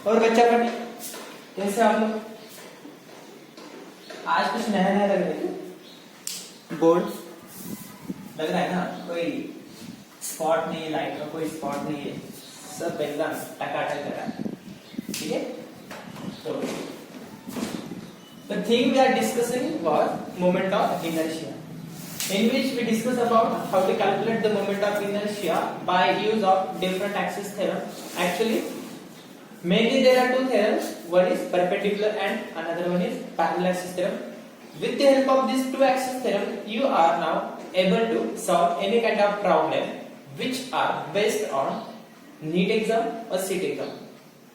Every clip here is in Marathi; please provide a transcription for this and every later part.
और बच्चा पढ़, कैसे आप लोग? आज कुछ नया नया लग रहा है, बोर्ड लग रहा है ना, कोई स्पॉट नहीं है, लाइट का कोई स्पॉट नहीं है, सब एकदम टकाटक लगा है, ठीक है? तो the thing we are discussing was moment of inertia, in which we discuss about how to calculate the moment of inertia by use of different axis theorem. Actually, mainly there are two theorems, one is perpendicular and another one is parallel axis theorem. With the help of these two axis theorem, you are now able to solve any kind of problem which are based on NEET exam or CET exam.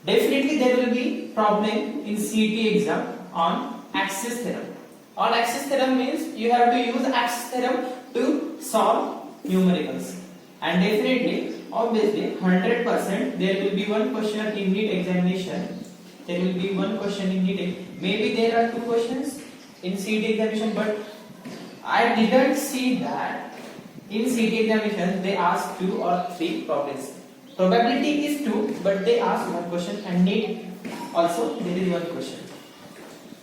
Definitely there will be problem in CET exam on axis theorem. On axis theorem means you have to use axis theorem to solve numericals, and definitely, obviously, 100% there will be one question in NEET examination. There will be one question in NEET. Maybe there are two questions in CET examination, but I didn't see that in CET examination they ask 2 or 3 problems. Probability is 2, but they ask one question, and NEET also there is one question.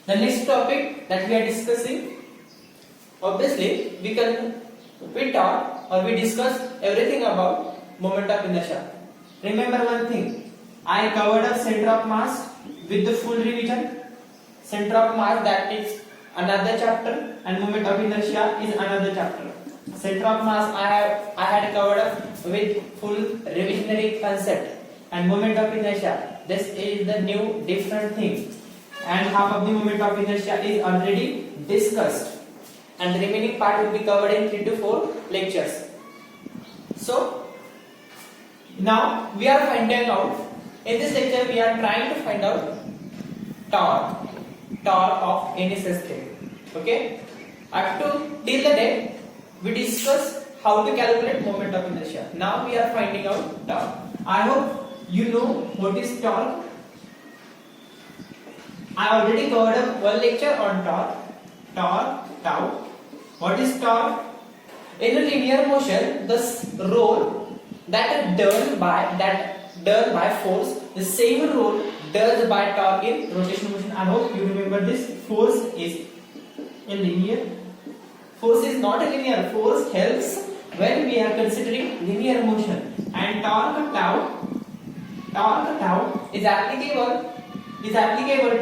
The next topic that we are discussing, obviously we talk or we discuss everything about moment of inertia. Remember one thing, I covered up center of mass with the full revision. Center of mass, that is another chapter, and moment of inertia is another chapter. Center of mass I had covered up with full revisionary concept, and moment of inertia, this is the new different thing, and half of the moment of inertia is already discussed, and the remaining part will be covered in 3 to 4 lectures. So now we are finding out, in this lecture we are trying to find out torque of any system. Okay, up to till the day we discuss how to calculate moment of inertia. Now we are finding out torque. I hope you know what is torque. I already covered up one lecture on torque, tau. What is torque? In a linear motion, the role that done by force, the same role does by torque in rotational motion. I hope you remember this. Force is a linear. Force is not a linear. Force helps when we are considering linear motion, and torque tau is applicable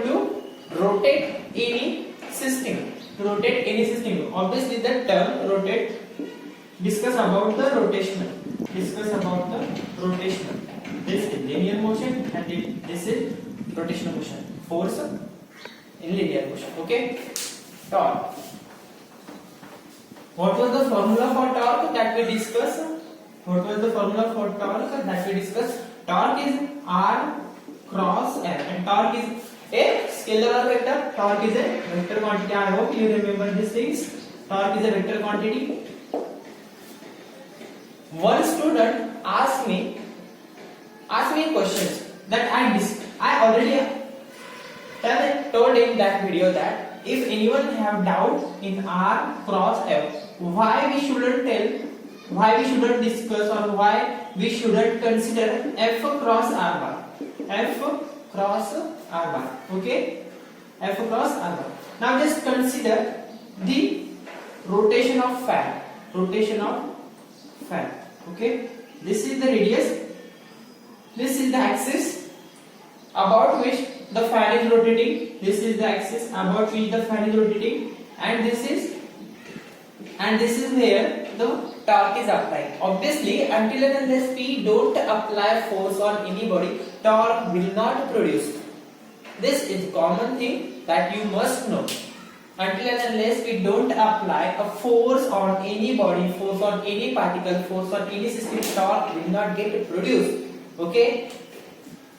to rotate any system. Obviously, the term rotate discuss about the rotational. This is linear motion, and this is rotational motion. Force in linear motion. Okay. Torque. What was the formula for torque that we discussed? Torque is R cross F, and torque is a scalar or vector. Torque is a vector quantity. I hope you remember these things. Torque is a vector quantity. One student asked me questions that I already told in that video that if anyone have doubt in R cross F, why we shouldn't discuss, or why we shouldn't consider F cross R bar. Okay, F cross R bar. Now just consider the rotation of fan. Okay, this is the radius, this is the axis about which the fan is rotating, this is the axis about which the fan is rotating, and this is where the torque is applied. Obviously, until and unless we don't apply force on any body, torque will not produce. This is common thing that you must know. Until and unless we don't apply a force on any body, force on any particle, force on any system, torque will not get produced. Okay?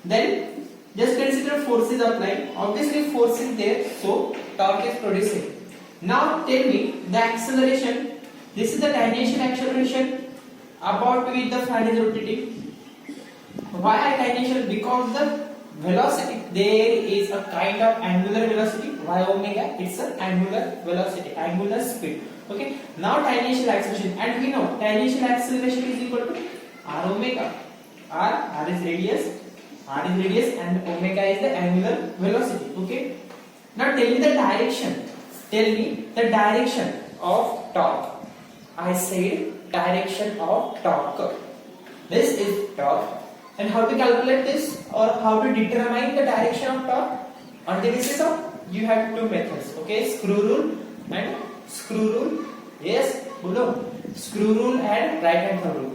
Then just consider force is applied. Obviously, force is there, so torque is producing. Now tell me the acceleration. This is the tangential acceleration about which the fan is rotating. Why tangential? Because the velocity, there is a kind of angular velocity, y omega, it's an angular velocity, angular speed. Okay, now tangential acceleration, and we know tangential acceleration is equal to r omega. R is radius, r is radius and omega is the angular velocity. Okay, now tell me the direction. Tell me the direction of torque. I said direction of torque. This is torque. And how to calculate this or how to determine the direction of torque? On the basis of, you have two methods. Okay, screw rule and screw rule. Yes, below screw rule and right hand thumb rule.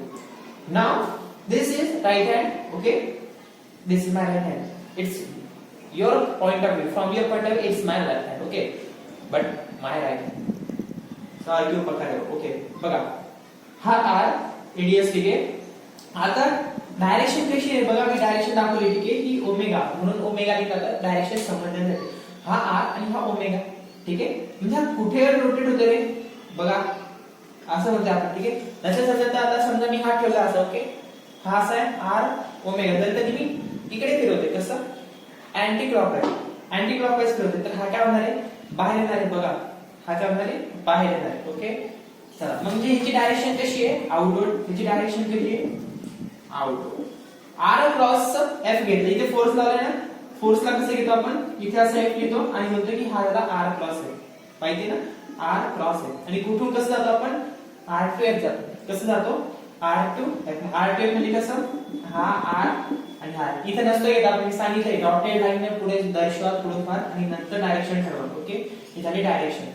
Now this is right hand. Okay, this is my right hand. It's your point of view. From your point of view, it's my left hand. Okay, but my right hand. So argue पकड़ो. Okay, बघा हा r radius ठीक आहे. आता डायरेक्शन कशी आहे बघा, मी डायरेक्शन दाखवली ठीक आहे. ही ओमेगा म्हणून ओमेगा लिहितात डायरेक्शन समजण्यासाठी. हा r आणि हा ओमेगा ठीक आहे. म्हणजे हा कुठे रोटेट होते रे बघा, असं म्हणतो आपण ठीक आहे. जसं समजा आता समजा मी हा ठेवला असं. ओके, हा असा आहे r ओमेगा. जर कधी मी इकडे फिरवते कसं अँटी क्लॉकवाईज फिरवते तर हा काय होणार आहे, बाहेर येणार आहे बघा. हा काय होणार आहे, बाहेर येणार आहे. ओके, चला म्हणजे ह्याची डायरेक्शन कशी आहे, आउटवर्ड. ह्याची डायरेक्शन कशी आहे, आउटवर्ड. r क्रॉस f घेतलं, इथे फोर्स लावलाय ना, फोर्सला कसं घेतो आपण, इथे असं f घेतो आणि म्हणतो की हा झाला r क्रॉस f. माहिती ना, r क्रॉस f. आणि कुठून कसं जातो आपण, r to f जातो. कसं जातो, r to f. r to f म्हणजे कसं, हा r आणि हा इथे नसतो येत. आपण सांगितलंय डॉटेड लाईनने पुढे दर्शवा थोडंफार आणि नंतर डायरेक्शन ठरवा. ओके, ही झाली डायरेक्शन.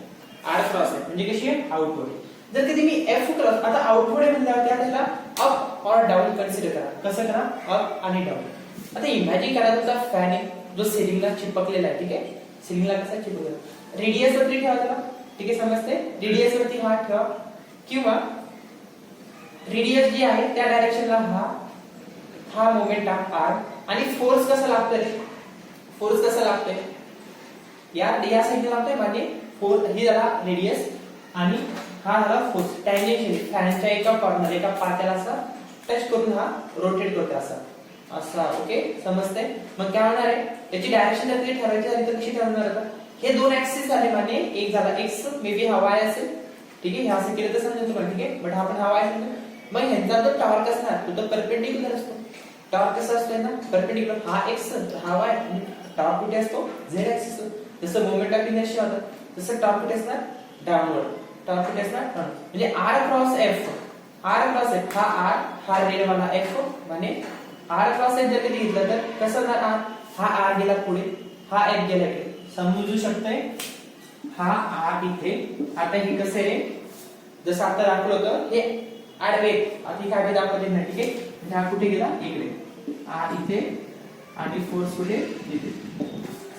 r क्रॉस f म्हणजे कशी आहे, आउटवर्ड. जर कधी मी f क्रॉस, आता आउटवर्ड म्हणल्यावर त्याला अप और डाउन कन्सिडर करा. कसं करा, अप आणि डाउन. आता इमॅजिन करा तुमचा फॅन आहे जो सिलिंगला चिपकलेला आहे. ठीक आहे, सिलिंगला कसा चिपकलेला, रेडियस वरती ठेवा त्याला. ठीक आहे, समजते, रेडियस वरती हा ठेवा किंवा रेडियस जी आहे त्या डायरेक्शनला हा मोमेंट r आणि फोर्स कसा लागतोय, फोर्स कसा लागतोय या साइडला लागतोय. म्हणजे फोर्स ही झाला रेडियस आणि हा झाला फोर्स. टॅन्जेन्शियली फॅनच्या एका कॉर्नर एका पात्याला असा टच करून हा रोटेट करतो असा असा. ओके, समजते. मग काय होणार आहे, त्याची डायरेक्शन जर ठरवायची झाली तर कशी ठरवणार आता, हे दोन ऍक्सिस झाले. म्हणजे एक झाला एक्स, मे बी हा वाय असेल. ठीक आहे, हे असं केलं तर समजेल तुम्हाला. ठीक आहे, बट हा पण हा वाय असेल. मग ह्यांचा जो टॉर्क असणार तो तर परपेंडिक्युलर असतो. टॉर्क कसा असतो ना, परपेंडिक्युलर. हा एक्स हा वाय, टॉर्क कुठे असतो, झेड ऍक्सिस. जसं मोमेंट ऑफ इनर्शिया होतं तसं टॉर्क कुठे असणार, डाऊनवर्ड. टॉर्क कुठे असणार, म्हणजे r cross f. r cross f हा r, हा रेड वाला f. म्हणजे r क्रॉस f जर कधी घेतलं तर कसं होणार, हा r गेला पुढे, हा f गेला इकडे. समजू शकतोय, हा r इथे. आता हे कसं आहे, जसं आता दाखवलं होतं हे आडवे, आता काय दाखवले नाही. ठीक आहे, हा कुठे गेला, इकडे. r इथे आणि फोर्स कुठे, इथे.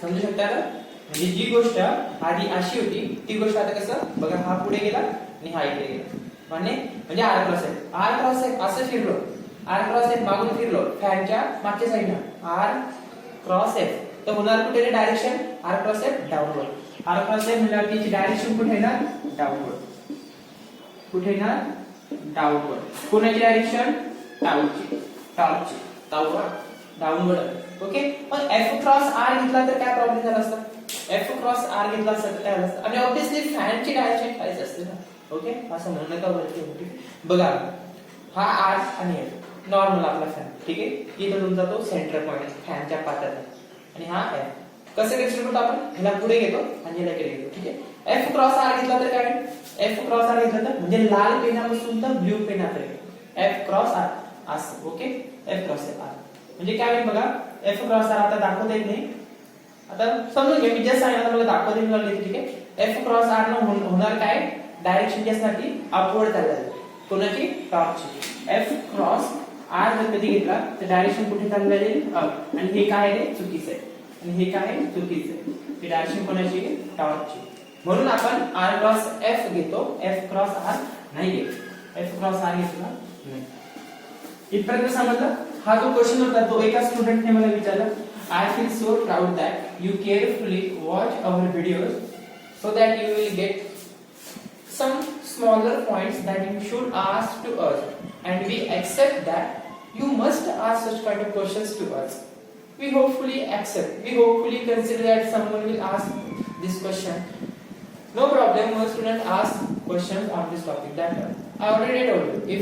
समजू शकता का, म्हणजे जी गोष्ट आधी अशी होती ती गोष्ट आता कसं बघा, हा पुढे गेला आणि हा इकडे गेला. म्हणजे r cross f. r cross f असं फिरलो, r क्रॉस f मागून फिरलो फॅनच्या मागच्या साइडला, r क्रॉस f तर होणार कुठे direction, r cross f downward. r cross f म्हणजे त्याची डायरेक्शन कुठे येणार, डाऊनवर्ड. कुठे येणार, डाऊनवर्ड. कोणाची डायरेक्शन, टॉर्कची. डाऊनवर्ड. ओके, पण f क्रॉस r घेतला तर काय प्रॉब्लेम झाला असता, f क्रॉस r घेतला असता काय झालं असतं, आणि ऑब्वियसली फॅनची डायरेक्शन काहीच असते ना. ओके, असं म्हणणं का वरती बघा, हा r आणि f नॉर्मल आपला फॅन. ठीक आहे, इथं तुमचा तो सेंटर पॉइंट फॅनच्या पात्यात आणि हा f. कसं कन्सिडर करतो आपण, ह्याला पुढे घेतो आणि ह्याला इकडे घेतो. ठीक आहे, f क्रॉस r घेतला तर काय, f क्रॉस r घेतला तर म्हणजे लाल पेनापासून तर ब्लू पेनापर्यंत f क्रॉस r असं. ओके, f क्रॉस r म्हणजे काय होईल बघा, f क्रॉस r आता दाखवता येत नाही. आता समजून घ्या, मी जस्ट सांगितलं मला दाखवता येईल लागले. ठीक आहे, f क्रॉस r न होणार काय, डायरेक्शन ज्यासाठी अपवर्ड चाललेली. कोणाची, टॉर्कची. f क्रॉस r जर कधी घेतला तर डायरेक्शन कुठे चाललेली, अप. आणि हे काय आहे, चुकीचं आहे. आणि हे काय आहे, चुकीचं आहे. ही डायरेक्शन कोणाची, टॉर्कची. म्हणून आपण r क्रॉस f घेतो, f क्रॉस r नाही घेत. f क्रॉस r घेतला नाही. इथपर्यंत समजलं. हा जो क्वेश्चन होता तो एका स्टुडंटने मला विचारला. I feel so proud that you carefully watch our videos so that you will get some smaller points that you should ask to us, and we accept that you must ask such kind of questions to us. We hopefully accept, we hopefully consider that someone will ask this question. No problem, most students ask questions on this topic. That I already told you,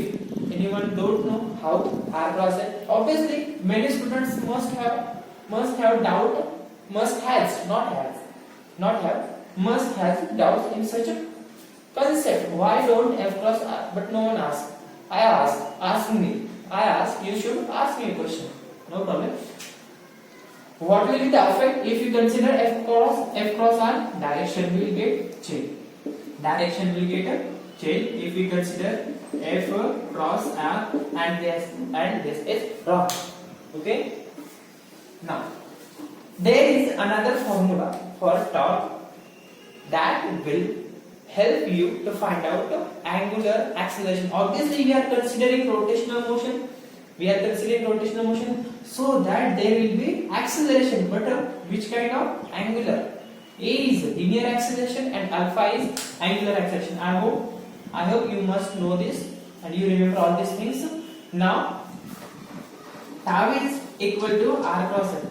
Anyone don't know how R cross F? Obviously, many students must have doubt, must has, not have, must have doubts in such a concept. Why don't F cross R? But no one asks. I ask me. I ask. You should ask me a question. No problem. What will be the effect if you consider F cross R? Direction will get changed. Direction will get changed if we consider F cross R and this is wrong. Okay. Now there is another formula for torque that will help you to find out the angular acceleration. Obviously, we are considering rotational motion. So that there will be acceleration. But which kind of angular? A is linear acceleration and alpha is angular acceleration. I hope you must know this and you remember all these things. Now, tau is equal to R cross L.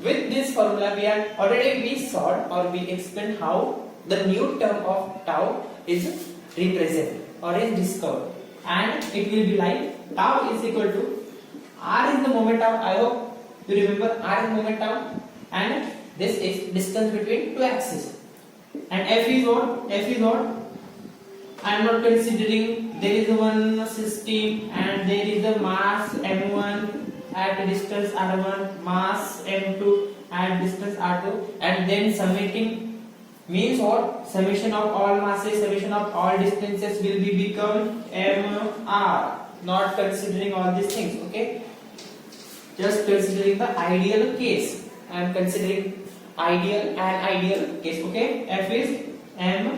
With this formula, we saw or we explained how the new term of tau is represented or is discovered, and it will be like tau is equal to R is the momentum. I hope you remember R is momentum, and this is distance between two axes. And F is what? I am not considering there is one system and there is a mass m1 at distance r1, mass m2 at distance r2, and then summating means what? Summation of all masses, summation of all distances will be become mr. Not considering all these things, okay? Just considering the ideal case. I am considering ideal case, okay? F is ma,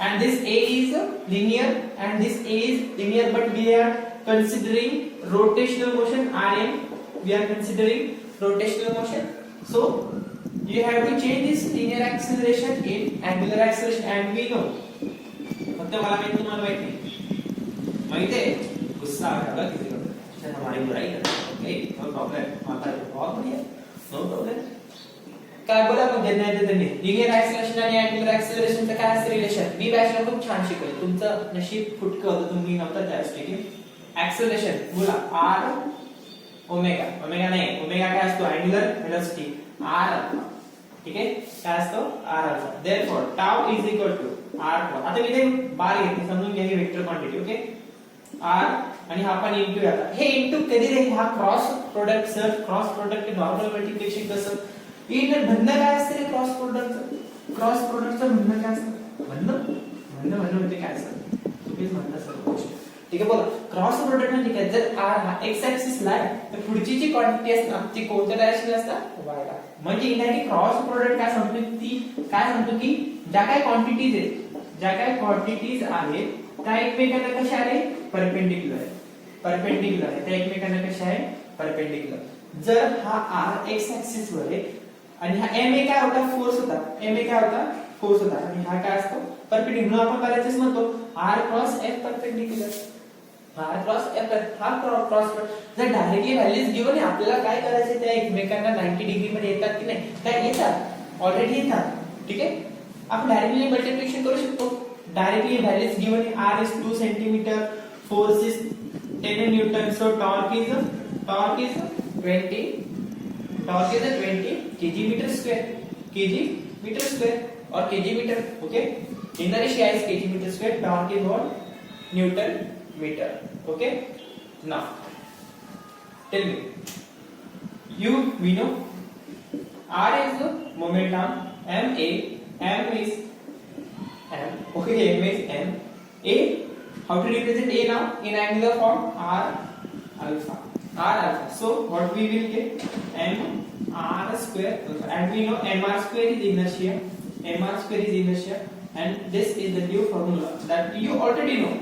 and this A is linear and this A is linear, but we are considering rotational motion Rm. We are considering rotational motion. So you have to change this linear acceleration in angular acceleration, and we know. फक्त मला माहिती तुम्हाला माहिती है गुस्सा आएगा किसी को शायद हमारी बुराई करता है. Okay, no problem. माता बहुत बढ़िया, नो प्रॉब्लम. काय बोला मग ज्ञान देते मी लिनियर ऍक्सेलरेशन आणि अँग्युलर ऍक्सेलरेशनचं काय असतं रिलेशन? मी बॅचला खूप छान शिकवलं. तुमचं नशीब फुटकं होतं, तुम्ही नव्हता त्यावेळेस. ठीक आहे. ऍक्सेलरेशन बोला आर ओमेगा नाही, ओमेगा काय असतो? Angular velocity r alpha. ठीक आहे, काय असतो? R alpha. Therefore tau is equal to r. आता मी इथे बार घेतली, समजून घ्या ही वेक्टर क्वांटिटी. ओके, आर आणि हा पण इंटू आता हे इंटू कधी रे? हा cross product. Sir cross product normal multiplication कसं? इन म्हणणं काय असतं रे क्रॉस प्रोडक्टचं म्हणणं काय असतं? म्हणणं म्हणजे काय असतं? तुम्हीच म्हणता सर गोष्ट. ठीक आहे, बोला क्रॉस प्रोडक्ट म्हणजे काय? जर आर हा एक्स ऍक्सिस ला आहे तर पुढची जी क्वांटिटी असते ती कोणत्या डायरेक्शनला असतात? वाय ला. म्हणजे इनडायरेक्टली क्रॉस प्रोडक्ट काय सांगतो? ती काय सांगतो की ज्या काय क्वांटिटीज आहेत त्या एकमेकांना कशा आहे? परपेंडिक्युलर आहे. त्या एकमेकांना कशा आहे? परपेंडिक्युलर. जर हा आर एक्स ऍक्सिस वर आहे आणि हा एम ए काय होता? फोर्स होता. आणि हा काय असतो? परपेंडिक्युलर. म्हणून आपण बऱ्याच वेळेस म्हणतो आर क्रॉस एफ परपेंडिक्युलर. हा क्रॉस जर डायरेक्टली व्हॅल्यूज गिवन आहे, आपल्याला काय करायचं? त्या एकमेकांना 90 डिग्री मध्ये येतात की नाही? त्या येतात, ऑलरेडी येतात. ठीक आहे, आपण डायरेक्टली मल्टिप्लिकेशन करू शकतो. डायरेक्टली व्हॅल्यूज गिवन आहे. R is 2 centimetre, force is 10 newton, so torque is 20 kg meter square or kg meter. Okay, inertia is kg meter square, torque is what? Newton meter. Okay, now tell me, we know R is momentum, m is m. Okay, m is m. A, how to represent A now? In angular form, R alpha. So what we will get? M R square, and we know mr square is inertia, and this is the new formula that you already know.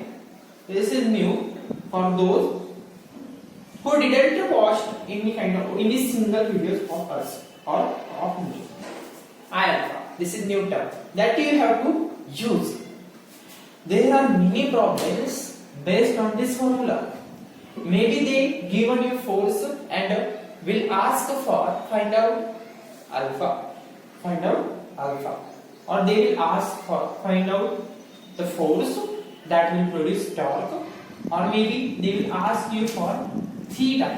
This is new for those who didn't watch any single videos of us or of me. I alpha. This is new term that you have to use. There are many problems based on this formula. Maybe they given you force and will ask for find out alpha, or they will ask for find out the force that will produce torque, or maybe they will ask you for theta.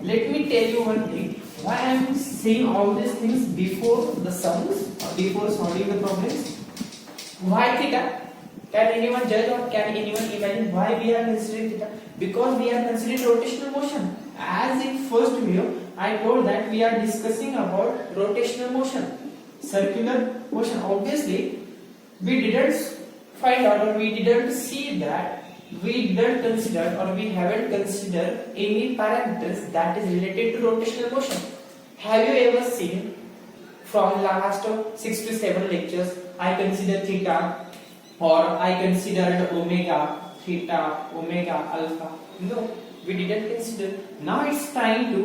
Let me tell you one thing, why I am saying all these things before the sums or before solving the problems. Why theta? Can anyone judge or can anyone imagine why we are considering theta? Because we are considering rotational motion. As in first video I told that we are discussing about rotational motion, circular motion. Obviously we didn't find out or we didn't see that, we didn't consider or we haven't considered any parameters that is related to rotational motion. Have you ever seen from last 6 to 7 lectures I consider theta or I considered omega, theta, omega, alpha? No, we didn't consider. Now it's time to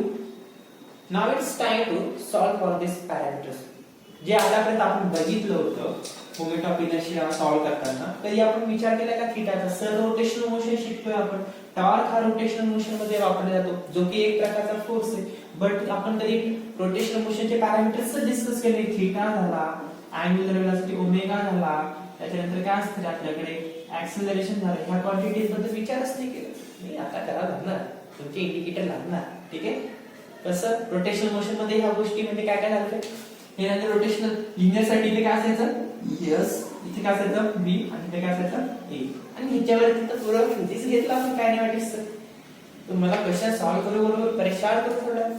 solve for these parameters. जे आतापर्यंत आपण बघितलं होतं मोमेंट ऑफ इनर्शिया सॉल्व करताना, कधी आपण विचार केला का थीटाचा? सर रोटेशनल मोशन शिकतोय आपण, टॉर्क हा रोटेशनल मोशन मध्ये वापरला जातो जो की एक प्रकारचा फोर्स आहे, बट आपण कधी रोटेशनल मोशनचे पॅरामीटर्स डिस्कस केले. थीटा झाला, अँग्युलर वेलोसिटी ओमेगा झाला, त्याच्यानंतर काय असतं आपल्याकडे ऍक्सेलरेशन झालं, ह्या क्वांटिटीज बद्दल विचारच नाही केला. मी आता करा लागणार, तुमचे इंडिकेटर लागणार. ठीक आहे, कसं रोटेशनल मोशन मध्ये ह्या गोष्टीमध्ये काय काय झालं, हे नंतर रोटेशनल लिनियर साठी इथे काय असायचं एस, इथे काय असायचं बी आणि इथे काय असायचं ए, आणि ह्याच्यावर तिथं पुरं फिजिक्स घेतला आपण कायनेमॅटिक्सचं. तुम्हाला कशा सॉल्व्ह करू बरोबर परेशान करू थोडं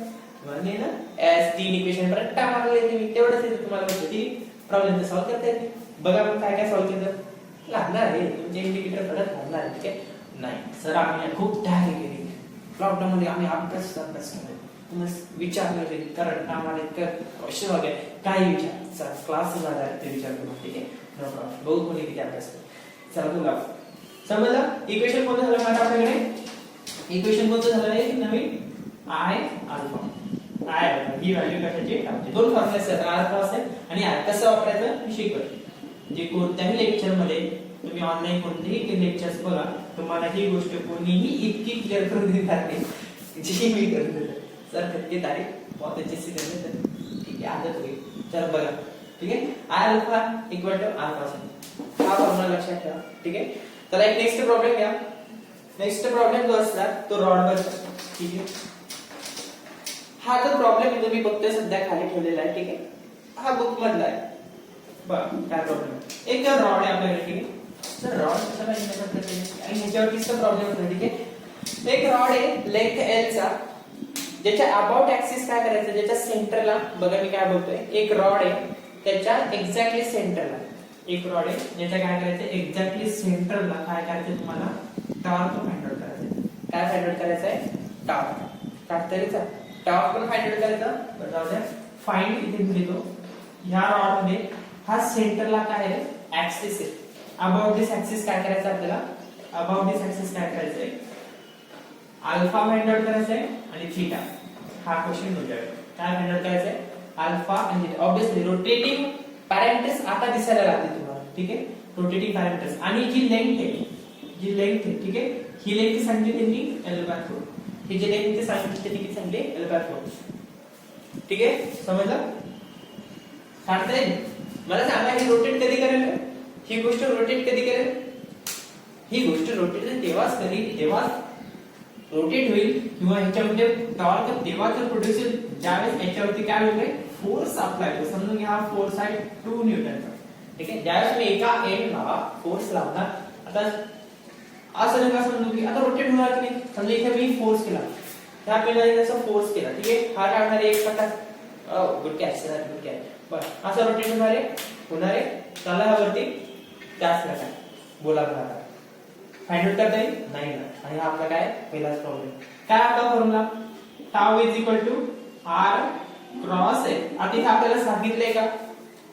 म्हणजे ना एस तीन इक्वेशन परत टाकावं येते, मी तेवढंच येते तुम्हाला ती प्रॉब्लेम सॉल्व्ह करता येते. बघा मग काय काय सॉल्व्ह केलं लागणार आहे, तुमचे इंडिकेटर परत लागणार आहे. ठीक आहे, नाही सर आम्ही खूप तयारी केली, लॉकडाऊन मध्ये आम्ही अभ्यास केला, विचार कारण आम्हाला क्वेश्चन वगैरे काय विचार क्लास झाला ते विचारतो. ठीक आहे, नो प्रॉब्लेम, बहुत कोणी किती अभ्यास करतो. चला बघा, समजलं इक्वेशन कोणतं झालं माझ्या आपल्याकडे, इक्वेशन कोणतं झालं आहे नवीन आय अल्फा. आय अल्फा ही व्हॅल्यू कशाची टाकते, दोन फॉर्म्युले आहेत, अल्फा असेल आणि आय कसं वापरायचं मी शिकवतो. जे कोणत्याही लेक्चर मध्ये तुम्ही ऑनलाईन कोणतेही लेक्चर्स बघा, तुम्हाला ही गोष्ट कोणीही इतकी क्लिअर करून देणार नाही जी मी करतो. सर खत्ती तारीख बहुत अच्छे से करने थे. ठीक है, आदत होगी. चलो बघा. ठीक आहे, I alpha equal to alpha sun, हा फॉर्म्युला लक्षात ठेवा. ठीक आहे, चला एक नेक्स्ट प्रॉब्लेम घ्या. नेक्स्ट प्रॉब्लेम जो असणार तो रॉड वर. ठीक आहे, हा जो प्रॉब्लेम तुम्ही बघतोय सध्या खाली ठेवलेला आहे. ठीक आहे, हा बुक मधला आहे. बघा काय प्रॉब्लेम, एक रॉड आहे आपल्याकडे. ठीक आहे, सर रॉड कशाला इन्व्हेंट करते आणि ह्याच्यावरतीच प्रॉब्लेम होतो. ठीक आहे, एक रॉड आहे लेंथ एल चा, ज्याच्या अबाउट ऍक्सिस काय करायचं, ज्याच्या सेंटरला बघा मी काय बोलतोय, एक रॉड आहे त्याच्या एक्झॅक्टली सेंटरला, एक रॉड आहे ज्याच्या काय करायचं एक्झॅक्टली सेंटरला काय करायचं तुम्हाला टॉर्क फाइंड आउट करायचं. काय फाइंड आउट करायचं आहे, टॉर्क. काढता टॉर्क पण फाइंड आउट करायचा. बरं जाऊ द्या, फाइंड इथे लिहितो. ह्या रॉड मध्ये हा सेंटरला काय आहे ऍक्सिस आहे, अबाउट दिस ऍक्सिस काय करायचं आपल्याला, अबाउट दिस ऍक्सिस काय करायचं आहे अल्फा फाइंड आउट करायचा आहे आणि थीटा. हा क्वेश्चन होईल काय फाइंड आउट करायचं आहे अल्फा आणि थीटा. ऑब्वियसली रोटेटिंग पॅरामीटर्स आता दिसायला लागतील तुम्हाला. ठीक आहे, रोटेटिंग पॅरामीटर्स आणि जी लेंथ आहे, जी लेंथ आहे. ठीक आहे, ही लेंथ सांगितली त्यांनी L/4, ही जी लेंथ सांगितली त्यांनी किती सांगितले L/4. ठीक आहे, समजलं? काढता येईल? मला सांगा ही रोटेट कधी करेल, ही गोष्ट रोटेट कधी करेल, ही गोष्ट रोटेट तेव्हाच करेल जेव्हा रोटेट होईल किंवा ह्याच्यामध्ये टॉर्क तेव्हा तर प्रोड्यूस होईल ज्यावेळेस ह्याच्यावरती काय होईल फोर्स अप्लाय होईल. समजून घ्या हा फोर्स आहे 2 न्यूटनचा. ठीक आहे, ज्यावेळेस मी एका एंडला फोर्स लावणार, आता असं नका समजू की आता रोटेट होणार की नाही. समजा इथे मी फोर्स केला, त्या पेनला जसं फोर्स केला. ठीक आहे, हा टाकणार एक प्रकार good catch sir, good catch. बरं असं रोटेट होणार आहे चला वरती त्याच प्रकार बोला बघा फाइंड आउट करता येईल नाही ना. आणि हा आपला काय पहिलाच प्रॉब्लेम. काय आपला formula tau is equal to r cross a. आता इथे आपल्याला सांगितलंय का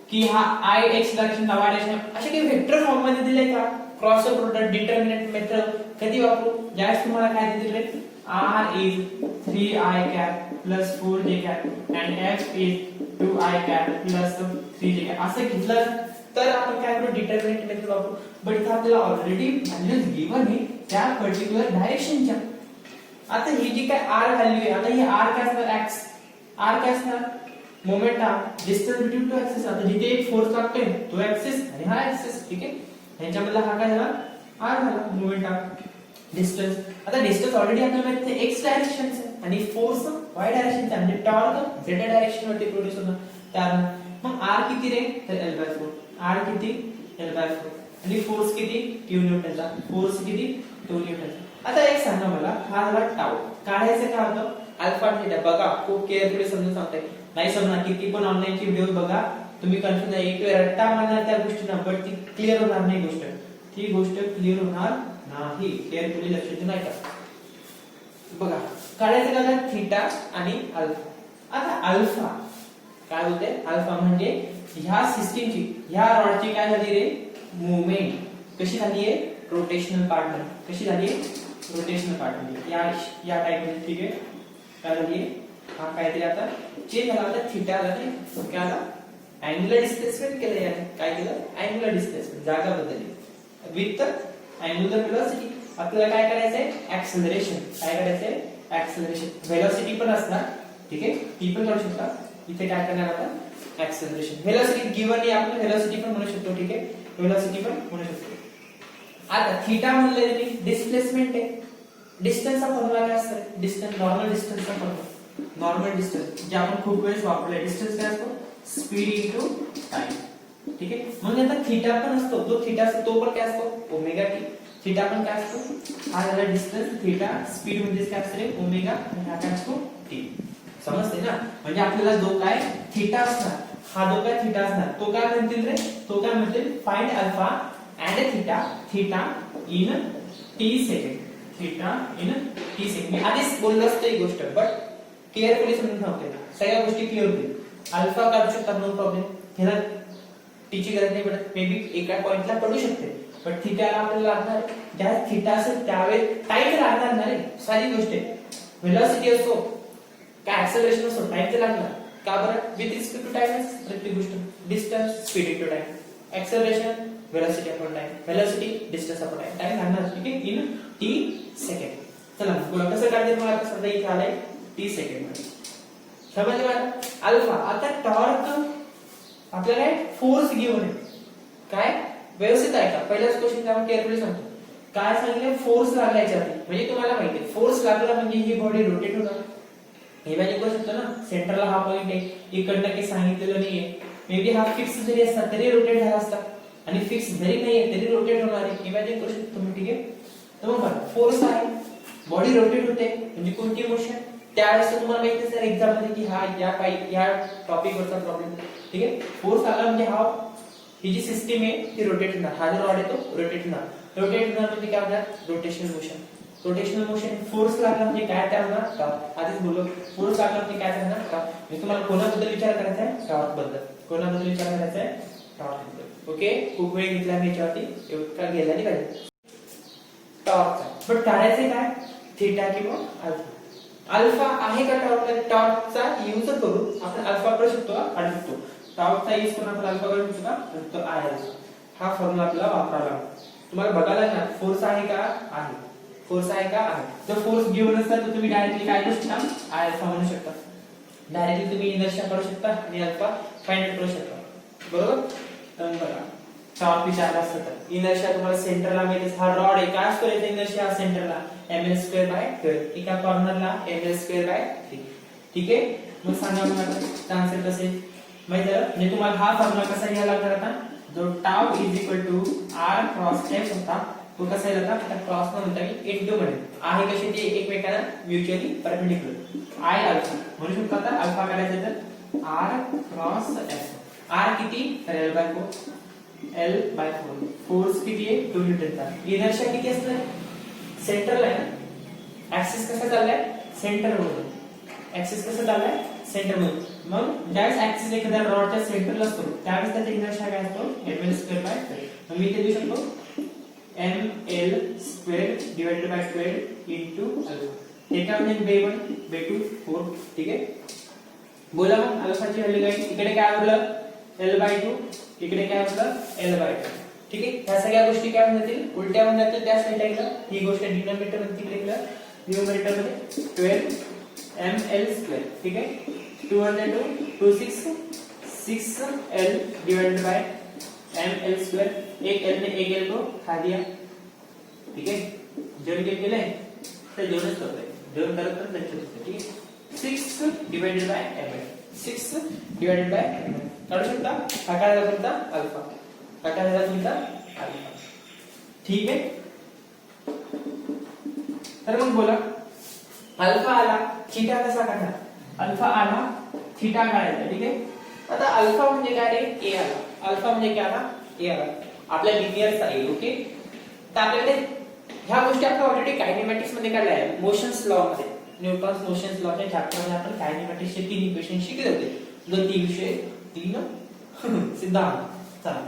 की हा i x direction y direction असे काही वेक्टर फॉर्म मध्ये दिले का, क्रॉस प्रोडक्ट डिटर्मिनंट मेथड कधी वापरू, ज्यावेळेस तुम्हाला काय दिले r is 3i cap plus 4j cap and f is 2i cap plus 3j cap असं घेतलं तर आपण काय करू डिटर्मिनंट मेथड वापरू. बट इथे आपल्याला ऑलरेडी व्हॅल्यूज गिवन आहे त्या पर्टिक्युलर डायरेक्शनच्या. आता ही जी काय r व्हॅल्यू आहे, आता ही r काय असणार x, r काय असणार मोमेंट हा डिस्टन्स बिटवीन टू ऍक्सिस. आता जिथे एक फोर्स लागतोय तो ऍक्सिस आणि हा ऍक्सिस. ठीक आहे, ह्याच्यामधला हा काय झाला r झाला मोमेंट हा. डिस्टन्स, आता डिस्टन्स ऑलरेडी आपल्याला माहिती आहे एक्स डायरेक्शनचं आहे आणि फोर्स वाय डायरेक्शनचा म्हणजे टॉर्क झेड डायरेक्शन वरती प्रोड्यूस होणार. कारण मग आर किती रे, तर L/4. आर किती, L/4. आणि फोर्स किती, Q न्यूटनचा. फोर्स किती, 2 न्यूटनचा. आता एक सांगा मला, हा झाला टाऊ. काढायचं काय होतं, अल्फा थीटा. बघा खूप केअरफुली समजून सांगताय, नाही समजणार किती पण ऑनलाईनची व्हिडिओ बघा तुम्ही, कन्फ्युज आहे एक वेळ रट्टा मारणार त्या गोष्टींना, पण ती क्लिअर होणार नाही गोष्ट, ती गोष्ट क्लिअर होणार नाही. केअरफुली लक्ष देऊन ऐका. बघा काढायचं काय, थीटा आणि अल्फा. आता अल्फा काय होते, अल्फा म्हणजे ह्या सिस्टीमची, ह्या रॉडची काय झाली रे, मूवमेंट कशी झाली आहे, रोटेशनल पार्टनर. कशी झाली आहे, रोटेशनल पार्टनर. या टाइप मध्ये. ठीक आहे, काय झाली, हा काहीतरी आता चेंज झाला. आता थीटा आला नाही, काय आला, अँग्युलर डिस्प्लेसमेंट केलं याने. काय केलं, अँग्युलर डिस्प्लेसमेंट, जागा बदलली विथ अँग्युलर व्हेलॉसिटी. आपल्याला काय करायचंय, ऍक्सेलरेशन. काय करायचंय, ऍक्सेलरेशन. व्हेलॉसिटी पण असणार, ठीक आहे, ती पण करू शकता. इथे काय करणार आता, ऍक्सेलरेशन. व्हेलॉसिटी गिवन आहे, आपण व्हेलॉसिटी पण म्हणू शकतो. ठीक आहे, व्हेलॉसिटी पण म्हणू शकतो. आता थीटा म्हणले तरी डिस्प्लेसमेंट आहे. डिस्टन्सचा फॉर्म्युला काय असतो, डिस्टन्स, नॉर्मल डिस्टन्सचा फॉर्म्युला. नॉर्मल डिस्टन्स जे आपण खूप वेळेस वापरले, डिस्टन्स काय असतो, स्पीड इनटू टाइम. ठीक आहे, मग आता थीटा पण असतो, जो थीटा असतो तो पण काय असतो, ओमेगा टी. थीटा पण काय असतो, हा झाला डिस्टन्स, थीटा, स्पीड म्हणजे काय असते, ओमेगा, आणि हा काय असतो, टी. समजते ना, म्हणजे आपल्याला जो काय थीटा असणार, हा जो काय थीटा असणार, तो काय म्हणतील रे, तो काय म्हणतील, find alpha and theta, theta in t second. Theta in t second. मी आधीच बोललो असतो ही गोष्ट, बट केअरफुली समजून सांगते, सगळ्या गोष्टी क्लिअर होतील. अल्फा काढू शकतात, नो प्रॉब्लेम, ह्याला टीची गरज नाही पडत. मे बी एका पॉइंटला पडू शकते, पण थीटाला आपल्याला लागणार, ज्या थीटा असेल त्यावेळी टाइम लागणार नाही. सारी गोष्ट आहे, व्हेलॉसिटी असो काय ऍक्सेलरेशन असो, टाइम तर लागणार. का बरं, विथ रिस्पेक्ट टू टाइम. प्रत्येक गोष्ट distance, speed into time, acceleration, velocity upon time, velocity distance upon time, time लागणार. ठीक आहे, इन टी सेकंड. चला बोला कसं काढते, मला आता समजा इथे आलंय टी सेकंड मध्ये. समजलं मला, अल्फा. आता टॉर्क आपल्याला फोर्स गिवन आहे, काय व्यवस्थित आहे का, पहिलाच क्वेश्चन आपण केअरफुली सांगतो. काय सांगितलं, फोर्स लागला याच्यावरती, म्हणजे तुम्हाला माहिती आहे फोर्स लागला म्हणजे ही बॉडी रोटेट होणार. हे मॅजिक करू शकतो ना, सेंटरला हा पॉइंट आहे, इकडनं काही सांगितलेलं नाहीये. मे बी हा फिक्स जरी असता तरी रोटेट झाला असता, आणि फिक्स जरी नाहीये तरी रोटेट होणार आहे. इमॅजिन करू शकतो तुम्ही. ठीक आहे, तर मग फोर्स आहे, बॉडी रोटेट होते, म्हणजे कोणती मोशन. त्यावेळेस तुम्हाला माहिती आहे सर एक्झाम मध्ये की हा या टॉपिक वरचा प्रॉब्लेम. ठीक आहे, फोर्स आला म्हणजे हा, ही जी सिस्टीम आहे ती रोटेट होणार. हा जो रॉड आहे तो रोटेट होणार. रोटेट होणार म्हणजे काय होणार, rotational motion. Rotational motion. Force लागला म्हणजे काय तयार होणार, टॉर्क. आधीच बोललो, फोर्स लागला म्हणजे काय तयार होणार, टॉर्क. मी तुम्हाला कोणाबद्दल विचार करायचा आहे, टॉर्क बद्दल. कोणाबद्दल विचार करायचा आहे, टॉर्क बद्दल. ओके, खूप वेळ घेतला मी याच्यावरती, एवढा गेला नाही पाहिजे टॉर्कचा. पण काढायचे काय, थीटा किंवा अल्फा. अल्फा आहे का टॉर्कला, टॉर्कचा यूज करून आपण अल्फा करू शकतो, काढू शकतो. टॉर्कचा यूज करून आपण अल्फा करू शकतो का, तो आहे. हा फॉर्म्युला आपल्याला वापरावा लागतो. तुम्हाला बघायला लागणार फोर्स आहे का, आहे. फोर्स आहे का, आहे. जर फोर्स गिवन असेल तर तुम्ही डायरेक्टली काय करू शकता, आय अल्फा म्हणू शकता. डायरेक्टली तुम्ही इनर्शिया करू शकता आणि अल्फा फाइंड करू शकता. बरोबर, तर बघा टॉर्क विचारला असता तर इनर्शिया तुम्हाला सेंटरला माहिती, हा रॉड आहे, काय असतो याचा इनर्शिया सेंटरला ml²/12, एका कॉर्नरला ml²/3. ठीक आहे, मग सांगा मग आता आन्सर कसे माहिती आहे. म्हणजे तुम्हाला हा फॉर्म्युला कसा घ्यायला लागणार आता, जो tau is equal to r cross s होता, तो कसा येईल आता क्रॉस न होता की इनटू मध्ये आहे कशी ते एकमेकांना म्युच्युअली परपेंडिक्युलर. आय अल्फा म्हणू शकतो. आता अल्फा करायचं तर आर क्रॉस एस. आर किती, तर L/4. L/4. फोर्स किती आहे, 2 न्यूटनचा. इनर्शिया किती असणार, सेंटरला आहे ना. ऍक्सिस कसा चाललाय, सेंटर मधून. ऍक्सिस कसा चाललाय, सेंटर मधून. मग ज्यावेळेस ऍक्सिस एखाद्या रॉडच्या सेंटरला असतो त्यावेळेस त्याचा इनर्शिया काय असतो, ml²/12. मग मी इथे लिहू शकतो ml²/12 इनटू अल्फा. हे काय म्हणजे B1 B2 4. ठीक आहे, बोला मग अल्फाची व्हॅल्यू काय, इकडे काय उरलं L/2, इकडे काय उरलं L/2. ठीक आहे, ह्या सगळ्या गोष्टी काय होऊन जातील, उलट्या होऊन जातील. त्या साईडला गेलं, ही गोष्ट डिनोमिनेटर मध्ये तिकडे गेलं, न्यूमरेटर मध्ये 12 ml². ठीक आहे, 2 6 L डिवाइडेड बाय ml². एक L ने एक L को खा दिया. ठीक है, जेवढे काही केलंय तर जेवढच करतोय, जेवण करत तर लक्षात असतं. ठीक आहे. 6 divided by ml, 6 divided by ml काढू शकता. हा काय झाला तुमचा अल्फा, हा काय झाला तुमचा अल्फा. ठीक आहे. तर मग बोला अल्फा आला, थीटा कसा काढणार? अल्फा आला, थीटा काढायचा. ठीक आहे. आता अल्फा म्हणजे काय रे? ए आला. अल्फा म्हणजे काय आला? ए आला. आपल्या लिनियरचा ए. ओके. तर आपल्याकडे ह्या गोष्टी आपण ऑलरेडी कायनेमॅटिक्स मध्ये काढल्या आहे, मोशन्स लॉ मध्ये. न्यूटन्स मोशन्स लॉच्या चॅप्टर मध्ये आपण कायनेमॅटिक्सचे 3 इक्वेशन शिकले होते. 2 विषय 3 सिद्धांत. चला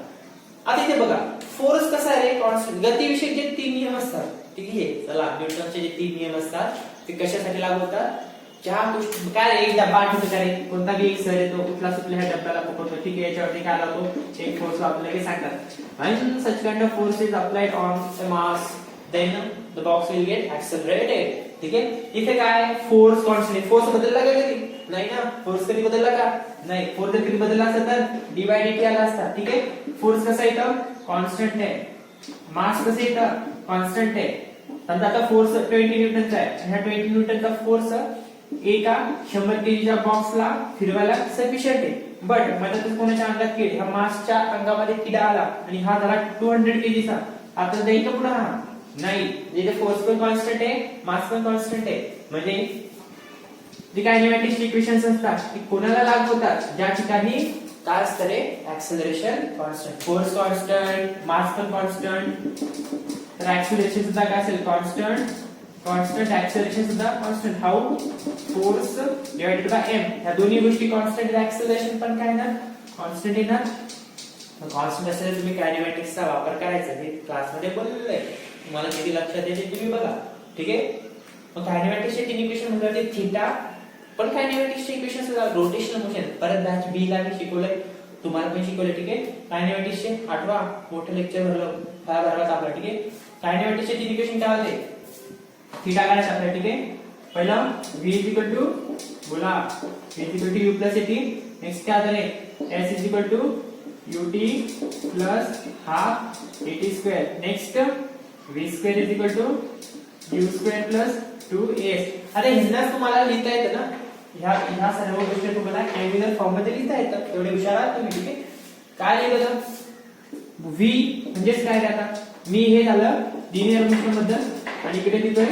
आता इथे बघा फोर्स कसा आहे रे? कॉन्स्टंट. गतीविषयक जे 3 नियम असतात, ठीक आहे. चला न्यूटनचे जे 3 नियम असतात ते कशासाठी लागू होतात? ज्या गोष्टी काय एक डब्बा आठवतो का रे? कोणता बी एक सर येतो, कुठला सुटल्या ह्या डब्याला पकडतो. ठीक आहे. याच्यावरती काय लावतो? एक फोर्स आपल्याला सांगतात. When such kind of force is applied on a mass, then the box will get accelerated. ठीक आहे. इथे काय फोर्स कॉन्स्टंट. फोर्स बदलला का कधी? नाही ना. फोर्स कधी बदलला का? नाही. फोर्स जर कधी बदलला असता तर डिवाइडेड आला असता. ठीक आहे. फोर्स कसा येतं? कॉन्स्टंट आहे. मास कसं येतं? कॉन्स्टंट आहे. समजा आता फोर्स 20 न्यूटनचा आहे आणि हा 20 न्यूटनचा फोर्स एका 100 केजीच्या बॉक्सला फिरवायला सफिशियंट आहे. बट मधातच कोणाच्या अंगात किड, हा मासच्या अंगामध्ये किडा आला आणि हा झाला 200 केजीचा. आता जाईल का पुढे? हा नाही. जिथे फोर्स पण कॉन्स्टंट आहे, मास पण कॉन्स्टंट आहे. म्हणजे जी कायनेमॅटिक्स इक्वेशन्स असतात ती कोणाला लागू होतात? ज्या ठिकाणी काय असतं रे? ऍक्सेलरेशन कॉन्स्टंट, फोर्स कॉन्स्टंट, मास पण कॉन्स्टंट. तर ऍक्सेलरेशन सुद्धा काय असेल? कॉन्स्टंट. कॉन्स्टंट ऍक्सेलरेशन सुद्धा constant. How? Force divided by m. ह्या दोन्ही गोष्टी कॉन्स्टंट. ऍक्सेलरेशन पण काय येणार? कॉन्स्टंट येणार. कॉन्स्टंट असेल तुम्ही कायनेमॅटिक्सचा वापर करायचा. हे क्लासमध्ये बोललोय, तुम्हाला किती लक्षात येते तुम्ही बघा. ठीक आहे. मग कायनेमॅटिक्सचे 3 इक्वेशन म्हणजे थीटा पण कायनेमॅटिक्सचे इक्वेशन्स रोटेशनल मोशन. परत बॅच बी ला मी शिकवलंय, तुम्हाला पण शिकवलंय. ठीक आहे. कायनेमॅटिक्सचे आठवा मोठं लेक्चर भरलं, काय भरला आपला. ठीक आहे. कायनेमॅटिक्सचे 3 इक्वेशन काय होते? थीटा काढायचा आपल्याला. ठीक आहे. पहिला v इक्वल टू बोला v equal to u plus at. Next क्या झाले? s equal to ut plus half at square. Next v square is equal to u square plus 2as. आता हिंदाच तुम्हाला लिहिता येतं ना. ह्या सर्व गोष्टी तुम्हाला अँग्युलर फॉर्म मध्ये लिहिता येतात. एवढे हुशार आहात तुम्ही. ठीक आहे. काय लिहिलं? v म्हणजेच काय रे? आता मी हे झालं लिनियर मोशन बद्दल आणि इकडे लिहितोय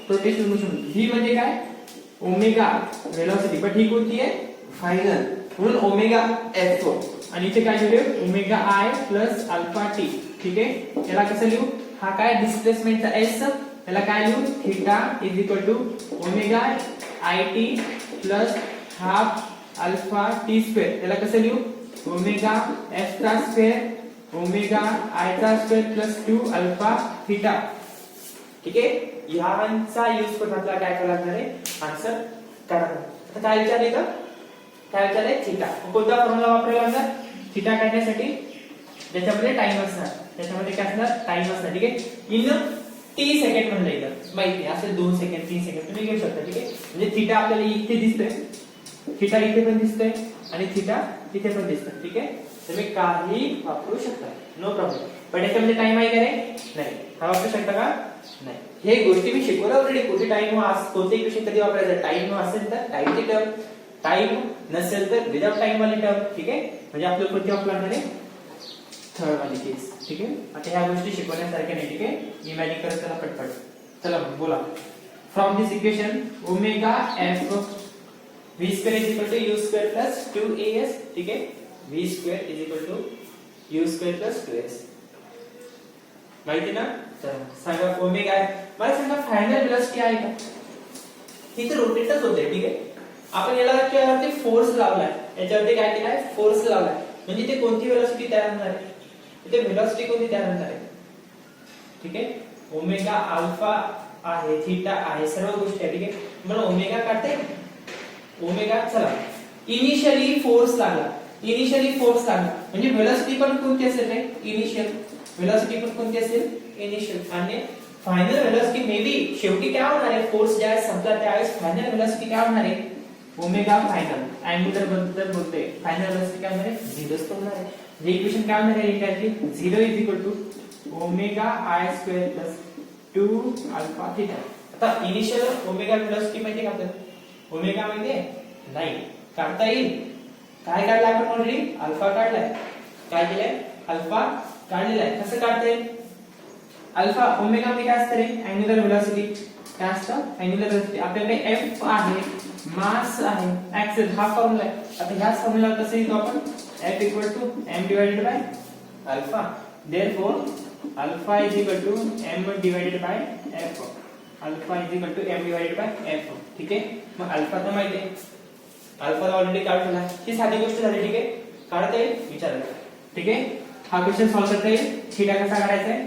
रोटेशनल मोशन. v म्हणजे काय? Omega velocity. पण ही कोणती आहे? फायनल. म्हणून ओमेगा f आणि इथे काय लिहू? Omega i plus alpha t. ठीक आहे. याला कसं लिहू? हा काय डिस्प्लेसमेंटचा s, याला काय लिहू? Theta is equal to omega it plus half alpha t square. याला कसं लिहू? ओमेगा f चा स्क्वेअर ओमेगा i चा स्क्वेअर प्लस 2 अल्फा थीटा. ठीक आहे. ह्यांचा यूज करून आपल्याला काय करायला लागणार आहे? आन्सर काढायला. आता काय विचारले का? काय विचारले? थीटा. कोणता फॉर्म्युला वापरायला लागणार थीटा काढण्यासाठी? ज्याच्यामध्ये टाइम असणार, त्याच्यामध्ये काय असणार? टाइम असणार. ठीक आहे. इन t सेकंड म्हणलं इथं माहिती आहे. असेल 2 सेकंड 3 सेकंड तुम्ही घेऊ शकता. ठीक आहे. म्हणजे थीटा आपल्याला इथे दिसतोय, थीटा इथे पण दिसतोय आणि थीटा इथे पण दिसतोय. ठीक आहे. तुम्ही काही वापरू शकता, नो प्रॉब्लेम. पण याच्यामध्ये टाइम आहे का रे? नाही. हा वापरू शकता का? नाही. हे गोष्टी मी शिकवलं ऑलरेडी. कोणती टाइम कोणते इक्वेशन कधी वापरायचं? टाइम असेल तर टाइमची टर्म, टाइम नसेल तर विदाउट टाइम वाली टर्म. ठीक आहे. म्हणजे आपल्याला कोणती वापरणार आहे? थर्ड वाली केस. ठीक आहे. आता ह्या गोष्टी शिकवण्यासारख्या नाही. ठीक आहे. इमॅजिन करत चला पटपट. चला बोला. From this equation omega F v square is equal to u square plus 2as. ठीक आहे. v square is equal to u square plus 2s. माहिती ना? चला सांगा ओमेगा मला सांगा फायनल वेलोसिटी आहे का? ही तर रोटेटच होते. ठीक आहे. आपण याला याच्यावरती फोर्स लावलाय, याच्यावरती काय केलाय? फोर्स लावलाय. म्हणजे ते कोणती वेलोसिटी तयार होणार आहे? इथे वेलोसिटी कोणती तयार होणार आहे? ठीक आहे. ओमेगा अल्फा आहे, थीटा आहे, सर्व गोष्टी आहे. ठीक आहे. मला ओमेगा काढते. ओमेगा चला इनिशियली फोर्स लागला, इनिशियली फोर्स लागला म्हणजे वेलोसिटी पण कोणती असेल रे? इनिशियल वेलोसिटी पण कोणती असेल? इनिशियल. आणि फायनल वेलोसिटी मे बी शेवटी काय होणार आहे? फोर्स ज्या संपला त्यावेळेस फायनल वेलोसिटी काय होणार आहे? Omega final. अँग्युलर बद्दल बोलतोय. फायनल वेलोसिटी काय होणार आहे? 0 होणार आहे. जे इक्वेशन काय होणार आहे? 0 is equal to omega i square plus 2 alpha theta. आता इनिशियल ओमेगा व्हेलॉसिटी माहिती का आपल्याला? ओमेगा माहिती आहे? नाही. काढता येईल. काय काढलं आपण ऑलरेडी? अल्फा काढलाय. काय केलंय? अल्फा काढलेला आहे. कसं काढता येईल? अल्फा ओमेगा म्हणजे काय असतं रे? Angular velocity. काय असतं? Angular velocity. आपल्याकडे एफ आहे, मास आहे, ऍक्सिस हा फॉर्म्युला आहे. आता ह्याच फॉर्म्युला कसं लिहितो आपण? F equal to m divided by alpha. Therefore, alpha is equal to m divided by f. Alpha is equal to m divided by f. ठीक आहे? मग अल्फा तर माहिती आहे. अल्फा ऑलरेडी काढलेला आहे. ही साधी गोष्ट झाली. ठीक आहे? काढता येईल? विचारायला. ठीक आहे? हा क्वेश्चन सॉल्व्ह करता येईल. थीटा कसा काढायचा आहे?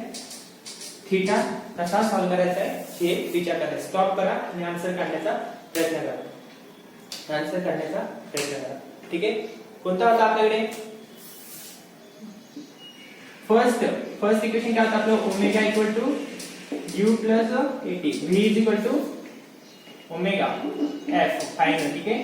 थीटा कसा सॉल्व्ह करायचा आहे हे विचार करा. स्टॉप करा आणि आन्सर काढण्याचा प्रयत्न करा. आन्सर काढण्याचा प्रयत्न करा. ठीक आहे? कोणता होता आपल्याकडे? फर्स्ट इक्वेशन काय होतं आपलं? Omega equal to u plus a t. v is equal to omega f final. ठीक आहे?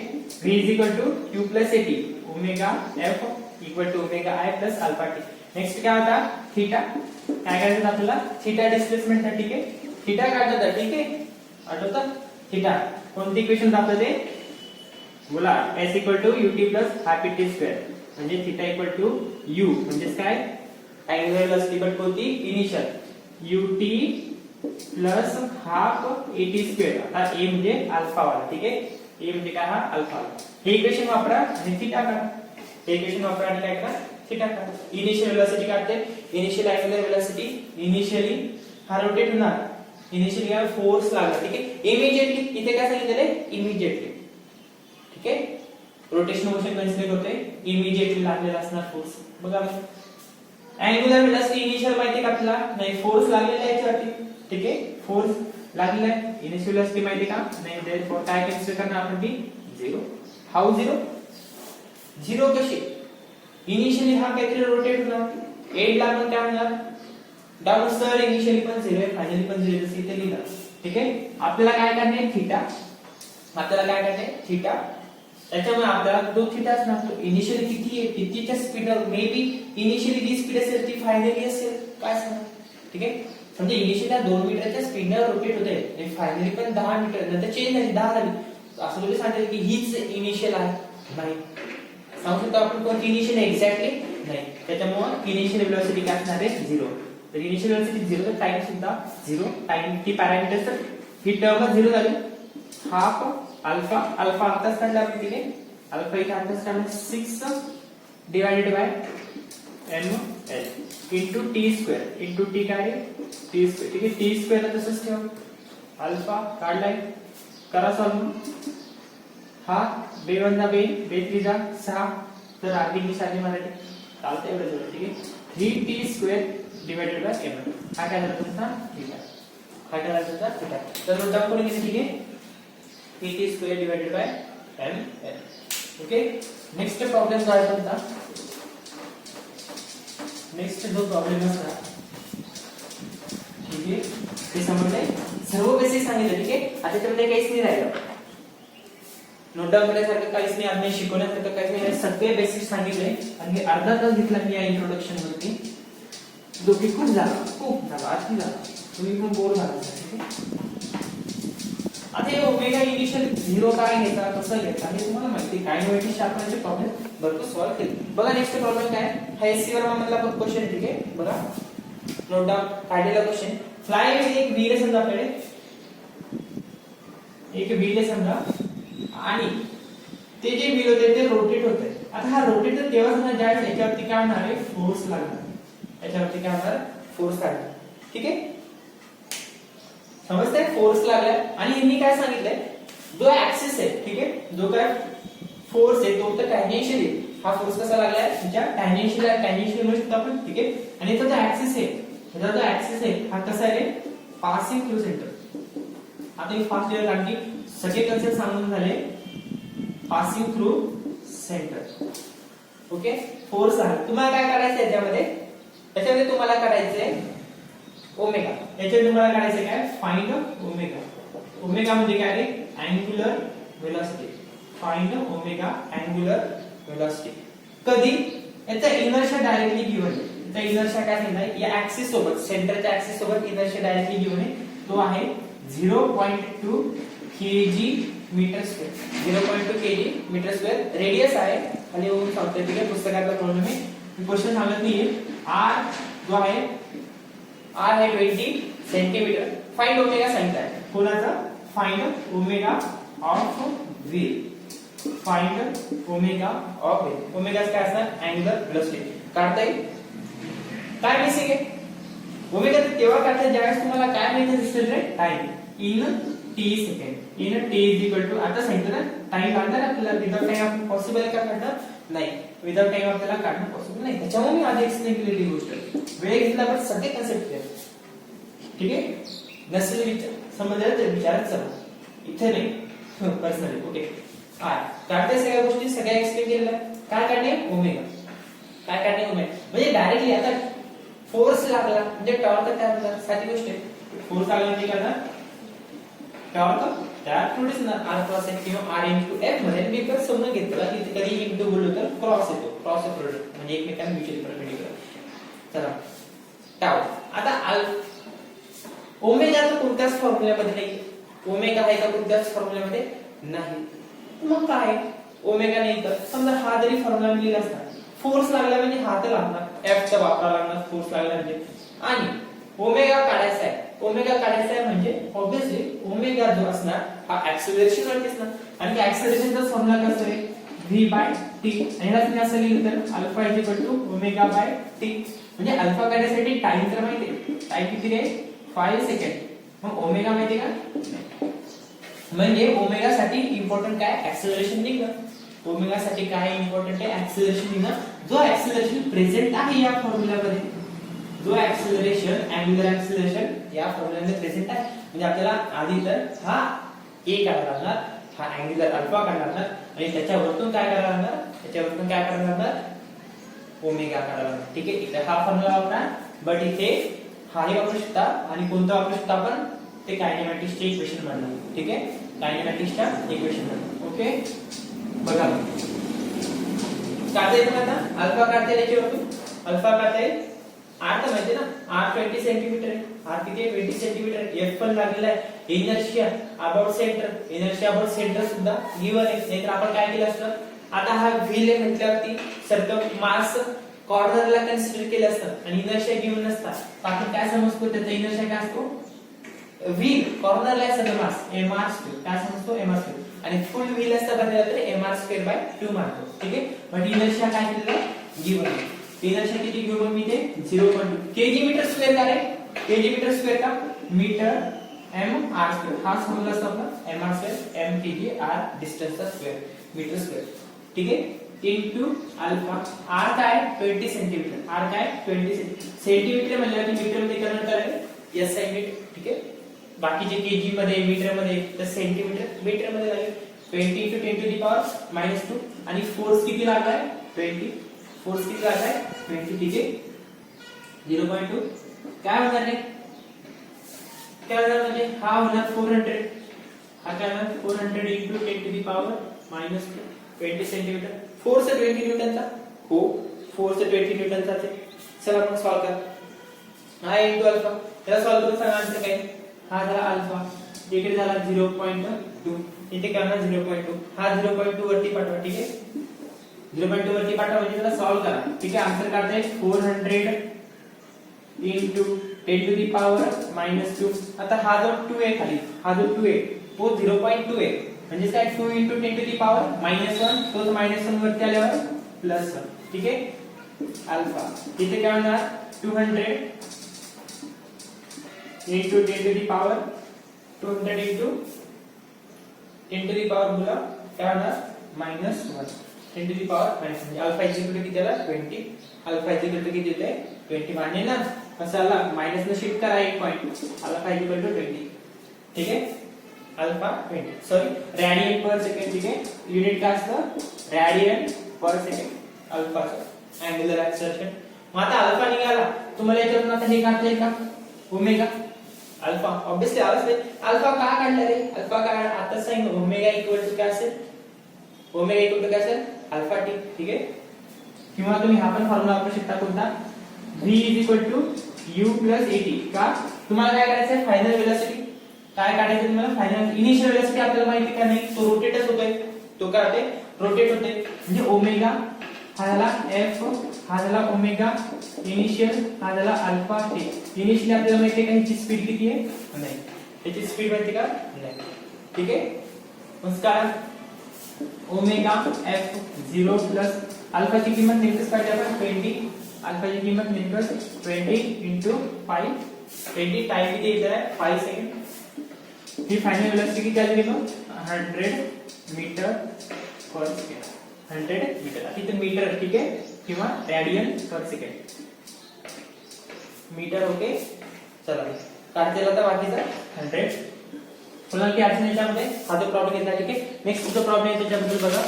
v is equal to q plus a t. Omega f equal to omega i plus alpha t. Next काय होता? थीटा. काय करायचं आपल्याला? थीटा डिस्प्लेसमेंट आहे. ठीक आहे? थीटा काढतात. ठीक आहे? आठवतं? थीटा कोणती इक्वेशन आपलं ते? बोला. s equal to ut plus half t square. म्हणजे थीटा इक्वल टू u म्हणजे काय? अँग्युलर व्हेलॉसिटी पण कोणती? Initial ut plus half at square. आता a म्हणजे अल्फा वाला. ठीक आहे? a म्हणजे काय? हा अल्फा. हे इक्वेशन वापरा आणि थीटा काढा. हे इक्वेशन वापरा आणि काय करा? थीटा काढा. इनिशियल व्हेलॉसिटी काढते. Initial angular velocity. इनिशियली हा रोटेट होणार. इनिशियली काय? फोर्स लागला. ठीक आहे? इमिडिएटली इथे काय सांगितलेलं आहे? इमिडिएटली. ठीक आहे? रोटेशन मोशन कन्सिडर करतोय. इमिडिएटली लागलेला असणार फोर्स. बघा अँग्युलर व्हेलॉसिटी इनिशियल माहिती का आपल्याला? नाही. फोर्स लागलेला आहे याच्यावरती. ठीक आहे? फोर्स लागलेला आहे. इनिशियल व्हेलॉसिटी माहिती का? नाही. देयरफॉर काय कन्सिडर करणार आपण? ती 0. हाऊ 0? 0 कशी? इनिशियली हा काहीतरी रोटेट होणार. 8 ला पण काय होणार? डाऊन सर इनिशियली पण 0 आहे, फायनली पण 0 जसं इथे लिहिलं. ठीक आहे? आपल्याला काय करणे आहे? थीटा. आपल्याला काय करणे? थीटा. त्याच्यामुळे आपल्याला जो थीटा असणार तो इनिशियली किती आहे? कितीच्या स्पीडवर? May be initially G speed असेल ती फायनली असेल. काय सांगा? ठीक आहे? म्हणजे इनिशियली 2 मीटरच्या स्पीडने रोटेट होते आणि फायनली पण 10 मीटर नंतर चेंज झाली 10 झाली. असं तुम्ही सांगितलं की हीच इनिशियल आहे? नाही. सांगू शकतो आपण कोणती इनिशियल एक्झॅक्टली? नाही. त्याच्यामुळे इनिशियल व्हेलॉसिटी काय असणार आहे? 0. तर इनिशियल व्हेलॉसिटी 0 तर टाइम सुद्धा 0. टाइम ती पॅरामीटर्स तर ही टर्म 0 झाली. Half alpha. अल्फा आताच काढला आपण. ठीक आहे? अल्फा इथे आताच काढला. 6 divided by m l into t square. Into t काय? t square. ठीक आहे? t स्क्वेअर तसंच ठेवा. अल्फा काढलाय. करा सॉल्व. हा 2 × 2 2 3 जा 6. तर आधी मी साधी मराठी चालतं एवढं जवळ. ठीक आहे? 3t square divided bye m. हा काय झाला तुमचा? थीटा. हा काय झाला तुमचा? थीटा. तर नोट डाउन करून घ्या. ठीक आहे? 3t square divided bye m l. Okay? Next problem काय तुमचा? नेक्स्ट जो प्रॉब्लेम असता. ठीक आहे? ते समजलंय? सर्व बेसिक सांगितलं. ठीक आहे? आता त्यामध्ये काहीच नाही राहिलं. नोट डाऊन करण्यासारखं काहीच नाही. आम्ही शिकवण्यासारखं काहीच नाही. सगळे बेसिक सांगितले आणि अर्धा तास घेतला मी या इंट्रोडक्शन वरती. जो की खूप झाला. आधी झाला. तुम्ही पण बोर झाला. ठीक आहे? आता हे ओमेगा इनिशियल 0 काय घेता? कसं घेता? हे तुम्हाला माहिती. कायनेमॅटिक्स शास्त्राचे प्रॉब्लेम भरपूर सॉल्व्ह केले. बघा नेक्स्ट प्रॉब्लेम काय? हा एससी वर मधला क्वेश्चन. ठीक आहे? बघा नोट डाऊन काढलेला क्वेश्चन. फ्लाय एक व्हील समजा आपल्याकडे. एक व्हील आहे समजा आणि ते जे व्हील होते ते रोटेट होते. आता हा रोटेट तर तेव्हाच होणार ज्या याच्यावरती काय होणार आहे? फोर्स लागणार. याच्यावरती काय होणार? फोर्स लागणार. ठीक आहे? समजतंय? फोर्स लागला आणि यांनी काय सांगितलंय? जो ऍक्सिस आहे. ठीक आहे? जो काय फोर्स आहे तो तर टॅन्जेन्शियल आहे. हा फोर्स कसा लागलाय? तुमच्या टॅन्जेन्शियल म्हणू शकतो आपण. ठीक आहे? आणि याचा जो ऍक्सिस आहे, याचा जो ऍक्सिस आहे हा कसा आहे? Passing through centre. आता मी फास्ट इयर काढली. सगळे कन्सेप्ट सांगून झाले. Passing through centre. Okay? Force आहे. तुम्हाला काय करायचं याच्यामध्ये? याच्यामध्ये तुम्हाला करायचंय ओमेगा. याच्यामध्ये तुम्हाला करायचंय काय? Find omega. ओमेगा म्हणजे काय रे? Angular velocity. Find omega angular velocity. कधी? याचा इनर्शिया डायरेक्टली गिवन आहे. याचा इनर्शिया काय सांगितलं? या ऍक्सिस सोबत, सेंटरच्या ऍक्सिस सोबत इनर्शिया डायरेक्टली गिवन आहे. तो आहे 0.2 kg metre square. 0.2 kg metre square radius आहे. खाली होऊन सांगतोय ठीक आहे, पुस्तकातला प्रॉब्लेम आहे, मी क्वेश्चन सांगत नाहीये. r जो आहे r आहे 20 सेंटीमीटर. फाइंड ओमेगा सांगितलं आहे. कोणाचा? Find omega of wheel. Find omega of wheel. Omega काय असणार? Angular velocity. काढता येईल. काय मिसिंग आहे? ओमेगा तेव्हा काढता ज्यावेळेस तुम्हाला काय माहिती दिसेल रे? Time in t second. In t is equal to, आता सांगितलं ना टाइम काढणार आपल्याला. विदाउट टाइम पॉसिबल आहे का काढणं? नाही. विदाउट टाइम आपल्याला काढणं पॉसिबल नाही. त्याच्यामुळे मी आधी एक्सप्लेन केलेली गोष्ट. वेळ घेतला पण सगळे कन्सेप्ट क्लिअर. ठीक आहे. नसेल विचार समजलं तर विचारच चला, इथे नाही पर्सनली. ओके. काढते सगळ्या गोष्टी सगळ्या एक्सप्लेन केलेल्या. काय काढणे? ओमेगा. काय काढणे? ओमेगा. म्हणजे डायरेक्टली आता फोर्स लागला म्हणजे टॉर्क काय होणार? साधी गोष्ट आहे. फोर्स लागला म्हणजे काय होणार? टॉर्क त्या थोडीच ना r क्रॉस f किंवा r into f मध्ये मी पण समजून घेतलं की कधी इंटू बोललो तर क्रॉस येतो. क्रॉस प्रोडक्ट म्हणजे एकमेकांना म्युच्युअल परपेंडिक्युलर. चला टाउ. आता ओमेगा तर कोणत्याच फॉर्म्युल्यामध्ये नाही. ओमेगा आहे का कोणत्याच फॉर्म्युल्यामध्ये? नाही. मग काय? ओमेगा नाही तर समजा हा जरी फॉर्म्युला लिहिला असता, फोर्स लागला म्हणजे हा तर लागणार, f चा वापरा लागणार फोर्स लागला म्हणजे. आणि ओमेगा काढायचा आहे. ओमेगा काढायचा आहे म्हणजे ऑब्वियसली ओमेगा जो असणार हा ऍक्सेलरेशन वरती असणार. आणि ऍक्सेलरेशनचा फॉर्म्युला कसा आहे? v by t. आणि याला तुम्ही असं लिहिलं तर alpha is equal to omega by t. म्हणजे अल्फा काढण्यासाठी टाइम तर माहिती आहे. टाइम किती आहे? 5 सेकंड. मग ओमेगा माहिती आहे का? म्हणजे ओमेगा साठी इम्पॉर्टंट काय? ऍक्सेलरेशन निघणं. ओमेगा साठी काय इम्पॉर्टंट आहे? ऍक्सेलरेशन निघणं. जो ऍक्सेलरेशन प्रेझेंट आहे या फॉर्म्युल्यामध्ये, जो ऍक्सेलरेशन अँगुलर ऍक्सेलरेशन या फॉर्म्युल्यामध्ये प्रेझेंट आहे, म्हणजे आपल्याला आधी तर हा a काढायला लागणार, हा अँगुलर अल्फा काढायला लागणार आणि त्याच्यावरतून काय करायला लागणार? त्याच्यावरतून काय करायला लागणार? ओमेगा काढायला लागणार. ठीक आहे. इथे हा फॉर्म्युला वापरा, बट इथे हाही वापरू शकता. आणि कोणतं वापरू शकता आपण? ते कायनेमॅटिक्सचे इक्वेशन बनवणार. ठीक आहे. कायनेमॅटिक्सच्या इक्वेशन बनवणार. ओके. बघा काढता येईल आता अल्फा काढता येईल याच्यावरतून. अल्फा काढता येईल. r तर माहिती ना, r 20 सेंटीमीटर आहे. r किती आहे? 20 सेंटीमीटर आहे. f पण लागलेला आहे. Inertia about centre. Inertia about centre सुद्धा गिवन आहे. नाहीतर आपण काय केलं असतं? आता हा व्हील आहे म्हटल्यावरती सर्कम मास कॉर्नरला कन्सिडर केलं असतं आणि इनर्शिया गिवन नसता. आपण काय समजतो? त्याचा इनर्शिया काय असतो? व्हील कॉर्नरला आहे सगळं मास mr². काय समजतो? mr². आणि फुल व्हील असता बदलला तर mr²/2 मानतो. ठीक आहे. पण इनर्शिया काय केलेलं? गिवन आहे. इनर्शिया किती गिवन मी ते 0.2 kg मीटर स्क्वेअर काय आहे? kg मीटर स्क्वेअर का? Metre mr². हा फॉर्म्युला असतो आपला mr² m kg r डिस्टन्सचा स्क्वेअर मीटर स्क्वेअर. ठीक आहे. Into alpha. r काय? 20 सेंटीमीटर. r काय? 20 सेंटीमीटर म्हणजे मीटर मध्ये कन्वर्ट करायचं SI मीटर. ठीक आहे. बाकीचे kg मध्ये मीटर मध्ये तर सेंटीमीटर मीटर मध्ये लागेल. 20 into 10 to the power -2. आणि फोर्स किती लागलाय? 20. फोर्स किती लागलाय? 20. ठीक आहे. 0.2 काय होणार आहे? काय होणार म्हणजे हा होणार 400. हा काय होणार? 400 into 10 to the power -2. 20 centimetre. Force 20 न्यूटनचा. हो, फोर्स 20 न्यूटनचा आहे. चला आपण सॉल्व करा. हा इनटू अल्फा. याला सॉल्व करून सांगा आन्सर काय? हा झाला अल्फा. इकडे झाला 0.2. इथे काय होणार? 0.2. हा 0.2 वरती पाठवा. ठीक आहे. 0.2 वरती पाठवा म्हणजे त्याला सॉल्व करा. ठीक आहे. आन्सर काढता येईल 400 into 10 to the power -2. आता हा जो 2 आहे खाली, हा जो 2 आहे तो 0.2 आहे. म्हणजे काय? 2 into 10 to the power -1. तोच -1 वरती आल्यावर +1. ठीक आहे. अल्फा इथे काय होणार? 200 into 10 to the power 200 into 10 to the power बोला काय होणार? -1. 10 to the power -1. Alpha is equal to किती आला? 20. अल्फा इज इक्वल टू किती येते? 20 मान्य ना? कसं आला? मायनस ने शिफ्ट करा 1 point. Alpha is equal to 20. ठीक आहे. Alpha 20 sorry radian per second. ठीक आहे. युनिट काय असतं? रेडियन पर सेकंड अल्फाचं अँगुलर ऍक्सेलरेशन. मग आता अल्फा निघाला. तुम्हाला याच्यातून आता हे काढता येईल का? ओमेगा. अल्फा ऑब्वियसली आलाच नाही. अल्फा का काढला रे? अल्फा का आता सांग. ओमेगा इक्वल टू काय असेल? ओमेगा इक्वल टू काय असेल? Alpha T. ठीक आहे. किंवा तुम्ही हा पण फॉर्म्युला वापरू शकता कोणता? v is equal to u plus at. का? तुम्हाला काय करायचं आहे, फायनल वेलोसिटी काय काढायचं तुम्हाला, फायनल इनिशियल वेलोसिटी आपल्याला माहिती का नाही, तो रोटेटच होतोय, तो काय होते, रोटेट होते, म्हणजे ओमेगा हा झाला एफ, हा झाला ओमेगा इनिशियल, हा झाला अल्फा टी. इनिशियली आपल्याला माहिती आहे का ह्याची स्पीड किती आहे, नाही ह्याची स्पीड माहिती का, नाही. ठीक आहे, नमस्कार. ओमेगा एफ 0 प्लस अल्फाची किंमत नेमकंच काढली आपण 20, अल्फाची किंमत नेमकंच 20 into 5, 20 टाइम किती येत आहे 5 सेकंड. ही फायनल वेलोसिटी किती आली गेलो 100 मीटर पर सेकंड, 100 मीटर, इथे मीटर ठीक आहे किंवा radian per second, metre. Okay, चला काढते आता बाकीचा 100. पुन्हा की अडचण याच्यामध्ये हा जो प्रॉब्लेम घेतला. ठीक आहे, नेक्स्ट जो प्रॉब्लेम आहे त्याच्याबद्दल बघा.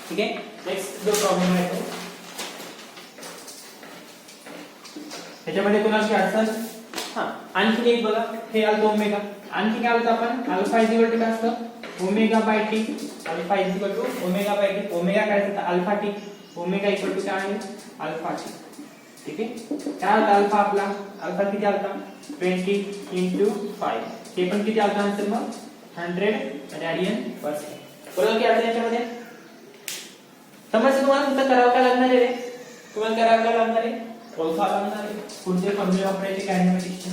ठीक आहे, नेक्स्ट जो प्रॉब्लेम आहे तो त्याच्यामध्ये कोणाला की अडचण, हा आणखी एक बघा, हे आलं ओमेगा, आणखी काय आलं आपण अल्फा इज इक्वल टू काय असतं omega by t, alpha is equal to omega by t, omega काय असतं alpha t, omega equal to काय आहे अल्फा टी. ठीक आहे, काय होता अल्फा आपला, अल्फा किती आलता 20 into 5, हे पण किती आलता आन्सर मग 100 रेडियन पर सेकंड. बरोबर की आता याच्यामध्ये समस्या तुम्हाला फक्त करावं काय लागणार आहे, तुम्हाला करावं काय लागणार आहे, ओळखा लागणार आहे पुढचे फॉर्म्युला वापरायचे कायनेमॅटिक्सचे.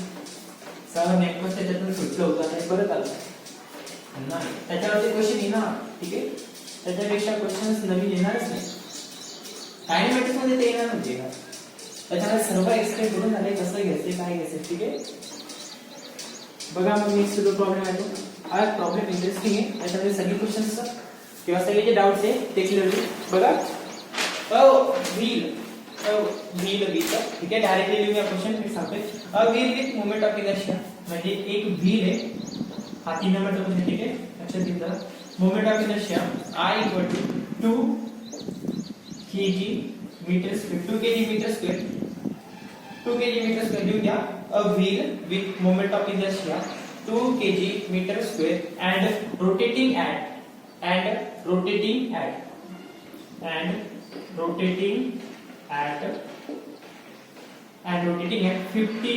सर नेटवर्क त्याच्यातून सुटलं होतं आणि परत आलं नाही, त्याच्यावरती क्वेश्चन येणार. ठीक आहे, त्याच्यापेक्षा क्वेश्चन्स नवीन येणारच नाही, कायनेमॅटिक्स मध्ये ते येणार म्हणजे येणार. त्याच्यामध्ये सर्व एक्सप्लेन करून झाले कसं घ्यायचे काय घ्यायचे. ठीक आहे, बघा मग नेक्स्ट जो प्रॉब्लेम आहे तो हा प्रॉब्लेम इंटरेस्टिंग आहे, त्याच्यामध्ये सगळे क्वेश्चन्स किंवा सगळे जे डाउट्स आहे ते क्लिअरली बघा. व्हील ठीक आहे, डायरेक्टली लिहूया क्वेश्चन. मी सांगतोय अ wheel with moment of inertia, म्हणजे एक व्हील आहे हा 3 नंबरचा क्वेश्चन. ठीक आहे, लक्षात घ्या moment of inertia I equal to 2 kg metre square, 2 kg metre square, 2 kg metre square लिहून घ्या. A wheel with moment of inertia 2 kg metre square and rotating at 50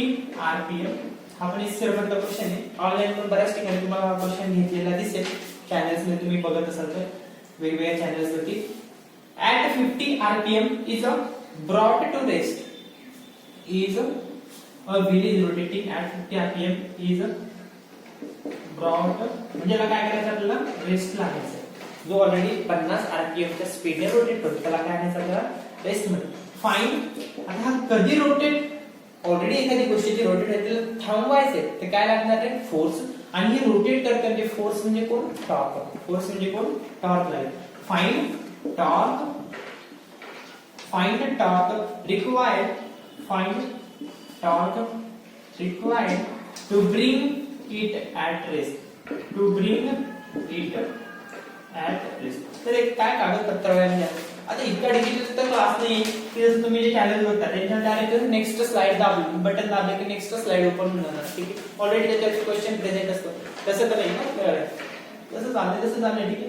rpm. हा पण इस सर्वंत क्वेश्चन आहे, ऑनलाइन पण बऱ्याच ठिकाणी तुम्हाला हा क्वेश्चन घेतलेला दिसेल, चॅनल्स मध्ये तुम्ही बघत असाल तर वेगवेगळ्या चॅनल्स वरती. at 50 rpm is brought to rest, is a wheel is rotating at 50 rpm is brought, म्हणजे याला काय करायचं आपल्याला रेस्ट लागायचं, जो ऑलरेडी 50 rpm च्या स्पीडने रोटेट करतो त्याला काय करायचं आपल्याला रेस्ट मध्ये. फाइंड आता हा कधी रोटेट, ऑलरेडी एखादी गोष्टीची रोटेट आहे त्याला थांबवायचे तर काय लागणार आहे फोर्स, आणि हे रोटेट करते म्हणजे फोर्स म्हणजे कोण टॉर्क, फोर्स म्हणजे कोण टॉर्क लागेल. Find torque required to bring it at rest, तर एक काय कागदपत्र आहे. आता इतका डिटेल तर क्लास नाही की जसं तुम्ही जे चॅनल बघता त्याच्यावर डायरेक्ट नेक्स्ट स्लाइड दाबून बटन दाबले की नेक्स्ट स्लाइड ओपन होणार. ठीक आहे, ऑलरेडी त्याच्यावर क्वेश्चन प्रेझेंट असतो, तसं तर नाही ना, तसं झालं. ठीक आहे,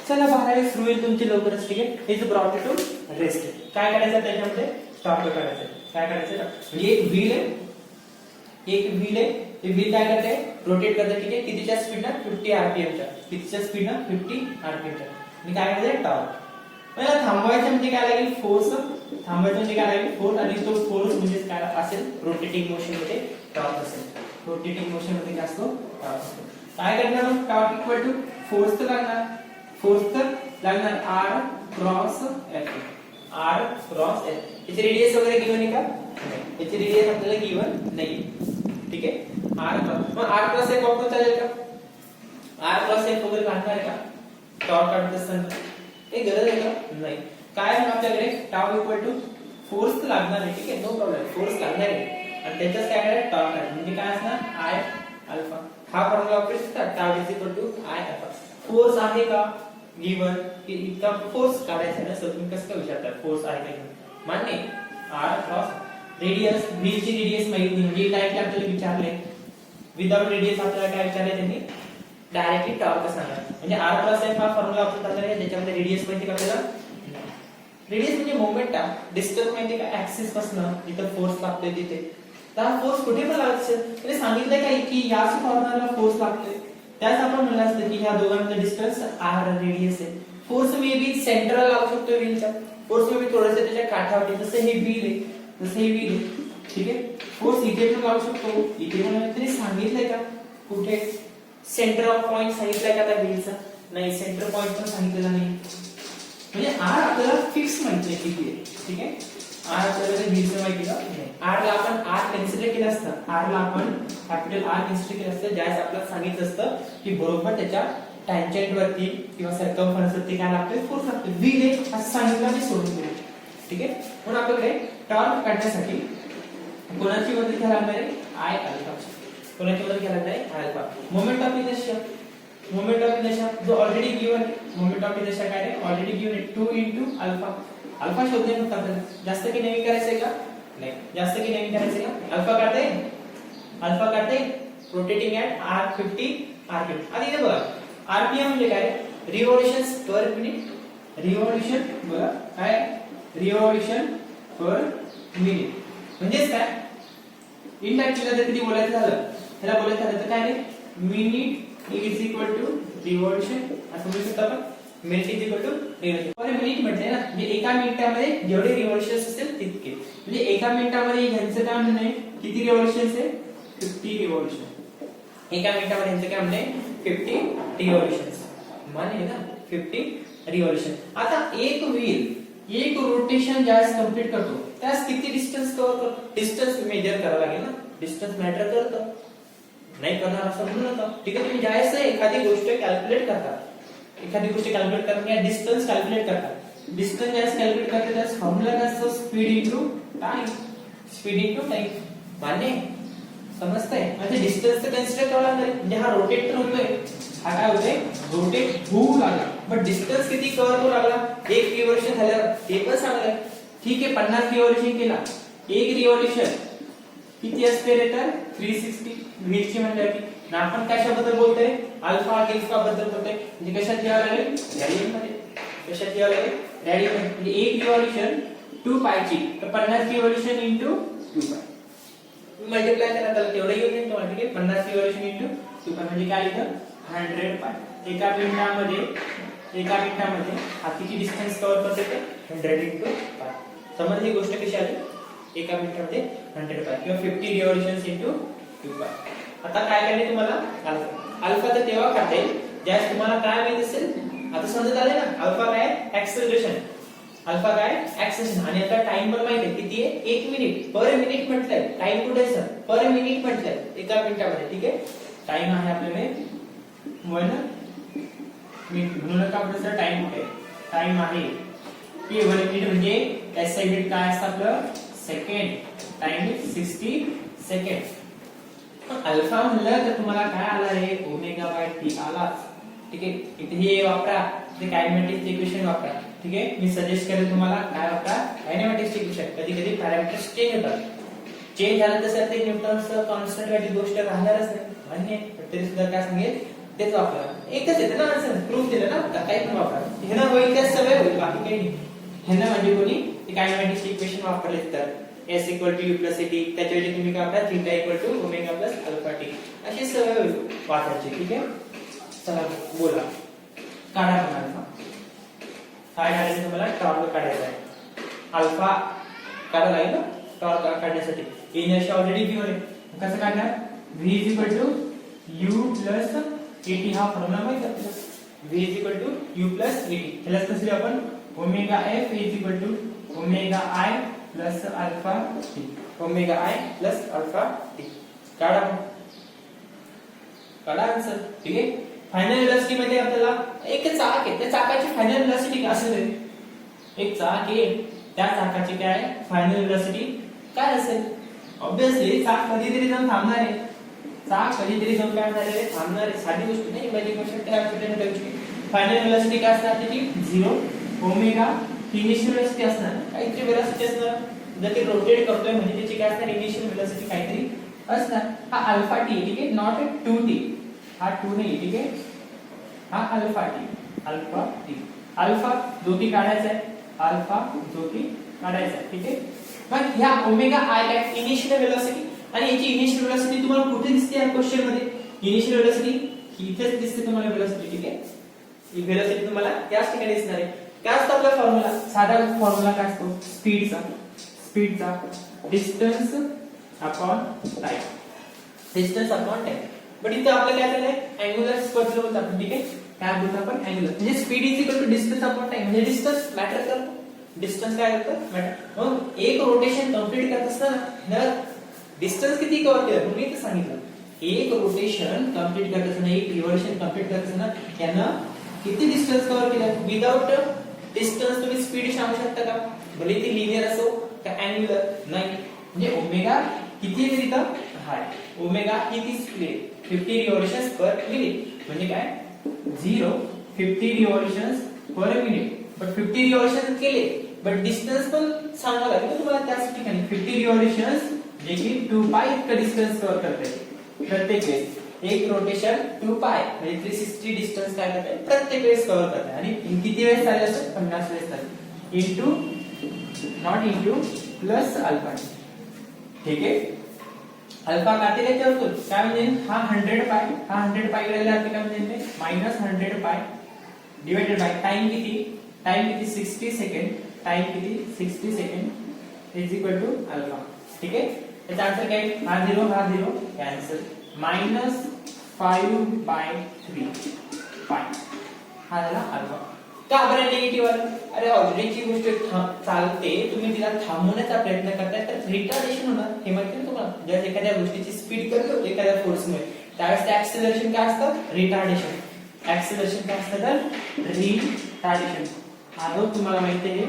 चला 12वी सुरू होईल तुमची लवकरच. ठीक आहे, हे जो ब्रॉट टू रेस्ट काय करायचं त्याच्यामध्ये स्टॉप करायचं, काय करायचं म्हणजे एक व्हील आहे, ते व्हील काय करते रोटेट करते. ठीक आहे, कितीच्या स्पीडनं 50 rpm च्या, कितीच्या स्पीडनं 50 rpm च्या, आणि काय करायचं टॉर्क. मला थांबवायचं म्हणजे काय लागेल फोर्स, थांबवायचं म्हणजे काय लागेल फोर्स, आणि तो फोर्स म्हणजे काय असेल रोटेटिंग मोशन मध्ये टॉर्क असेल, रोटेटिंग मोशन मध्ये काय असतो टॉर्क असतो. काय करणार मग टॉर्क इक्वल टू फोर्स तर लागणार, r क्रॉस f, याची रेडियस वगैरे गिवन आहे का, याची रेडियस आपल्याला गिवन नाही. ठीक आहे, मग r क्रॉस f वापरून चालेल का, r क्रॉस f वगैरे काढणार आहे का टॉर्क काढत असताना, काही गरज आहे का नाही. काय मग आपल्याकडे टाउ इक्वल टू फोर्स लागणार आहे. ठीक आहे, नो प्रॉब्लेम, फोर्स लागणार आहे आणि त्याच्याच काय करायचं टॉर्क आहे, म्हणजे काय असणार I अल्फा. हा फॉर्म्युला वापरायचा tau is equal to I alpha. Force आहे का गिवन, की इतका फोर्स काढायचा ना, सर तुम्ही कसं काय विचारता फोर्स आहे का मान्य. r क्रॉस रेडियस, व्हीलची रेडियस माहिती नाही म्हणजे टाइप आपल्याला विचारले, विदाउट रेडियस आपल्याला काय विचारले त्यांनी डायरेक्टली टॉर्क सांगा, म्हणजे r क्रॉस f हा फॉर्म्युला वापरून टाकला आहे. त्याच्यामध्ये रेडियस माहिती का आपल्याला, रेडियस म्हणजे मोमेंट डिस्टन्स माहिती का ऍक्सिस पासून जिथे फोर्स लागतोय तिथे, तर हा फोर्स कुठे पण लागत असेल म्हणजे सांगितलंय काय की याच कॉर्नरला फोर्स लागतोय, त्याच आपण म्हणलं असतं की ह्या दोघांचा डिस्टन्स r रेडियस आहे. फोर्स मे बी सेंटरला लागू शकतो व्हीलच्या, फोर्स मे बी थोडंसं त्याच्या काठावरती, जसं हे व्हील आहे, जसं हे व्हील आहे, ठीक आहे. फोर्स इथे पण लागू शकतो, इथे पण. तरी सांगितलंय का कुठे सेंटर ऑफ पॉइंट सांगितलंय का त्या व्हीलचा? नाही, सेंटर पॉइंट पण सांगितलेला नाही. म्हणजे r आपल्याला फिक्स माहिती आहे किती आहे, ठीक आहे. r आपल्याला व्हीलचं माहिती का नाही. r ला आपण r कन्सिडर केलं असतं, r ला आपण कॅपिटल R कन्सिडर केलं असतं, ज्यावेळेस आपल्याला सांगितलं असतं की बरोबर त्याच्या टॅन्जंट वरती किंवा सर्कमफरन्स वरती काय लागतोय, फोर्स लागतोय. व्हील आहे असं सांगितलं आणि सोडून दिलं, ठीक आहे. म्हणून आपल्याकडे टॉर्क काढण्यासाठी कोणाची मदत घ्यायला लागणार आहे? I alpha. कोणाची मदत घ्यायला लागणार आहे? Alpha. Moment of inertia, moment of inertia जो ऑलरेडी गिवन आहे, मोमेंट ऑफ इनर्शिया काय आहे? ऑलरेडी गिवन आहे 2 into अल्फा. अल्फा शोधणे फक्त आपल्याला, जास्त काही नवीन करायचंय का? नाही, जास्त काही नवीन करायचंय का? अल्फा काढते, अल्फा काढते, रोटेटिंग ॲट r50 r50. आणि हे बघा rpm म्हणजे काय? Revolutions per minute. रिव्होल्यूशन बघा काय? रिव्होल्यूशन पर मिनिट म्हणजे काय? इनडायरेक्टली जर किती बोलायचं झालं, त्याला बोलायचं झालं तर काय रे? Minute is equal to revolution असं म्हणू शकतो आपण. Minute is equal to revolution per minute म्हटले ना, म्हणजे एका मिनिटामध्ये जेवढे रिव्होल्यूशन्स असतील तितके. म्हणजे एका मिनिटामध्ये ह्यांचं काय म्हणणं आहे? किती रिव्होल्यूशन्स आहे? 50 रिव्होल्यूशन. एका मिनिटामध्ये ह्यांचं काय म्हणणं आहे? 50 रिव्होल्यूशन्स. मान्य ना? 50 रिव्होल्यूशन. आता एक व्हील एक रोटेशन ज्यावेळेस कंप्लीट करतो त्यास किती डिस्टन्स कव्हर करतो? डिस्टन्स मेजर करावं लागेल ना, डिस्टन्स मॅटर करतं. नाही करणार असं म्हणू नका, ठीक आहे. तुम्ही ज्यावेळेस एखादी गोष्ट कॅल्क्युलेट करता, एखादी गोष्ट कॅल्क्युलेट करताना डिस्टन्स कॅल्क्युलेट करता, डिस्टन्स ज्यावेळेस कॅल्क्युलेट करता त्यास फॉर्म्युला काय असतो? Speed into time. Speed into time. मान्य समजतंय? म्हणजे डिस्टन्स तर कन्सिडर करावं लागेल. म्हणजे हा रोटेट तर होतोय, हा काय होतोय? रोटेट होऊ लागला. बट डिस्टन्स किती कव्हर करू लागला? एक रिव्होल्यूशन झाल्यावर ते पण सांगलं. ठीक आहे, 50 रिव्होल्यूशन केला, एक रिव्होल्यूशन किती असते रे? तर 360 व्हीलची म्हणल्यावर. ना आपण कशाबद्दल बोलतोय? अल्फा गिल्फा बद्दल बोलतोय. म्हणजे कशात घ्यावं लागेल? रेडियन मध्ये. कशात घ्यावं लागेल? रेडियन मध्ये. म्हणजे एक रिव्होल्यूशन 2 पायची, तर 50 रिव्होल्यूशन इनटू 2 पाय. मल्टिप्लाय करा त्याला तेवढं येऊन जाईल तुम्हाला, ठीक आहे. 50 रिव्होल्यूशन इनटू 2 पाय म्हणजे काय येतं? 100 पाय. एका मिनिटामध्ये हा किती डिस्टन्स कव्हर करते? ते 100 into पाय. समज ही गोष्ट कशी आली? एका मिनिटामध्ये 100 पाय किंवा 50 रिव्होल्यूशन्स into 2 पाय. आता काय करायचे तुम्हाला? अल्फा. अल्फा तर तेव्हा काढता येईल ज्यावेळेस तुम्हाला काय माहित असेल. आता समजत आले ना अल्फा काय? ऍक्सेलरेशन. अल्फा काय? ऍक्सेलरेशन. आणि आता टाइम पण माहिती आहे किती आहे? 1 मिनिट. पर मिनिट म्हटलंय, टाइम कुठे आहे सर? पर मिनिट म्हटलंय एका मिनिटामध्ये, ठीक आहे. टाइम आहे आपल्याकडे 1 मिनिट. म्हणून नका आपल्याला टाइम कुठे? टाइम आहे p 1 मिनिट म्हणजे SI मिनिट काय असतं आपलं? Second. Time is 60 second. Alpha म्हणलं तर तुम्हाला काय आला रे? ओमेगा बाय टी आला, ठीक आहे. इथे हे वापरा, इथे कायनेमॅटिक्स इक्वेशन वापरा, ठीक आहे. मी सजेस्ट करेन तुम्हाला काय वापरा? कायनेमॅटिक्स इक्वेशन. कधी कधी पॅरामीटर्स चेंज होतात, चेंज झालं तसं ते न्यूटनचं कॉन्स्टंट व्हॅल्यू गोष्ट राहणारच नाही. मान्य आहे? तरी सुद्धा काय सांगेल तेच वापरा. एकच येतं ना आन्सर, प्रूफ दिलं ना, काही पण वापरा. हे ना होईल त्याच सवय होईल, बाकी काही नाही. हे ना म्हणजे कोणी कायनेमॅटिक्स इक्वेशन वापरले तर S equal to U plus AT, त्याच्याऐवजी तुम्ही काय वापरा? Theta equal to omega plus alpha t. अशी सवय होईल वापरायची, ठीक आहे. चला बोला, काढा मग अल्फा. काय काढायचं तुम्हाला? टॉर्क काढायचा आहे. अल्फा काढायला लागेल ना टॉर्क काढण्यासाठी. इनर्शिया ऑलरेडी गिवन आहे, कसं काढणार? V is equal to U plus AT. हा फॉर्म्युला माहिती आहे आपल्याला. V is equal to U plus AT. त्यालाच कसं लिहू आपण? Omega F is equal to omega I plus alpha t. Omega I plus alpha T. काढा आन्सर, ठीक आहे. फायनल वेलोसिटी मध्ये आपल्याला एक चाक आहे, त्या चाकाची फायनल वेलोसिटी काय असेल? एक चाक आहे, त्या चाकाची काय फायनल वेलोसिटी काय असेल? ऑब्वियसली चाक कधीतरी जाऊन थांबणार आहे. चाक कधीतरी जाऊन काय होणार आहे? थांबणार आहे. साधी गोष्ट नाही, इमॅजिनेशन करायची. फायनल वेलोसिटी काय असणार त्याची? 0. ओमेगा इनिशियल वेलोसिटी असणार, काहीतरी वेलोसिटी असणार. जर ते रोटेट करतोय म्हणजे त्याची काय असणार? इनिशियल वेलोसिटी काहीतरी असणार. हा अल्फा टी, ठीक आहे. Not 2t. हा 2 नाही, ठीक आहे. हा alpha T. Alpha T. Alpha जो की काढायचा आहे, अल्फा जो की काढायचा आहे, ठीक आहे. मग ह्या ओमेगा आय काय? Initial velocity. आणि याची इनिशियल वेलोसिटी तुम्हाला कुठे दिसते या क्वेश्चन मध्ये? इनिशियल वेलोसिटी इथेच दिसते तुम्हाला वेलोसिटी, ठीक आहे? ही वेलोसिटी तुम्हाला याच ठिकाणी दिसणार आहे. काय असतो आपला फॉर्म्युला? साधा फॉर्म्युला काय असतो? स्पीडचा distance upon time, distance upon time. But इथे आपल्याला काय झालंय? अँग्युलर स्पीड बोलतो आपण, ठीक आहे? काय बोलतो आपण? अँग्युलर म्हणजे speed is equal to distance upon time. म्हणजे डिस्टन्स मॅटर करतो. डिस्टन्स काय करतं? मॅटर. मग एक रोटेशन कंप्लीट करत असताना डिस्टन्स किती कव्हर केलं तुम्ही इथे सांगितलं. एक रोटेशन कंप्लीट करत असताना, एक रिव्हॉल्यूशन कंप्लीट करत असताना यानं किती डिस्टन्स कव्हर केलं? विदाउट डिस्टन्स तुम्ही स्पीड सांगू शकता का? भले ती लिनियर असो का अँग्युलर? नाही. म्हणजे ओमेगा किती आहे तिथं? हाय. ओमेगा ही ती स्पीड आहे 50 रिव्हॉल्यूशन्स पर मिनिट. म्हणजे काय? 50 रिव्हॉल्यूशन्स पर मिनिट. बट 50 रिव्हॉल्यूशन्स केले बट डिस्टन्स पण सांगावं लागेल तुम्हाला त्याच ठिकाणी. 50 रिव्हॉल्यूशन्स जे की 2 पाय इतकं डिस्टन्स कव्हर करते प्रत्येक वेळेस. एक रोटेशन 2 पाय म्हणजे 360 डिस्टन्स काय करते प्रत्येक वेळेस कव्हर करते. आणि किती वेळेस चालेल असं? 50 वेळेस चालेल. Into not into plus alpha, ठीक आहे? अल्फा काढते त्याच्यावरतून काय म्हणजे हा 100 पाय, हा 100 पाय कडे लागते काय म्हणजे minus 100 pi divided by time किती? टाइम किती? 60 सेकंड. टाइम किती? 60 second is equal to alpha, ठीक आहे? याचा आन्सर काय? हा 0 कॅन्सल. मायनस 5/3 पाय हा झाला अल्फा. का बरं निगेटिव्ह आलं? अरे ऑलरेडी जी गोष्ट चालते तुम्ही तिला थांबवण्याचा प्रयत्न करताय तर रिटार्डेशन होणार. हे माहिती आहे तुम्हाला? जर एखाद्या गोष्टीची स्पीड कमी होते एखाद्या फोर्समुळे त्यावेळेस ते ऍक्सेलरेशन काय असतं? रिटार्डेशन. ऍक्सेलरेशन काय असतं? तर रिटार्डेशन. आता तुम्हाला माहिती आहे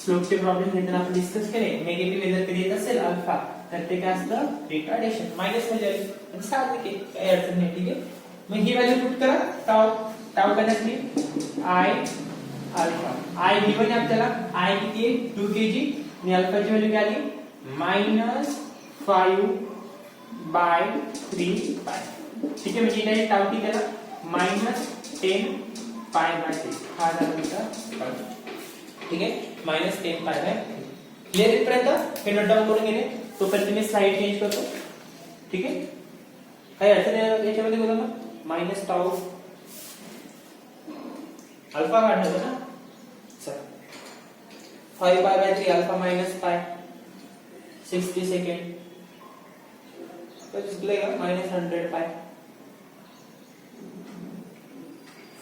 स्लोपचे प्रॉब्लेम घेताना आपण डिस्कस केले. निगेटिव्ह जर कधी येत असेल अल्फा तर ते काय असतं? रिटार्डेशन. मायनस मध्ये आली म्हणजे साहजिक आहे, काही अडचण नाही, ठीक आहे? मग ही व्हॅल्यू पुट करा. टाउ करण्यासाठी I अल्फा. I गिवन आहे आपल्याला. I किती आहे? 2 kg आणि अल्फाची व्हॅल्यू काय आली? -5/3 पाय, ठीक आहे? म्हणजे इथे टाउ किती आला? -10 पाय/3 हा झाला तुमचा, ठीक आहे? -10 पाय/3. क्लिअर इथपर्यंत? हे नोट डाऊन करून घेणे. तोपर्यंत मी स्लाइड चेंज करतो, ठीक आहे? काही अडचण नाही याच्यामध्ये बोला ना. मायनस टाउ अल्फा काढणार होता ना sir. 5/3 alpha minus pi 60 second दिसले का? -100 पाय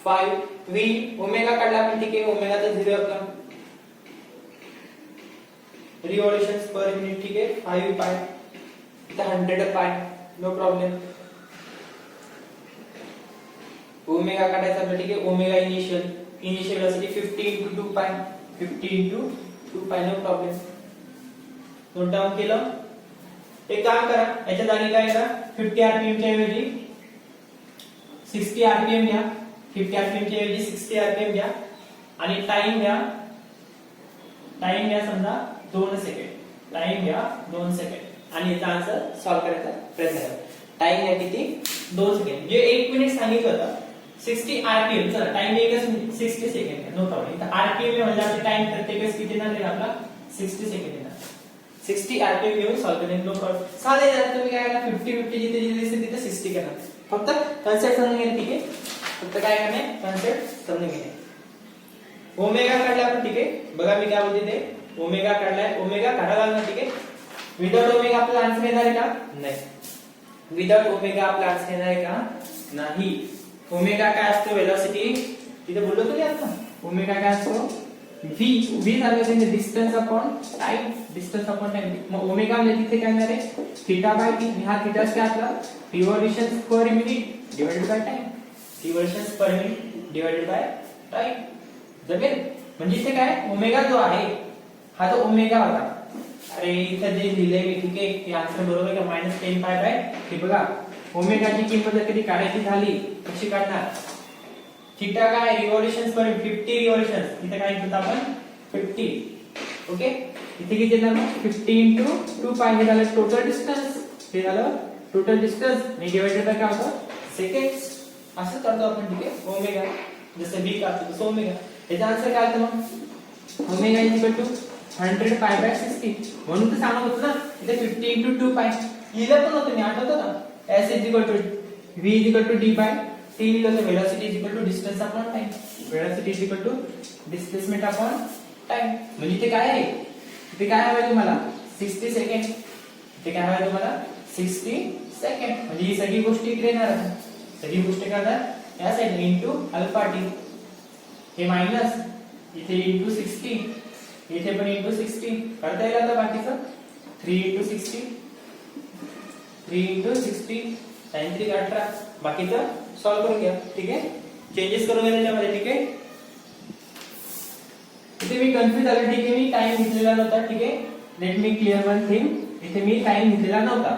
5 v ओमेगा काढला आपण, ठीक आहे? ओमेगा तर 0 आपला. रिव्होल्यूशन्स पर मिनिट, ठीक आहे? 5 पाय इथे 100 पाय, नो प्रॉब्लेम. ओमेगा काढायचा आपल्याला, ठीक आहे? ओमेगा इनिशियल वेलोसिटी 50 into 2 पाय, 50 into 2 पाय, नो प्रॉब्लेम. नोट डाऊन केलं. एक काम करा, याच्या जागी काय करा? 50 rpm च्या ऐवजी 60 rpm घ्या. 50 rpm च्या ऐवजी 60 rpm घ्या आणि टाइम घ्या समजा 2 सेकंड. टाइम घ्या 2 सेकंड आणि याचा आन्सर सॉल्व करायचा प्रयत्न करा. टाइम घ्या किती? 2 सेकंड. जे 1 मिनिट सांगितलं होतं 60 rpm. चला टाइम एकच 60 सेकंड, नो प्रॉब्लेम. इथं rpm म्हणजे आपला टाइम प्रत्येक वेळेस किती येणार आपला? 60 सेकंड येणार. 60 rpm घेऊन सॉल्व करेन, नो प्रॉब्लेम. साधे जर तुम्ही काय करा 50 जिथे दिसेल तिथे 60 करा. फक्त कन्सेप्ट समजून घ्या, ठीक आहे? फक्त काय करणे? कन्सेप्ट समजून घ्या. ओमेगा काढला आपण, ठीक आहे? बघा मी काय बोलते ते. ओमेगा काढलाय, ओमेगा काढायला लागणार, ठीक आहे? विदाउट ओमेगा आपला आन्सर येणार आहे का? नाही. विदाउट ओमेगा आपला आन्सर येणार आहे का? नाही. ओमेगा काय असतो? वेलोसिटी. तिथे बोललो तुम्ही आता ओमेगा काय असतो? v झालं ते distance upon time. Distance upon time. मग ओमेगा म्हणजे तिथे काय येणार आहे? θ/t. आणि हा θ काय आपला? Revolutions per minute divided by time. Revolutions per minute divided by time. जमेल? म्हणजे इथे काय ओमेगा जो आहे हा तो ओमेगा होता. अरे इथे जे दिले मी, ठीक आहे? ते आन्सर बरोबर आहे का? -10 पाय/3. हे बघा ओमेगाची किंमत जर कधी काढायची झाली कशी काढणार? थीटा काय? रिव्होल्यूशन्स पर 50 रिव्होल्यूशन्स. इथे काय घेतो आपण? 50. ओके? इथे किती येणार मग? 50 into 2 पाय. हे झालं टोटल डिस्टन्स. हे झालं टोटल डिस्टन्स आणि डिवाइडेड बाय काय होतं? सेकंड्स. असं करतो आपण, ठीक आहे? ओमेगा जसं v काढतो तसं ओमेगा. याचा आन्सर काय आलं मग? ओमेगा इज इक्वल टू 100 पाय/60. म्हणून तर सांगत होतो ना इथे 50 into 2 पाय. लिहिलं पण होतं मी, आठवतं ना, s is equal to v is equal to d by t लिहिलं होतं. Velocity is equal to distance upon time. Velocity is equal to displacement upon time. म्हणजे इथे काय आहे, इथे काय हवंय तुम्हाला 60 सेकंड. इथे काय हवंय तुम्हाला 60 सेकंड. म्हणजे ही सगळी गोष्टी इकडे येणार, सगळी गोष्टी करणार या साइड इनटू अल्फा टी. हे मायनस इथे इनटू 60, इथे पण इनटू 60 करता येईल. आता बाकीचं 3 इनटू 60, 3 इनटू 60 sin 3 18. बाकीचं सॉल्व करून घ्या. ठीक आहे, चेंजेस करून घ्या त्याच्यामध्ये. ठीक आहे, इथे मी कन्फ्यूज झालो. ठीक आहे, मी टाइम घेतलेला नव्हता. ठीक आहे, let me clear one thing. इथे मी टाइम घेतलेला नव्हता.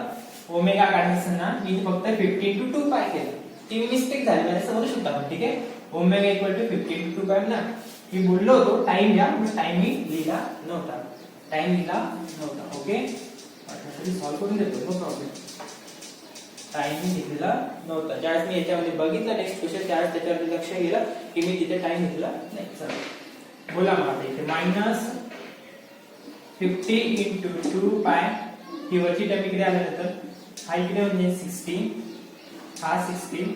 ओमेगा काढताना मी फक्त 50 * 2 पाय केलं. ती मिस्टेक झाली, मला समजू शकता पण. ठीक आहे, ओमेगा इक्वल टू 50 * 2 पाय ना. मी बोललो होतो टाइम घ्या, पण टाइम मी लिहिला नव्हता. टाइम लिहिला नव्हता. ओके, आता सॉल्व करून देतो, नो प्रॉब्लेम. टाइम मी घेतलेला नव्हता. ज्यावेळेस मी याच्यामध्ये बघितलं नेक्स्ट क्वेश्चन, त्यावेळेस त्याच्यावर लक्ष गेलं की मी तिथे टाइम घेतला नाही. चला बोला मग. आता इथे मायनस 50 * 2 पाय, ही वरची टर्म इकडे आल्यानंतर हा इकडे म्हणजे 16, हा 16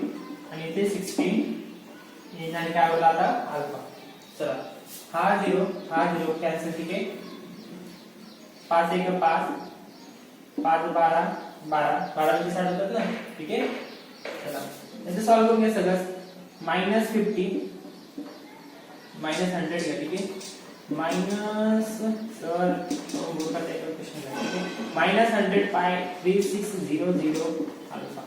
आणि इथे 16 आणि काय होईल आता अल्फा. चला हा 0 हा 0 कॅन्सल. ठीक आहे, 5 1 5, 5 12 12 12 चे 60 होतात ना. ठीक आहे, चला याचं सॉल्व करून घ्या सगळं. मायनस 50 मायनस 100 घ्या. ठीक आहे, मायनस सर मूर्खा टाइप क्वेश्चन आहे. मायनस 100 पाय 3600 अल्फा.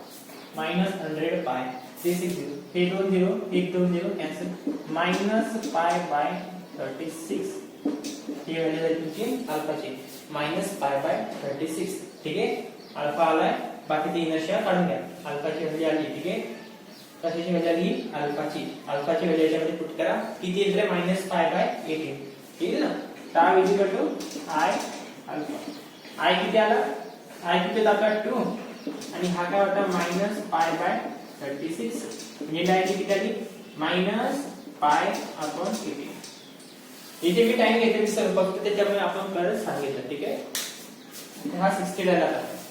मायनस 100 पाय 360, हे 2 0 1 2 0 cancel. Minus pi by 36, he value आहे तुमची अल्फाची. Minus pi by 36. ठीक आहे, अल्फा आलाय. बाकी ती इनर्शिया काढून घ्या. अल्फाची व्हॅल्यू आली. ठीक आहे, कशाची व्हॅल्यू आली, अल्फाची. अल्फाची व्हॅल्यू याच्यामध्ये पुट करा. किती येईल रे, मायनस पाय बाय 18 येईल ना. Tau is equal to I alpha. I किती आला, आय किती दाखवा 2 आणि हा काय होता मायनस पाय बाय 36. म्हणजे डायरेक्ट किती आली, मायनस पाय अपॉन 18. इथे मी टाइम घेतले सर, फक्त त्याच्यामुळे आपण करत सांगितलं. ठीक आहे, हा 60 डायला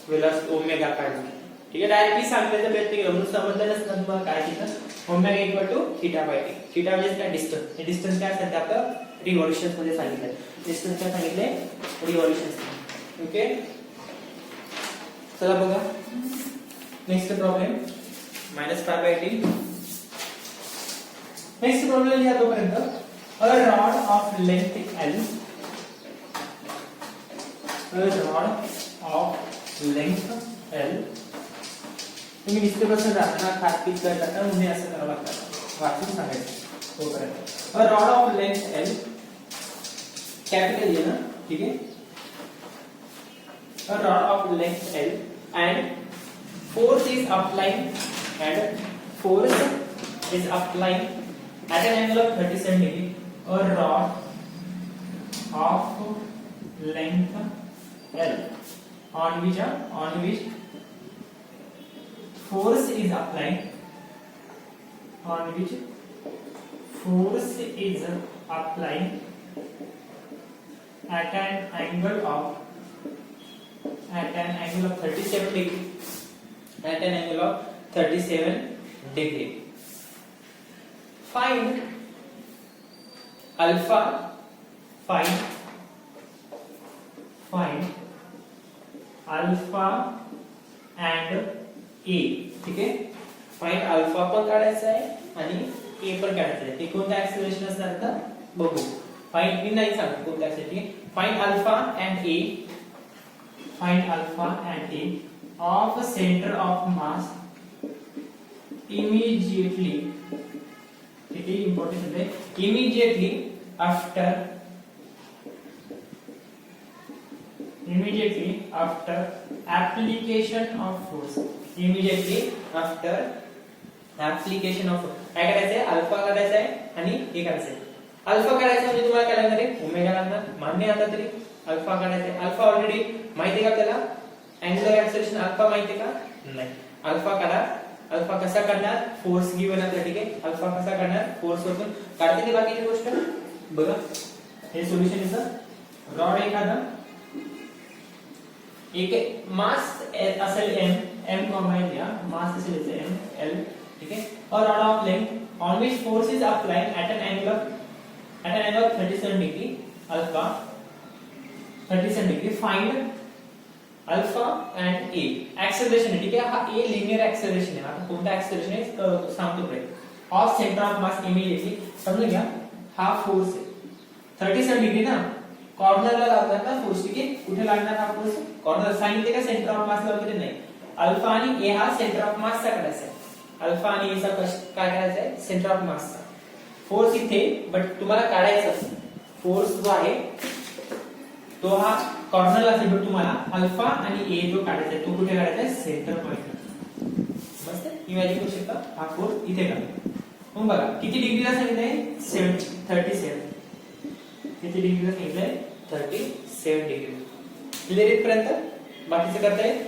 वेलोसिटी ओमेगा काढली. ठीक आहे, डायरेक्टली सांगण्याचा प्रयत्न केला म्हणून समजलं नसतं तुम्हाला काय तिथं. Omega equal to theta by t. Theta म्हणजे काय, डिस्टन्स. हे डिस्टन्स काय असेल ते आपलं रिव्हॉल्यूशन्स मध्ये सांगितलंय. डिस्टन्स काय सांगितले, रिव्हॉल्यूशन्स. ओके, चला बघा next problem. Minus pi by T. Next problem लिहा तोपर्यंत. A rod of length L, a rod of length L. तुम्ही निश्चितपणे राहणार खात्री करता म्हणून असं करावं लागतं, वाचून सांगायचं तोपर्यंत. A rod of length L, capital आहे ना. ठीक आहे, a rod of length L and force is applying at an angle of 37 degree. A rod of length L on which force is applying at an angle of 37 degree. At an angle of 37 degree. Find alpha. Find alpha and a. ठीक आहे, फाइंड अल्फा पण काढायचा आहे आणि ए पण काढायचा आहे. ते कोणतं ऍक्सेलरेशन असणार तर बघू. फाइंड मी नाही सांगतो कोणतं acceleration. Find alpha and A. Find alpha and a of centre of mass immediately. ठीक आहे, इम्पॉर्टंट आहे. immediately after application of force. Immediately after application of force. काय करायचंय, अल्फा काढायचा आहे आणि हे काढायचं आहे. अल्फा काढायचा म्हणजे तुम्हाला काय लागणार आहे, ओमेगा लागणार. मान्य आता तरी अल्फा काढायचा आहे. अल्फा ऑलरेडी माहिती आहे का आपल्याला, अँगुलर ऍक्सेलरेशन अल्फा माहिती आहे का, नाही. अल्फा काढा. अल्फा कसा काढणार, फोर्स गिवन आपल्याला. ठीक आहे, अल्फा कसा काढणार, फोर्स वरून काढते. ती बाकीची गोष्ट बघा. हे सोल्युशन इज रॉड एखादा एक मास असेल m कॉमा l या मास असेल m l, ठीक आहे, और rod of length on which force is applied at an angle of 37 degree alpha 37 degree, find alpha and A. Acceleration आहे, ठीक आहे, हा ए लिनियर ऍक्सेलरेशन आहे. आता कोणता ऍक्सेलरेशन आहे सांगतो पुढे. Of centre of mass immediately समजून घ्या. हा फोर्स आहे 37 डिग्री ना, कॉर्नरला लागणार ना फोर्स, ठीक आहे. कुठे लागणार हा फोर्स? कॉर्नर. सांगितले का सेंटर ऑफ मास वगैरे नाही. अल्फा आणि ए हा सेंटर ऑफ मासचा काढायचा आहे. अल्फा आणि ए चा काय करायचा आहे? सेंटर ऑफ मासचा. फोर्स इथे, बट तुम्हाला काढायचा फोर्स जो आहे तो हा कॉर्नरला असेल, बट तुम्हाला अल्फा आणि ए जो काढायचा आहे तो कुठे काढायचा आहे? Centre point. मस्त इमॅजिन करू शकता. हा फोर्स इथे काढा. मग बघा किती डिग्रीला सांगितलंय? 37. किती डिग्रीला सांगितलंय? 37 डिग्री. क्लिअर इथपर्यंत? बाकीचं करता येईल?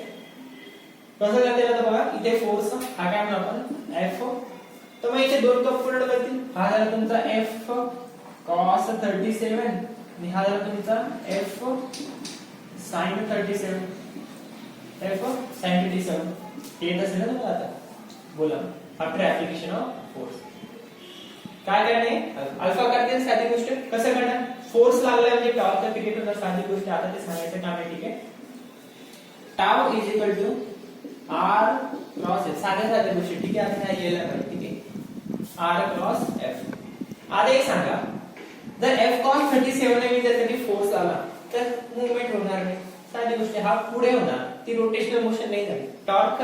कसं करता येईल आता बघा. इथे फोर्स हा काय म्हणू आपण? एफ. तर मग इथे दोन कंपोनंट बनतील. हा झाला तुमचा एफ कॉस 37 आणि हा झाला तुमचा एफ साइन 37. एफ साइन 37 हे येत असेल ना तुम्हाला आता? बोला. आफ्टर ऍप्लिकेशन ऑफ फोर्स काय करणे? अल्फा करते साधी गोष्ट. कसं करणार? फोर्स लागलाय म्हणजे टॉर्कचा पिरियड होता. साधी गोष्ट. आता ते सांगायचं काम आहे, ठीक आहे. Tau is equal to r cross F. साध्या गोष्टी, ठीक आहे. आता काय यायला पाहिजे, ठीक आहे. R cross F. आता एक सांगा, जर एफ कॉस 37 ने जर कधी फोर्स आला तर मूवमेंट होणार नाही. साधी गोष्ट. हा पुढे होणार, ती रोटेशनल मोशन नाही झाली. टॉर्क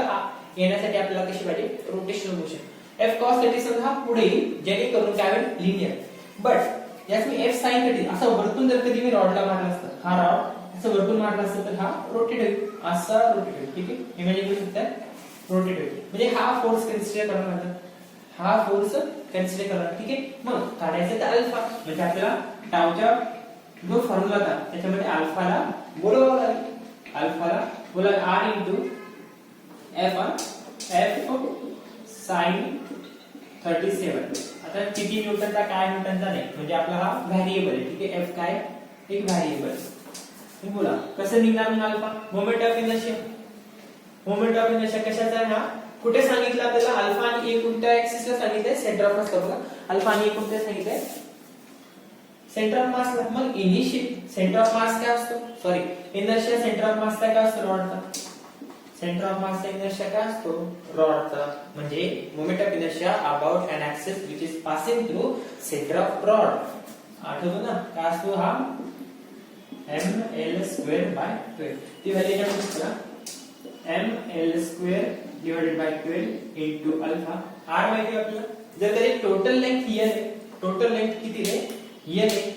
येण्यासाठी आपल्याला कशी पाहिजे? Rotational motion. एफ कॉस 37 हा पुढे येईल, जेणेकरून काय होईल? लिनियर. बट यात मी एफ साइन 30 असं वरतून जर कधी मी रॉडला मारला असता, हा रॉड असं वरतून मारला असता तर हा रोटेट होईल. असा रोटेट होईल, ठीक आहे. इमॅजिन करू शकता. रोटेट होईल म्हणजे हा फोर्स कन्सिडर करणार लागेल. हा फोर्स कन्सिडर करणार, ठीक आहे. मग काढायचं तर अल्फा, म्हणजे आपल्याला टाऊचा जो फॉर्म्युला होता त्याच्यामध्ये अल्फाला बोलवावं लागेल. अल्फाला बोला आर इंटू एफ साइन 37. आता किती न्यूटनचा काय न्यूटनचा नाही, म्हणजे आपला हा व्हेरिएबल आहे, ठीक आहे. एफ काय? एक व्हेरिएबल. बोला कसं निघणार मग alpha? Moment of inertia. Moment of inertia कशाचा आहे? हा कुठे सांगितलं आपल्याला? अल्फा आणि ए कोणत्या ऍक्सिसला सांगितलंय? Centre of mass. बघा अल्फा आणि ए कोणत्या सांगितलंय? सेंटर ऑफ मासला. मग इनिशियल सेंटर ऑफ मास काय असतो? Sorry, inertia centre of mass काय असतो? रॉडचा. सेंटर ऑफ मास चा इनर्शिया काय असतो? रॉडचा. म्हणजे moment of inertia about an axis which is passing through centre of rod. आठवतो ना काय असतो? हा ml²/12. ती व्हॅल्यू काय असते? ml² divided by 12 into alpha. r माहिती आहे आपल्याला. जर कधी टोटल लेंथ हियर आहे, टोटल लेंथ किती आहे? हियर आहे.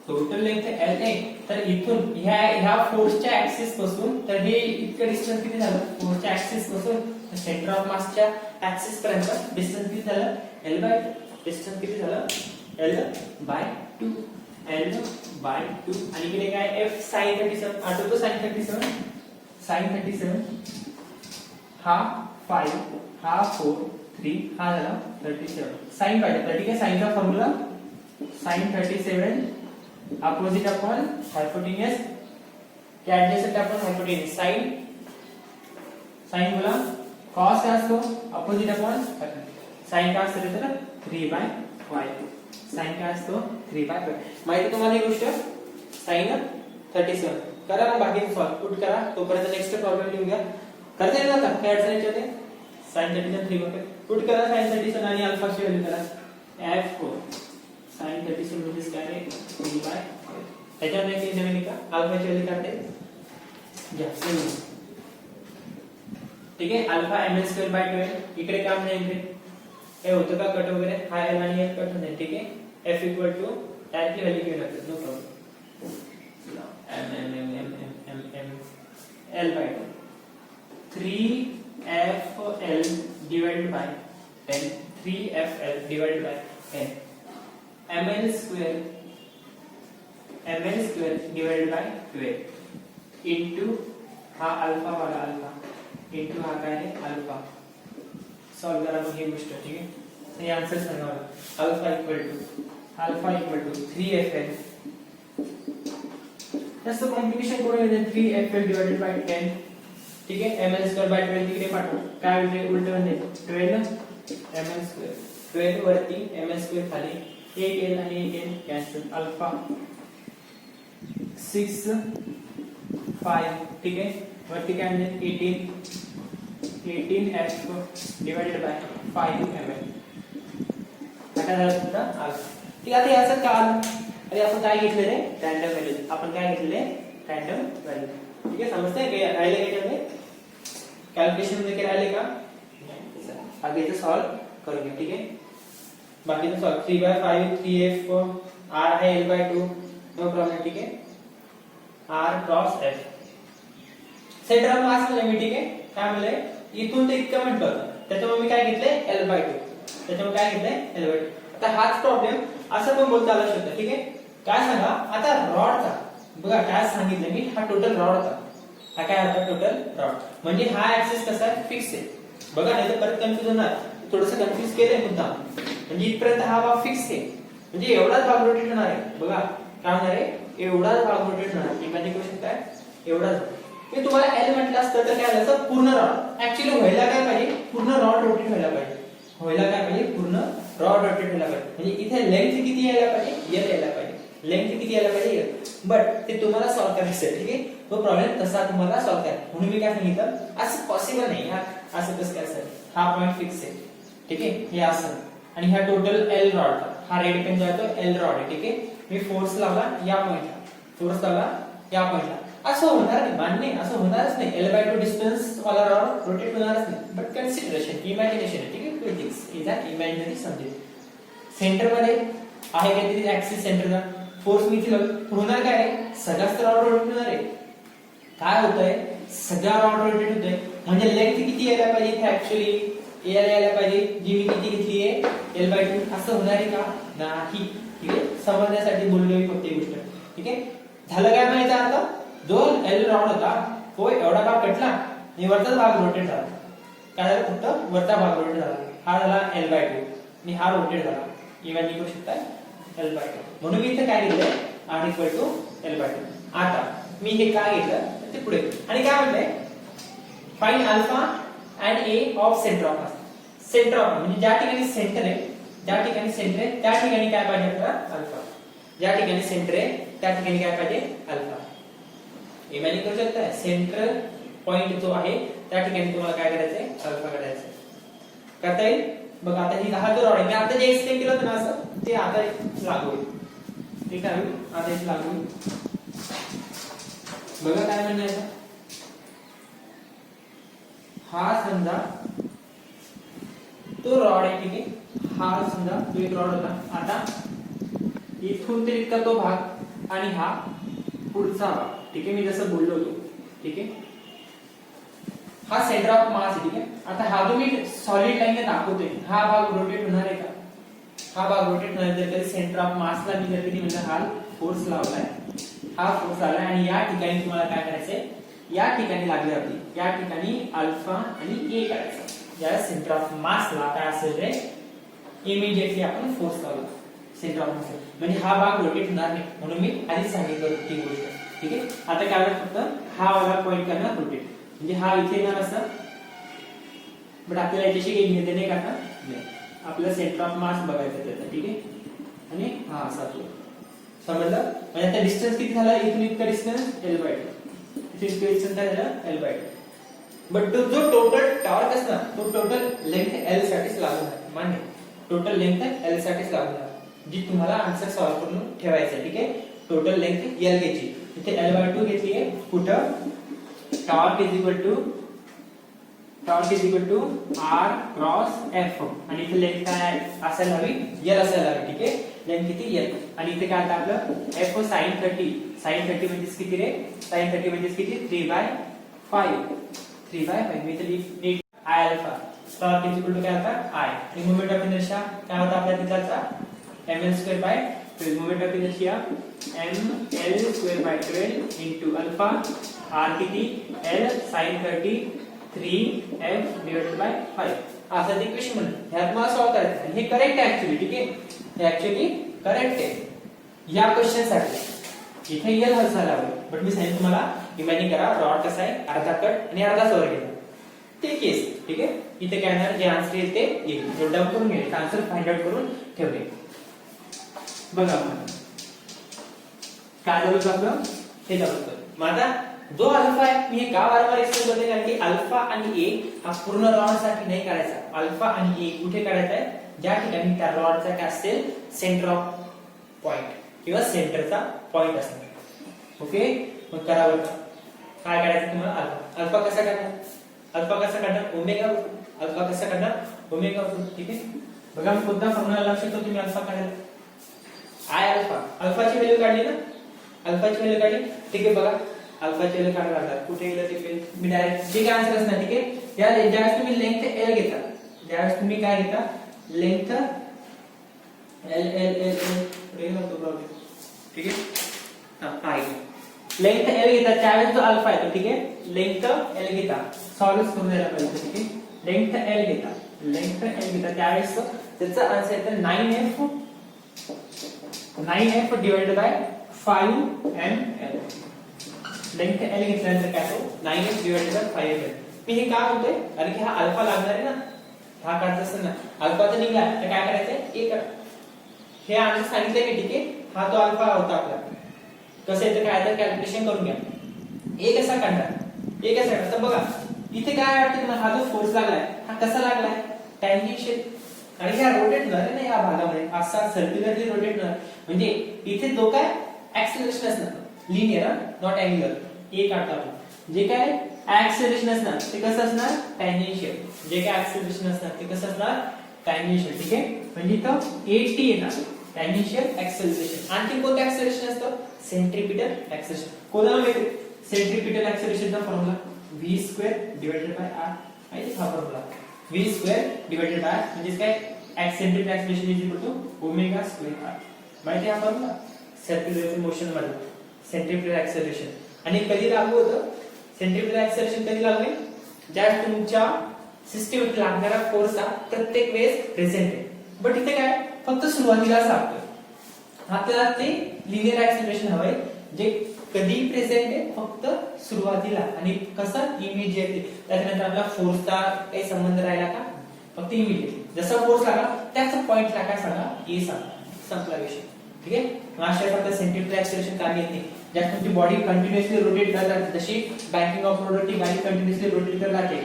टोटल लेंथ l आहे, तर इथून ह्या फोर्सच्या ऍक्सिस पासून तर हे इतकं डिस्टन्स किती झालं? फोर्सच्या ऍक्सिस पासून सेंटर ऑफ मासच्या ऍक्सिस पर्यंत डिस्टन्स किती झालं? l/2. डिस्टन्स किती झालं? l/2. l/2. आणि इकडे काय? f sin 37. आठवतो sin 37? sin 37 हा 5, हा 4, 3, हा झाला 37. sin पाहिजे, ठीक आहे. sin चा फॉर्म्युला sin 37 अपोजिट अपॉन हायपोटेन्यूज के ऍडजसेंट अपॉन हायपोटेन्यूज. sin बोला cos काय असतो? अपोजिट अपॉन sin काय असतो? तर 3/5. sin काय असतो? 3/5. माहिती तुम्हाला ही गोष्ट? sin 37 करा ना. बाकी सॉल्व पुट करा. तोपर्यंत नेक्स्ट प्रॉब्लेम लिहूया. करता येईल ना? काय अडचण याच्यात? sin 37 3/5 पुट करा. sin 37 आणि अल्फाची व्हॅल्यू करा. f4 sin 37 म्हणजे काय आहे? 3/5. त्याच्यामध्ये काही नवीन का? अल्फाची व्हॅल्यू काढते घ्या. ठीक आहे. Alpha ml²/12. इकडे काम नाही, इकडे हे होतं का कट वगैरे? हा l आणि l कट नाही, ठीक आहे. f equal to directly value घेऊन टाकतो. No problem. l/2 3fl divided by 10. 3fl divided by 10. ml² divided by 12 into हा अल्फा वाला अल्फा into हा काय आहे? अल्फा. सॉल्व करा मग ही गोष्ट, ठीक आहे. हे आन्सर सांगा मला. Alpha equal to 3fl. जास्त कॉम्प्लिकेशन करून येते 3fl डिवाइडेड बाय 10 ठीक आहे ml स्क्वेअर बाय 12 तिकडे पाठवू काय होते उलट म्हणजे 12 ml स्क्वेअर 12 वरती ml स्क्वेअर खाली 8l आणि 8l कॅन्सल अल्फा 6 5 ठीक आहे वरती काय म्हणजे 18f डिवाइडेड बाय 5 ml आता झालं तुमचा अल्फा ठीक आहे आता याचं काय अरे आपण काय घेतलेले रँडम व्हॅल्यू आपण काय घेतलेले रँडम व्हॅल्यू ठीक आहे समजतंय काय राहिले काय त्यामध्ये कॅल्क्युलेशन मध्ये राहिले का आगे इथे सॉल्व करून घ्या ठीक आहे बाकीचं सॉल्व 3/5 3f r आहे l/2 नो प्रॉब्लेम ठीक आहे r cross f centre of मास म्हणजे मी ठीक आहे काय म्हणले इथून ते इतकं म्हटलं त्याच्यामुळे मी काय घेतले l/2 त्याच्यामुळे काय घेतले l/2 आता हाच प्रॉब्लेम असं पण बोलता आलं शकतं ठीक आहे काय सांगा आता रॉडचा बघा काय सांगितलं मी हा टोटल रॉड होता हा काय होता टोटल रॉड म्हणजे हा ऍक्सिस कसा आहे फिक्स आहे बघा नाही तर परत कन्फ्युज होणार थोडंसं कन्फ्युज केलंय मुद्दा म्हणजे इथपर्यंत हा भाग फिक्स आहे म्हणजे एवढाच भाग रोटेट होणार आहे बघा काय होणार आहे एवढाच भाग रोटेट होणार इमॅजिन करू शकताय एवढाच मी तुम्हाला एल म्हटलं असतं तर काय झालं पूर्ण रॉड ऍक्च्युअली व्हायला काय पाहिजे पूर्ण रॉड रोटेट व्हायला पाहिजे पूर्ण रॉड रोटेट व्हायला पाहिजे म्हणजे इथे लेंथ किती यायला पाहिजे एल यायला पाहिजे लेंथ किती यायला पाहिजे बट ते तुम्हाला सॉल्व करायचं आहे ठीक आहे तो प्रॉब्लेम तसा तुम्हाला सॉल्व करायचा म्हणून मी काय सांगितलं असं पॉसिबल नाही असं कसं काय असेल हा पॉइंट फिक्स आहे ठीक आहे हे असं आणि हा टोटल एल रॉड हा रेड पेन जो आहे तो एल रॉड आहे ठीक आहे मी फोर्स लावला या पॉइंटला असं होणार नाही मान्य असं होणारच नाही l/2 डिस्टन्स वाला रॉड रोटेट होणारच नाही बट कन्सिडरेशन इमॅजिनेशन आहे ठीक आहे physics is a imaginary subject centre मध्ये आहे काहीतरी ऍक्सिस सेंटरला फोर्स मी इथे होणार काय सगळाच रॉड रोटेट होणार आहे काय होतंय सगळा रॉड रोटेट होतोय म्हणजे लेंथ किती यायला पाहिजे इथे ऍक्च्युअली यायला पाहिजे जी मी किती घेतली आहे l/2 असं होणार आहे का नाही ठीक आहे समजण्यासाठी बोललो मी फक्त ही गोष्ट ठीक आहे झालं काय माहिती आता जो एल रॉड होता तो एवढा भाग कटला आणि वरचा भाग रोटेट झाला काय झालं फक्त वरचा भाग रोटेट झाला हा झाला l/2 आणि हा रोटेट झाला इमॅजिन करू शकताय l/2 म्हणून मी इथे काय घेतलंय r l/2 आता मी हे काय घेतलं ते पुढे आणि काय म्हणलंय find alpha and a of centre of म्हणजे ज्या ठिकाणी सेंटर आहे त्या ठिकाणी काय पाहिजे आपल्याला अल्फा ज्या ठिकाणी सेंटर आहे त्या ठिकाणी काय पाहिजे अल्फा इमॅजिन करू शकता सेंट्रल पॉइंट जो आहे त्या ठिकाणी तुम्हाला काय करायचंय अल्फा काढायचंय करता येईल बघा आता ही 10 जो रॉड आहे मी आता जे एक्सप्लेन केलं होतं ना असं ते आता लागू होईल ठीक आहे आता हे लागू होईल बघा काय म्हणणं आहे हा समजा तो रॉड आहे ठीक आहे हा समजा तो एक रॉड होता आता इथून ते इतका तो भाग आणि हा पुढचा भाग ठीक आहे मी जसं बोललो होतो ठीक आहे हा सेंटर ऑफ मास आहे ठीक आहे आता हा जो मी सॉलिड लाईनने दाखवतोय हा भाग रोटेट होणार आहे का हा भाग रोटेट होणार तर कधी सेंटर ऑफ मासला मी जर किती म्हणजे हा फोर्स लावलाय आणि या ठिकाणी तुम्हाला काय करायचंय या ठिकाणी लागली आपली या ठिकाणी अल्फा आणि ए करायचं या सेंटर ऑफ मासला काय असेल रे इमिडिएटली आपण फोर्स लावला सेंटर ऑफ मास म्हणजे हा भाग रोटेट होणार नाही म्हणून मी आधीच सांगितलं ती गोष्ट ठीक आहे आता काय होणार फक्त हा वाला पॉइंट करणार रोटेट म्हणजे हा इथे येणार असं बट आपल्याला याच्याशी काही घेणे नाही करणार नाही आपल्याला सेंटर ऑफ मास बघायचं त्याचा ठीक आहे आणि हा असा तो समजलं म्हणजे आता डिस्टन्स किती झाला इथून इतका डिस्टन्स l/2 इथे इतका डिस्टन्स काय झाला l/2 बट जो टोटल टॉर्क असणार तो टोटल लेंथ l साठीच लागणार मान्य टोटल लेंथ l साठीच लागणार जी तुम्हाला आन्सर सॉल्व्ह करून ठेवायचं ठीक आहे टोटल लेंथ l घ्यायची इथे l/2 घेतली आहे कुठं torque is equal to r cross f आणि इथे लेंथ काय असायला हवी l असायला हवी ठीक आहे लेंथ किती l आणि इथे काय आता आपलं f sin 30 म्हणजे किती रे sin 30 म्हणजे किती 3/5 मी इथे नीट i alpha torque is equal to काय आता i आणि मोमेंट ऑफ इनर्शिया काय होता आपल्या तिथला ml2/12 moment of inertia ml2/12 into alpha r किती l sin 30 3f divided by 5 असं इक्वेशन म्हणून ह्यात मला सॉल्व करायचं हे करेक्ट आहे ऍक्च्युअली ठीक आहे हे ऍक्च्युअली करेक्ट आहे या क्वेश्चन साठी इथे एल असायला हवं, बट मी सांगितलं तुम्हाला इमॅजिन करा रॉड कसा आहे, अर्धा कट आणि अर्धा वर गेला ते केस. ठीक आहे, इथे काय येणार, जे आन्सर येईल ते येईल. नोट डाऊन करून घ्यायचं, आन्सर फाइंड आउट करून ठेवले. बघा काय झालं होतं आपलं, हे झालं होतं. मग आता जो अल्फा आहे, मी हे का वारंवार एक्सप्लेन करते कारण की अल्फा आणि ए हा पूर्ण रॉड साठी नाही काढायचा. अल्फा आणि ए कुठे काढायचा आहे, ज्या ठिकाणी त्या रॉडचा काय असेल, सेंटर ऑफ पॉइंट किंवा सेंटरचा पॉइंट असणार. ओके, मग करावं काय काढायचं तुम्हाला, अल्फा. अल्फा कसा काढणार, अल्फा कसा काढणार, ओमेगा. अल्फा कसा काढणार, ओमेगा. ठीक आहे, बघा मी कोणता फॉर्म्युला लावू शकतो तुम्ही अल्फा काढायला, आय अल्फा. अल्फाची व्हॅल्यू काढली ना, अल्फाची व्हॅल्यू काढली. ठीक आहे, बघा अल्फाची व्हॅल्यू काढायला लागणार, कुठे गेलं ते मी डायरेक्ट जे काय आन्सर असणार. ठीक आहे, या ज्यावेळेस तुम्ही लेंथ एल घेता, ज्यावेळेस तुम्ही काय घेता, length L L L L problem. ठीक आहे, हा लेंथ एल घेता त्यावेळेस जो अल्फा येतो. ठीक आहे, लेंथ एल घेता, सॉल्व्ह करून द्यायला पाहिजे. ठीक आहे, लेंथ एल घेता, लेंथ एल घेता त्यावेळेस त्याचा आन्सर येतो 9f divided by 5ml. Length L घेतल्यानंतर काय होतो, 9f डिवाइडेड बाय 5ml. मी हे का म्हणतोय, कारण की हा अल्फा लागणार आहे ना, हा काढत असताना अल्फा तर निघाला तर काय करायचंय, ए करा. हे आन्सर सांगितलंय मी. ठीक आहे, हा तो अल्फा होता आपला. कसं येतं काय तर कॅल्क्युलेशन करून घ्या. ए कसा काढणार, ए कसा काढणार, तर बघा इथे काय वाटतं तुम्हाला, हा जो फोर्स लागलाय हा कसा लागलाय, टॅन्जेन्शियल. आणि हा रोटेट होणार आहे ना या भागामध्ये, असा सर्क्युलरली रोटेट होणार. म्हणजे इथे जो काय ऍक्सेलरेशन असणार, लिनियर नॉट अँग्युलर. ए काढतो आपण, जे काय ऍक्सेलरेशन असणार ते कसं असणार, टॅन्जेन्शियल. जे काय ऍक्सेलरेशन असणार ते कसं असणार, टॅन्जेन्शियल. ठीक आहे, म्हणजे इथं AT येणार, टॅन्जेन्शियल ऍक्सेलरेशन. आणखी कोणतं ऍक्सेलरेशन असतं, सेंट्रिपिटल ऍक्सेलरेशन. कोणाला माहिती, सेंट्रिपिटल ऍक्सेलरेशनचा formula v² divided by r. माहिती हा फॉर्म्युला, v² डिवाइडेड बाय म्हणजे काय, centripetal acceleration is equal to omega square r. माहिती हा फॉर्म्युला, सर्क्युलर मोशन मध्ये सेंट्रिपिटल ऍक्सेलरेशन. आणि कधी लागू होतं सेंट्रिपिटल ऍक्सेलरेशन, कधी लागू आहे, ज्या तुमच्या सिस्टमवर लागणारा फोर्स हा प्रत्येक वेळेस प्रेझेंट आहे, बट इथे काय फक्त सुरुवातीलाच लागतोय. आपल्याला ते लिनियर ऍक्सेलरेशन हवंय, जे कधी प्रेझेंट आहे, फक्त सुरुवातीला. आणि कसं, इमिडिएटली. त्याच्यानंतर आपला फोर्सचा काही संबंध राहिला का, फक्त इमिडिएटली. जसा फोर्स लागला त्याच पॉइंटला काय सांगा, ए सांगा, संपला विषय. ठीक आहे, मास्टर फक्त सेंट्रिपिटल ऍक्सेलरेशन काम येत नाही. ज्यात तुमची बॉडी कंटिन्युअसली रोटेट करत राहते, जशी बँकिंग ऑफ रोड ची गाडी कंटिन्युअसली रोटेट करत राहते,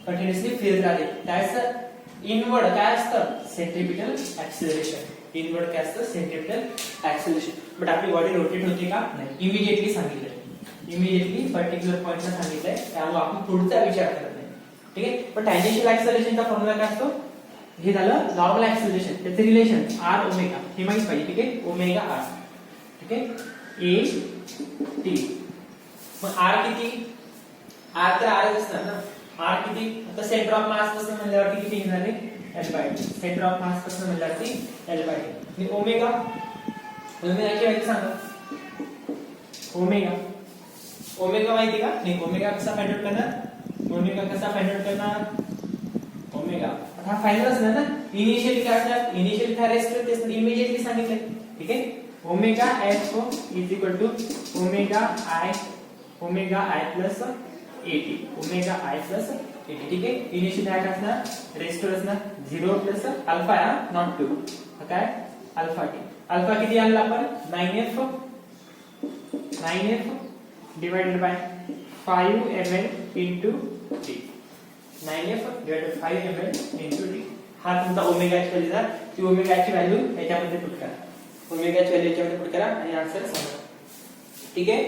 कंटिन्युअसली फिरत राहते, त्याचं इनवर्ड काय असतं, सेंट्रिपिटल ऍक्सेलरेशन. इनवर्ड काय असतं, सेंट्रिपिटल ऍक्सेलरेशन. बट आपली बॉडी रोटेट होते का, नाही. इमिडिएटली सांगितलंय, इमिडिएटली पर्टिक्युलर पॉइंटला सांगितलंय, त्यामुळे आपण पुढचा विचार करत नाही. ठीक आहे, पण टॅन्जेन्शियल ऍक्सेलरेशनचा फॉर्म्युला काय असतो, हे झालं नॉर्मल ऍक्सेलरेशन, त्याचे रिलेशन r ओमेगा हे माहित पाहिजे. ठीक आहे, ओमेगा r. ठीक आहे, a t. मग r किती, r तर r असणार ना, r किती, आता सेंटर ऑफ मास पासून म्हणल्यावर किती येणार आहे, L/T. सेंटर ऑफ मास पासून म्हणल्यावर L/T. आणि ओमेगा, ओमेगाची व्हॅल्यू सांगा, ओमेगा. ओमेगा माहिती का, नाही. ओमेगा कसा फाइंड आउट करणार, ओमेगा कसा फाइंड आउट करणार, ओमेगा हा फायनल असणार ना. इनिशियली काय असणार, इनिशियली काय रेस्ट असते, इमिडिएटली सांगितलंय. ठीक आहे, omega f is equal to omega i plus at, omega i plus at. ठीक आहे, इनिशियली काय असणार, रेस्ट असणार 0 प्लस अल्फा आहे, नॉट 2. काय, अल्फा t. अल्फा किती आणला आपण, 9f divided by 5ml into t. 9f divided by 5ml into t. हा तुमचा ओमेगाची व्हॅल्यू आहे, ती ओमेगाची व्हॅल्यू याच्यामध्ये पुट करा, ओमेगाची व्हॅल्यू याच्यामध्ये पुट करा आणि आन्सर सांगा. ठीक आहे,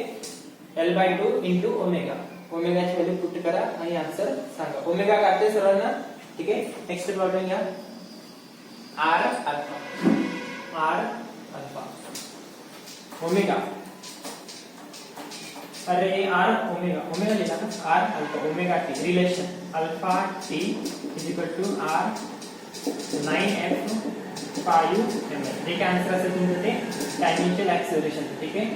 L/2 into ओमेगा, ओमेगाची व्हॅल्यू पुट करा आणि आन्सर सांगा. ओमेगा काढते सर्वांना. ठीक आहे, नेक्स्ट प्रॉब्लेम घ्या, r अल्फा ओमेगा. अरे r ओमेगा, ओमेगा लिखा ना, r alpha omega t. Relation alpha t is equal to r 9f 5ml. जे काय आन्सर असेल तुमचं ते टॅन्जेन्शियल ऍक्सेलरेशन. ठीक आहे,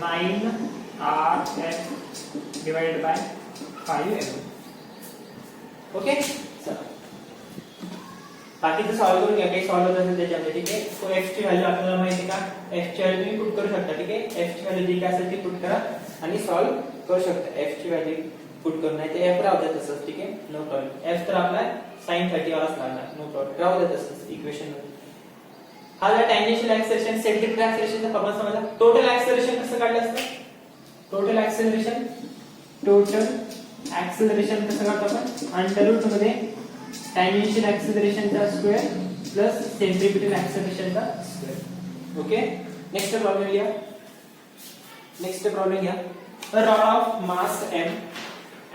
9rf divided by 5ml. Okay, चला बाकीचं सॉल्व्ह करून घ्या, काही सॉल्व्ह होत असेल त्याच्यामध्ये, ठीक आहे. सो f ची व्हॅल्यू आपल्याला माहिती आहे का, f ची व्हॅल्यू तुम्ही पुट करू शकता, ठीक आहे. f ची व्हॅल्यू जी काय असेल ती पुट करा आणि सॉल्व्ह करू शकता. f ची व्हॅल्यू पुट करून, नाही ते f राहू द्या तसंच, ठीक आहे, नो प्रॉब्लेम. f तर आपला sin 30 वालाच लागणार, नो प्रॉब्लेम, राहू द्या तसंच इक्वेशन मध्ये. हा झाला टॅन्जेन्शियल ऍक्सेलरेशन. सेंट्रिपिटल ऍक्सेलरेशनचा फॉर्म्युला समजला. टोटल ऍक्सेलरेशन कसं काढलं असतं, टोटल ऍक्सेलरेशन कसं काढतो आपण, अंडर रूट मध्ये टॅन्जेन्शियल ऍक्सेलरेशनचा स्क्वेअर प्लस सेंट्रिपिटल ऍक्सेलरेशनचा स्क्वेअर. ओके. नेक्स्ट प्रॉब्लेम लिहा. नेक्स्ट प्रॉब्लेम घ्या. A rod of mass m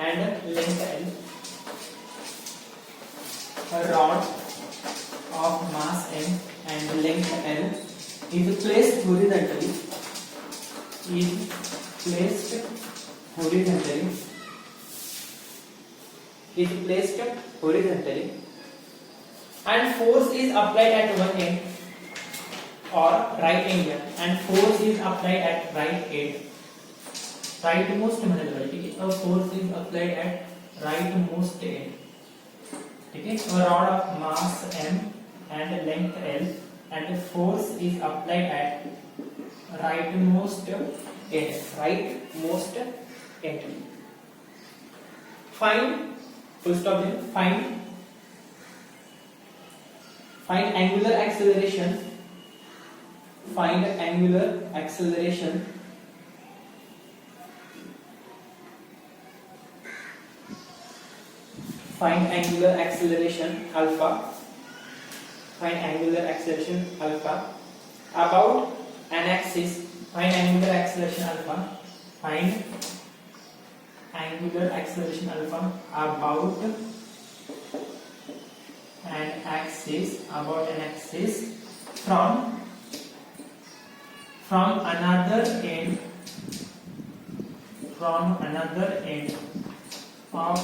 and length l. A rod of mass m and length l is placed horizontally. And force is applied at one end or right angle, and force is applied at right end. Rightmost म्हणायला पाहिजे, ठीक आहे. A force is applied at rightmost end, ठीक है. A rod of mass m and length l, and a force is applied at rightmost end. Find, full stop there. Find angular acceleration. Find angular acceleration alpha. Find angular acceleration alpha about an axis. Find angular acceleration alpha. Find angular acceleration alpha about an axis. About an axis from another end. From another end of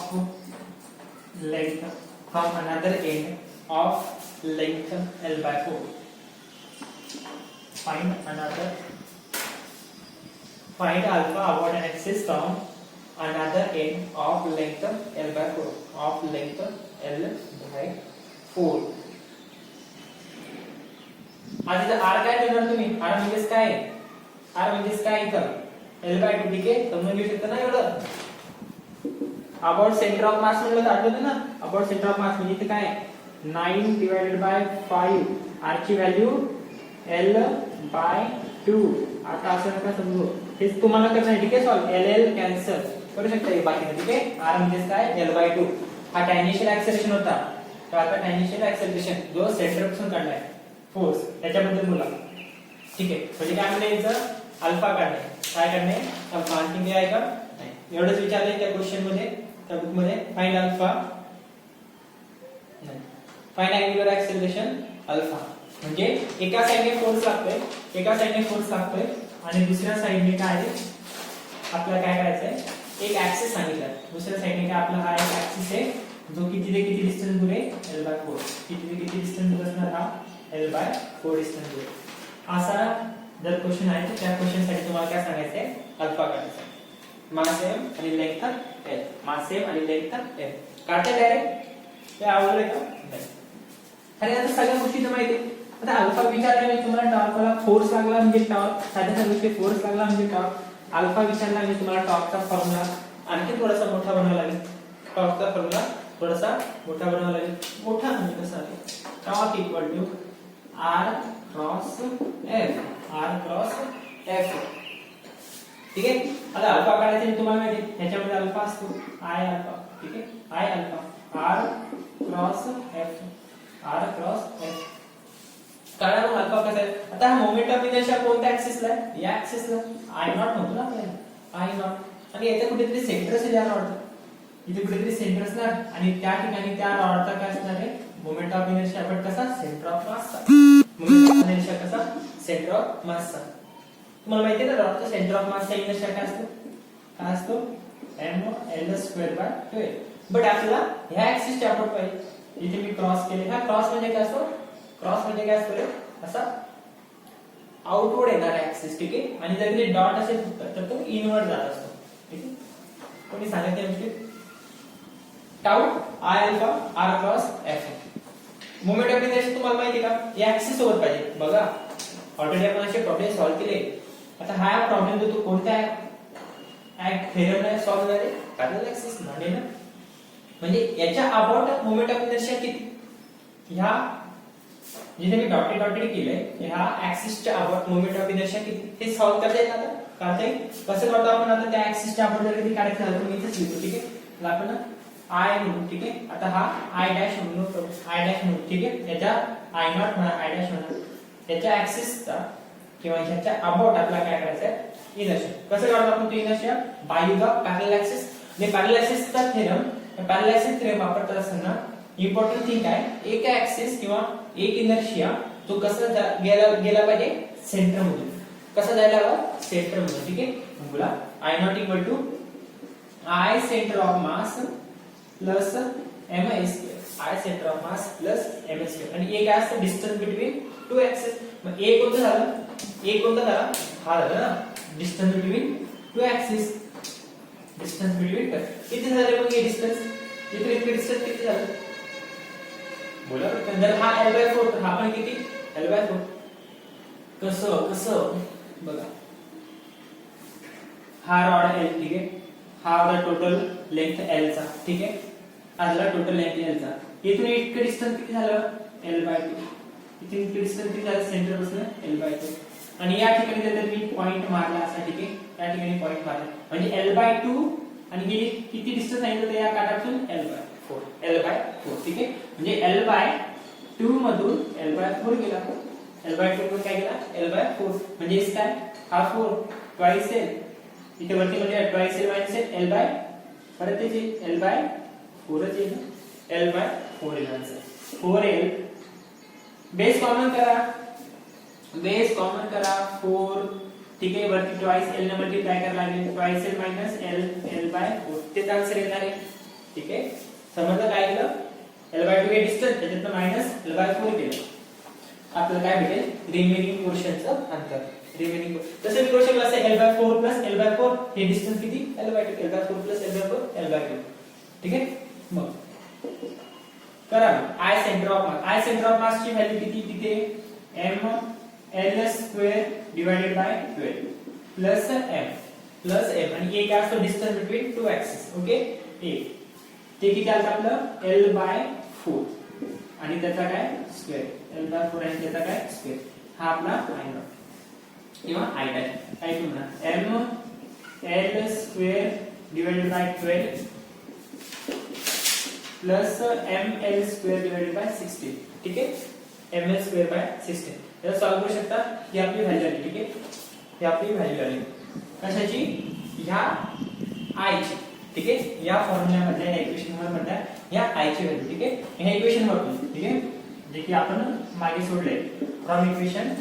length. From another end of length L by 4. Find alpha about an axis from another end of length L by 4. Of length L by 4. आता इथं r काय देणार तुम्ही, r म्हणजेच काय, r म्हणजेच काय इथं L by 2, ठीक आहे. समजून घेऊ शकता ना एवढं. अबाउट सेंटर ऑफ मास म्हणलं तर आठवतं ना, अबाउट सेंटर ऑफ मास म्हणजे इथे काय 9 डिवाइडेड बाय 5, r ची व्हॅल्यू L बाय 2. आता असं नका समजू, हेच तुम्हाला करायचं आहे, ठीक आहे. सॉल्व L कॅन्सल करू शकता हे बाकी, ठीक आहे. r म्हणजे काय L बाय 2. हा टॅन्जेन्शियल ऍक्सेलरेशन होता, तर आता टॅन्जेन्शियल ऍक्सेलरेशन जो सेंटर पासून काढलाय फोर्स त्याच्याबद्दल बोला, ठीक आहे. म्हणजे काय म्हणले याचं अल्फा काढणे, काय काढणे अल्फा. आणखी काय आहे का नाही, एवढंच विचारलंय त्या क्वेश्चन मध्ये, त्या बुक मध्ये. Find alpha, find angular acceleration alpha म्हणजे एका साइडने फोर्स लागतोय, आणि दुसऱ्या साइडने काय आहे आपल्याला काय करायचंय, एक ऍक्सिस सांगितलाय. दुसऱ्या साइडने काय आपला हा एक ऍक्सिस आहे जो किती ते किती डिस्टन्स दूर आहे L बाय 4. किती ते किती डिस्टन्स दूर असणार हा L बाय 4 डिस्टन्स दूर. असा जर क्वेश्चन आहे तर त्या क्वेश्चन साठी तुम्हाला काय सांगायचंय, अल्फा काढायचा. मास m आणि लेंथ l. मास m आणि लेंथ l काढता डायरेक्ट, ते आवडलं का नाही. अरे आता सगळ्या गोष्टी तर माहिती आहे. आता अल्फा विचारला तुम्हाला, टॉर्कला फोर्स लागला म्हणजे टॉर्क, साध्या गोष्टी फोर्स लागला म्हणजे टॉर्क. अल्फा विचारला म्हणजे तुम्हाला टॉर्कचा फॉर्म्युला आणखी थोडासा मोठा बनवावा लागेल. टॉर्कचा फॉर्म्युला थोडासा मोठा बनवावा लागेल. मोठा म्हणजे कसा आहे, torque equal to r cross f, ठीक आहे. आता अल्फा काढायचा तुम्हाला माहिती आहे, ह्याच्यामध्ये अल्फा असतो I अल्फा, ठीक आहे. I alpha r cross f काढा. मग अल्फा कसा आहे, आता हा मोमेंट ऑफ इनर्शिया कोणत्या ऍक्सिसला आहे, या ऍक्सिसला. I नॉट म्हणतो ना आपल्याला, I नॉट. आणि याच्या कुठेतरी सेंटर असेल या रॉडचा, इथे कुठेतरी सेंटर असणार, आणि त्या ठिकाणी त्या रॉडचा काय असणार आहे, मोमेंट ऑफ इनर्शिया पण कसा, सेंटर ऑफ मासचा. मोमेंट ऑफ इनर्शिया कसा, सेंटर ऑफ मासचा. तुम्हाला माहिती आहे ना रॉडचा सेंटर ऑफ मासचा इनर्शिया काय असतो mL²/12. बट आपल्याला ह्या ऍक्सिसच्या अबाउट पाहिजे. इथे मी क्रॉस केले, हा क्रॉस म्हणजे काय असतो, क्रॉस म्हणजे काय असतो रे, असा आउटवर्ड येणारा ऍक्सिस, ठीक आहे. आणि जर इथे डॉट असेल तर तो इनवर्ड जात असतो, ठीक आहे. कोणी सांगितले म्हणजे tau I alpha r cross f. Moment of inertia तुम्हाला माहिती का या ऍक्सिस सोबत पाहिजे बघा ऑलरेडी आपण असे प्रॉब्लेम सॉल्व्ह केले आता हा प्रॉब्लेम जो तो कोणत्या थेरमने सॉल्व्ह झाले पॅरलल ऍक्सिस म्हणजे ना म्हणजे याच्या अबाउट मोमेंट ऑफ इनर्शिया किती ह्या जिथे मी डॉटेड केलंय ह्या ऍक्सिसच्या अबाउट मोमेंट ऑफ इनर्शिया किती हे सॉल्व्ह करता येईल आता करता येईल कसं करतो आपण आता त्या ऍक्सिसच्या अबाउट जर किती काढायचं झालं तर मी इथेच लिहितो ठीक आहे तर आपण आय म्हणू ठीक आहे आता हा आय डॅश म्हणू ठीक आहे याच्या आय नॉट म्हणा आय डॅश म्हणा याच्या ऍक्सिसचा किंवा ह्याच्या अबाउट आपल्याला काय करायचं आहे इनर्शिया कसं काढतो आपण तो inertia by use of parallel axis म्हणजे पॅरलल ऍक्सिसचा थेरम पॅरलल ऍक्सिस थेरम वापरत असताना इम्पॉर्टंट थिंग आहे एक ऍक्सिस किंवा एक इनर्शिया तो कसा गेला पाहिजे सेंटर मधून कसा जायला हवा सेंटर मधून ठीक आहे बोला I naught equal to I centre of mass plus M S I centre of mass plus M S आणि एक काय असतं डिस्टन्स बिटवीन टू ऍक्सिस मग एक कोणतं झाला हा झाला ना distance between two axis distance between किती झाले मग हे डिस्टन्स इथे इतके डिस्टन्स किती झालं बोला जर हा L/4 तर हा पण किती L/4 कसं बघा हा रॉड L ठीक आहे हा आपला टोटल लेंथ L चा ठीक आहे आजला टोटल लेंथ L चा इथून इतके डिस्टन्स किती झालं L/2 इथे इतके डिस्टन्स किती झालं सेंटर पासून L/2 आणि या ठिकाणी जर मी पॉइंट मारला असा ठीक आहे या ठिकाणी पॉइंट मारला म्हणजे L/2 आणि हे किती डिस्टन्स सांगितलं तर या काठापासून L/4 ठीक आहे म्हणजे L/2 मधून L/4 गेला L/2 मधून काय गेला L/4 म्हणजे इस काय हा 4 ट्वाइस L इथे वरती म्हणजे twice L minus L by परत ते L/4 च येईल L/4 येईल आन्सर 4L बेस कॉमन करा 4 ठीक आहे वरती ट्वाइस L ने मल्टीप्लाय करायला लागेल ट्वाइस L मायनस L/4 तेच आन्सर येणार आहे ठीक आहे समजलं काय केलं L/2 हे डिस्टन्स त्याच्यात मायनस L/4 केलं आपल्याला काय भेटेल रिमेनिंग पोर्शनचं अंतर रिमेनिंग तसे मी करू शकलो असं L/4 हे डिस्टन्स किती L/2 L/4 ठीक आहे मग करा आय सेंटर ऑफ मास ची व्हॅल्यू किती तिथे m L² divided by 12 plus m आणि एक असतो distance between two axis okay ते किती आलं आपलं L/4 आणि त्याचा काय स्क्वेअर L/4 आणि त्याचा काय स्क्वेअर हा आपला आय नॉट किंवा आय डॅश काय म्हणा m L² divided by 12 plus mL² divided by 16 ठीक आहे mL² बाय 16 याला सॉल्व करू शकता ही आपली व्हॅल्यू आली ठीक आहे ही आपली व्हॅल्यू आली कशाची ह्या आय ची ठीक आहे या फॉर्म्युला मधल्या या इक्वेशन मधल्या या आय ची व्हॅल्यू ठीक आहे ह्या इक्वेशन वापरून ठीक आहे जे की आपण मागे सोडले फ्रॉम इक्वेशन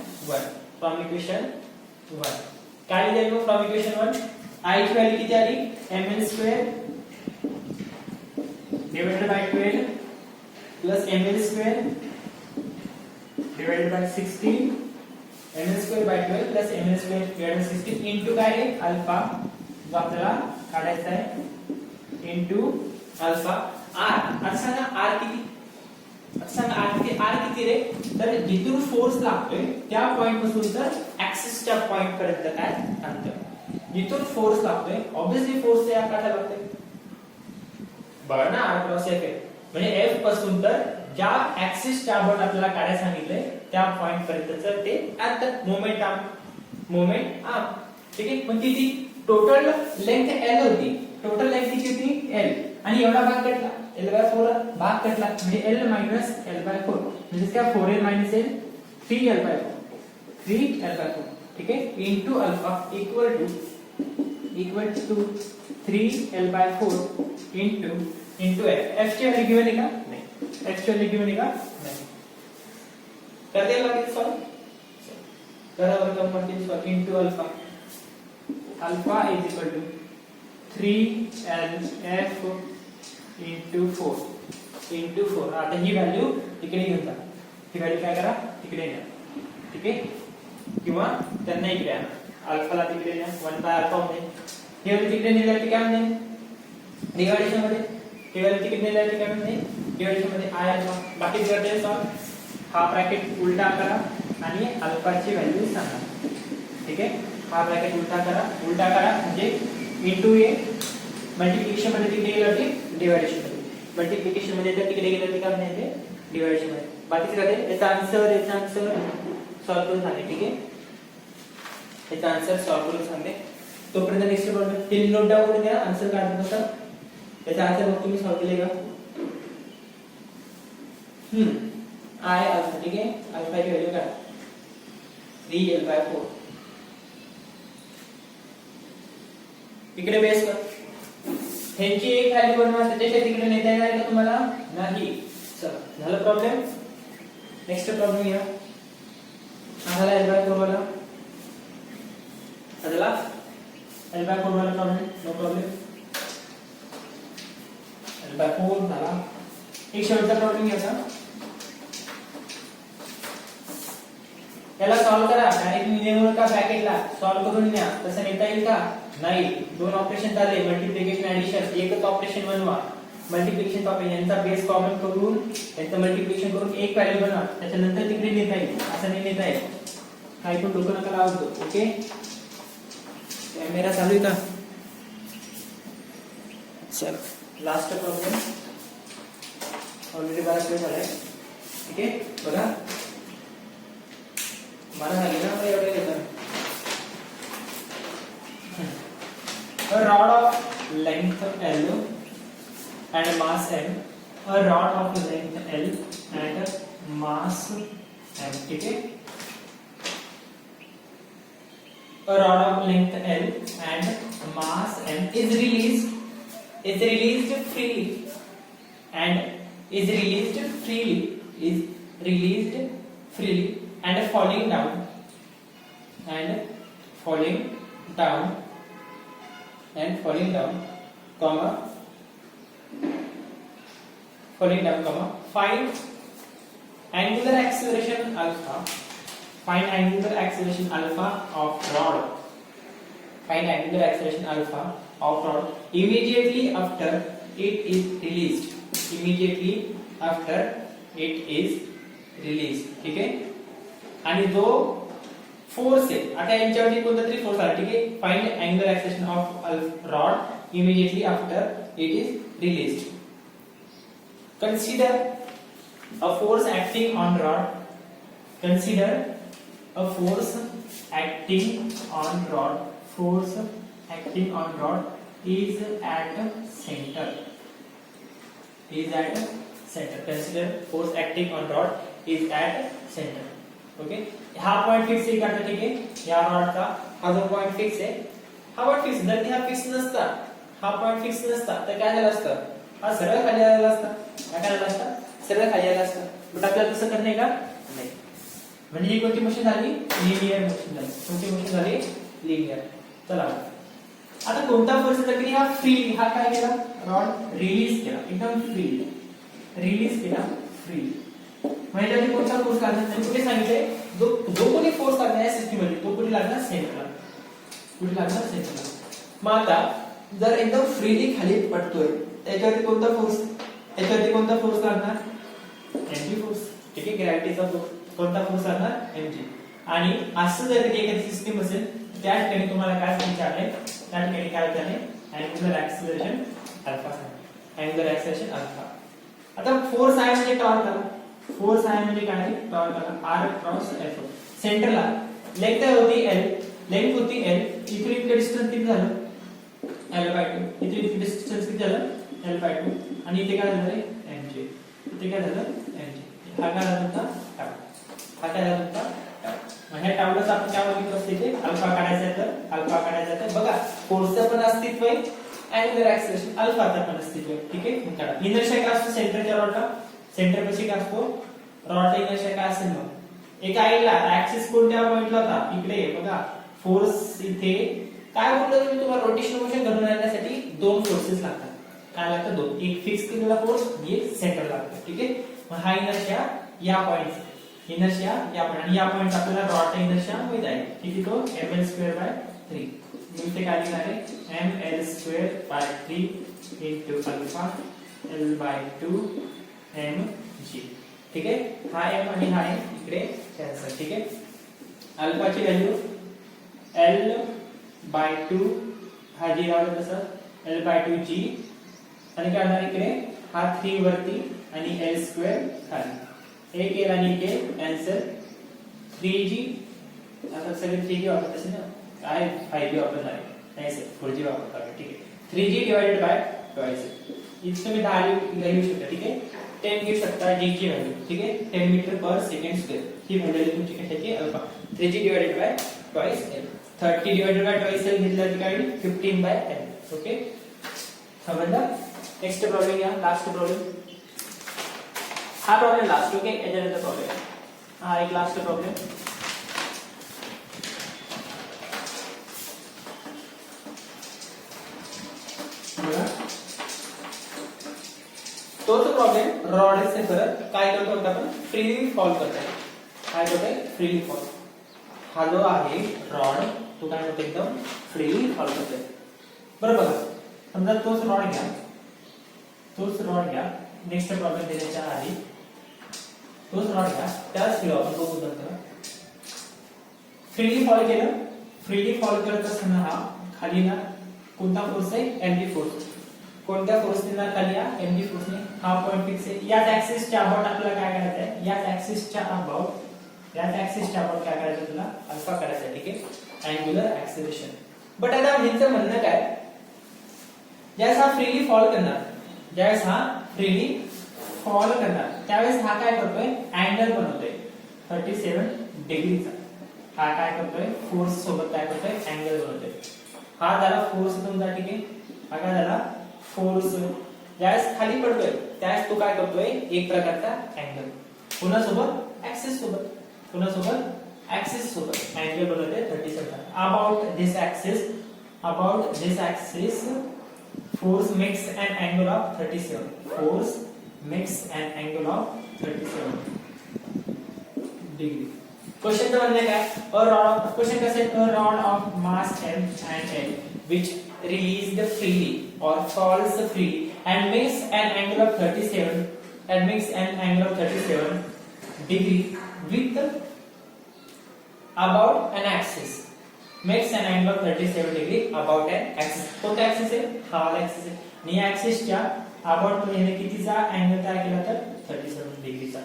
1 काय लिहिले फ्रॉम इक्वेशन 1 आय ची व्हॅल्यू किती आली mL² divided by 12 plus mL² divided by 16 mL² by 12 plus mL² divided by 16 into काय आहे अल्फा जो आपल्याला काढायचा आहे into अल्फा r आता सांगा r किती रे तर जिथून फोर्स लागतोय त्या पॉइंट पासून तर ऍक्सिसच्या पॉइंट पर्यंत काय अंतर जिथून फोर्स लागतोय ऑब्वियसली फोर्स या काठाला लागतोय बघा ना r क्रॉस f म्हणजे f पासून तर ज्या ऍक्सिसच्या अबाउट आपल्याला काढायला सांगितलंय त्या पॉइंट पर्यंतचं ते अंतर मोमेंट आर्म ठीक आहे पण किती टोटल लेंथ L होती टोटल लेंथ किती होती L आणि एवढा भाग कटला L/4 भाग कटला म्हणजे L L/4 म्हणजे काय 4L L 3L/4 ठीक आहे into alpha equal to 3L/4 into f ची व्हॅल्यू गिवन आहे का नाही f ची व्हॅल्यू गिवन आहे का नाही कर द्यायला लागेल सॉल्व करा बरं continue solve into alpha is equal to 3L/f into 4 आता ही व्हॅल्यू तिकडे घेऊन जा ही व्हॅल्यू काय करा तिकडे न्या ठीक आहे किंवा त्यांना इकडे आणा अल्फाला तिकडे न्या 1/α मध्ये हे व्हॅल्यू तिकडे नेल्यावर काय होईल डिव्हायडेशन मध्ये हे व्हॅल्यू तिकडे नेल्यावर काय होईल डिव्हायडेशन मध्ये आय अल्फा. बाकी करते सॉल्व. हा ब्रॅकेट उलटा करा आणि अल्फाची व्हॅल्यू सांगा. ठीक आहे, हा ब्रॅकेट उलटा करा म्हणजे इनटू ए, मल्टिप्लिकेशन मध्ये तिकडे गेलं होते डिव्हायडेशन मध्ये, मल्टिप्लिकेशन मध्ये तर तिकडे गेलं होते का नाही डिव्हायडेशन मध्ये. बाकीच काय याचा आन्सर सॉल्व करून सांगे. ठीक आहे, याचा आन्सर सॉल्व करून सांगे. तोपर्यंत नेक्स्ट प्रॉब्लेम तीन नोट डाउन करून द्या, आन्सर काढून बसा. याचा आन्सर मग तुम्ही सॉल्व केले का? I alpha. ठीक आहे, अल्फाची व्हॅल्यू काय 3l/4. इकडे बेस कर. ह्यांची एक व्हॅल्यू बनवा, त्याच्या तिकडे नेता येणार का तुम्हाला? नाही. चला झालं प्रॉब्लेम. नेक्स्ट प्रॉब्लेम घ्या. आम्हाला l/4 वाला अदला l/4 वाला प्रॉब्लेम. No problem. l/4 झाला. एक शेवटचा प्रॉब्लेम घ्यायचा. याला सॉल्व करा. डायरेक्ट लिनियर का ब्रॅकेटला सॉल्व करून न्या. तसं नेता येईल का? नाही. दोन ऑपरेशन झाले, मल्टिप्लिकेशन ऍडिशन. एकच ऑपरेशन बनवा. मल्टिप्लिकेशन ऑपरेशन यांचा बेस कॉमन करून यांचं मल्टिप्लिकेशन करून एक व्हॅल्यू बनवा, त्याच्यानंतर तिकडे नेता येईल. असं नाही नेता येईल. काही पण डोकं नका लावतो. ओके, कॅमेरा चालू आहे का? चलो लास्ट प्रॉब्लेम. ऑलरेडी बराच वेळ झालाय. ठीक आहे, बघा मला झाली ना एवढे घेतो. A rod of length L and mass m, a rod of length L and mass m. ठीक है, a rod of length L and mass m is released freely and falling down comma find angular acceleration alpha of rod immediately after it is released. ठीक आहे, आणि जो फोर्स आहे आता यांच्यावरती कोणता तरी फोर्स आला. ठीक आहे, find angular acceleration of rod immediately after it is released. Consider a force acting on rod. Consider a force acting on rod. Force acting on rod is at centre. Consider force acting on rod is at center. Okay, हा पॉइंट फिक्स आहे का? ठीक आहे, या रॉडचा हा जो पॉइंट फिक्स आहे, हा पॉइंट फिक्स. जर हा फिक्स नसता, हा पॉइंट फिक्स नसता तर काय झालं असतं? हा सरळ खाली आलेला असता. काय झालं असतं? सरळ खाली आलेला असता. बट आपल्याला तसं करणे का? नाही. म्हणजे ही कोणती मशीन झाली? लिनियर मशीन झाली. कोणती मशीन झाली? लिनियर. चला आता कोणता फोर्स आहे की हा फ्री, हा काय केला? रॉड रिलीज केला, एकदम फ्री रिलीज केला, फ्री. म्हणजे त्याने कोणता फोर्स लागणार? त्यांनी कुठे सांगितले? जो कोणी फोर्स लागणार या सिस्टम मध्ये तो कुठे लागणार? सेंटरला. कुठे लागणार? सेंटरला. मग आता जर एकदम फ्रीली खाली पडतोय त्याच्यावरती कोणता फोर्स? त्याच्यावरती कोणता फोर्स लागणार? mg force. ठीक आहे, ग्रॅव्हिटीचा कोणता फोर्स लागणार? mg. आणि असं जर एखादी सिस्टम असेल त्या ठिकाणी तुम्हाला काय विचारले? त्या ठिकाणी काय विचारले? Angular acceleration alpha. Angular acceleration alpha. आता फोर्स आहे म्हणजे टॉर्क आला. फोर्स आहे म्हणजे काय? टॉर्क आला. r cross f. सेंटरला लेंथ होती l, लेंथ होती l. इथून इतके डिस्टन्स किती झालं? l/2. इथे इतके डिस्टन्स किती झालं? l/2. आणि इथे काय झालं रे? mg. इथे काय झालं? mg. हा काय झाला होता? टाउ. हा काय झाला होता? टाउ. मग ह्या टाउलाच आपण काय बघितलं असते? इथे अल्फा काढायचा तर अल्फा काढायचा तर बघा फोर्सचं पण अस्तित्व आहे, अँगुलर ऍक्सिलरेशन अल्फाचा पण अस्तित्व आहे. ठीक आहे, मग काढा. इनर्शिया काय असतो सेंटरच्या रॉडला? सेंटर पाशी काय असतो? रॉडचा इनर्शिया काय असेल? मग एक आईला ऍक्सिस कोणत्या पॉइंटला होता? इकडे बघा फोर्स इथे. काय बोललो मी तुम्हाला? रोटेशनल मोशन घडून आणण्यासाठी दोन फोर्सेस लागतात. काय लागतं? दोन. एक फिक्स केलेला फोर्स, एक सेंटर लागतं. ठीक आहे, मग हा इनर्शिया या पॉइंट, इनर्शिया या पॉइंट, आणि या पॉइंट आपल्याला रॉडचा इनर्शिया माहित आहे. किती? तो ml²/3. मी इथे काय लिहिणार आहे? ml²/3 into alpha l/2 M G. ठीक आहे, हा एम आणि हा एम इकडे कॅन्सल. ठीक आहे, अल्फाची व्हॅल्यू L/2 हा जी राहिला तसं L/2 जी आणि काय होणार इकडे हा 3 वरती आणि L² खाली. एक एल आणि एक एल कॅन्सल. 3G आता सगळे 3G वापरत असेल ना, काय 5G वापरणार आहे नाही सर, 4G वापरणार. ठीक आहे, 3G डिवाइडेड बाय 2G. इथे तुम्ही 10 घेऊ शकता. ठीक आहे, 10 घेऊ शकता G ची व्हॅल्यू. ठीक आहे, 10 मीटर पर सेकंड स्क्वेअर ही व्हॅल्यू तुमची कशाची alpha. 3G divided by 2L. 30 divided by 2L घेतलं तर काय 15/L. ओके, समजलं. नेक्स्ट प्रॉब्लेम घ्या, लास्ट प्रॉब्लेम. हा प्रॉब्लेम लास्ट. ओके, याच्यानंतर प्रॉब्लेम हा एक लास्ट प्रॉब्लेम. तोच प्रॉब्लेम रॉड से परत काय करतो आपण फ्रीली फॉल करतोय. काय करतोय फ्रीली फॉल. हा जो आहे रॉड तो काय करतो एकदम फ्रीली फॉल करतोय. बरोबर बघा, समजा तोच रॉड घ्या, तोच रॉड घ्या. नेक्स्ट प्रॉब्लेम देण्याच्या आधी तोच रॉड घ्या, त्याच फिरो आपण बघू शकतो. फ्रीली फॉल केलं, फ्रीली फॉल करत असताना हा खाली ना कोणता फोर्स आहे एमजी फोर्स. कोणत्या फोर्सने ना खाली या एमजी फोर्सने. हा पॉइंट फिक्स आहे. याच ऍक्सिसच्या अबाउट आपल्याला काय करायचं आहे, याच ऍक्सिसच्या अबाउट काय करायचं तुला अल्फा करायचं. ठीक आहे, अँग्युलर ऍक्सेलरेशन. बट आता ह्यांचं म्हणणं काय, ज्यावेळेस हा फ्रीली फॉल करणार, ज्यावेळेस हा फ्रीली फॉल करणार त्यावेळेस हा काय करतोय अँगल बनवतोय 37 डिग्रीचा. हा काय करतोय फोर्स सोबत काय करतोय अँगल बनवतोय. हा झाला फोर्स तुमचा. ठीक आहे, हा काय झाला फोर्स. ज्यावेळेस खाली पडतोय त्यावेळेस तो काय करतोय एक प्रकारचा अँगल कोणासोबत ऍक्सिस सोबत, कोणासोबत ऍक्सिस सोबत अँगल बनवतोय 37. About this axis force makes an angle of 37. Force makes an angle of 37 degree. Question चं म्हणणं काय, क्वेश्चन कसं आहे, a rod of mass m and l which released freely or falls freely and makes an angle of 37 degree with about an axis. Makes an angle of 37 degree about an axis. कोणता ऍक्सिस आहे, हा वाला ऍक्सिस आहे. आणि या ऍक्सिसच्या अबाउट मध्ये कितीचा अँगल तयार केला तर 37 डिग्रीचा.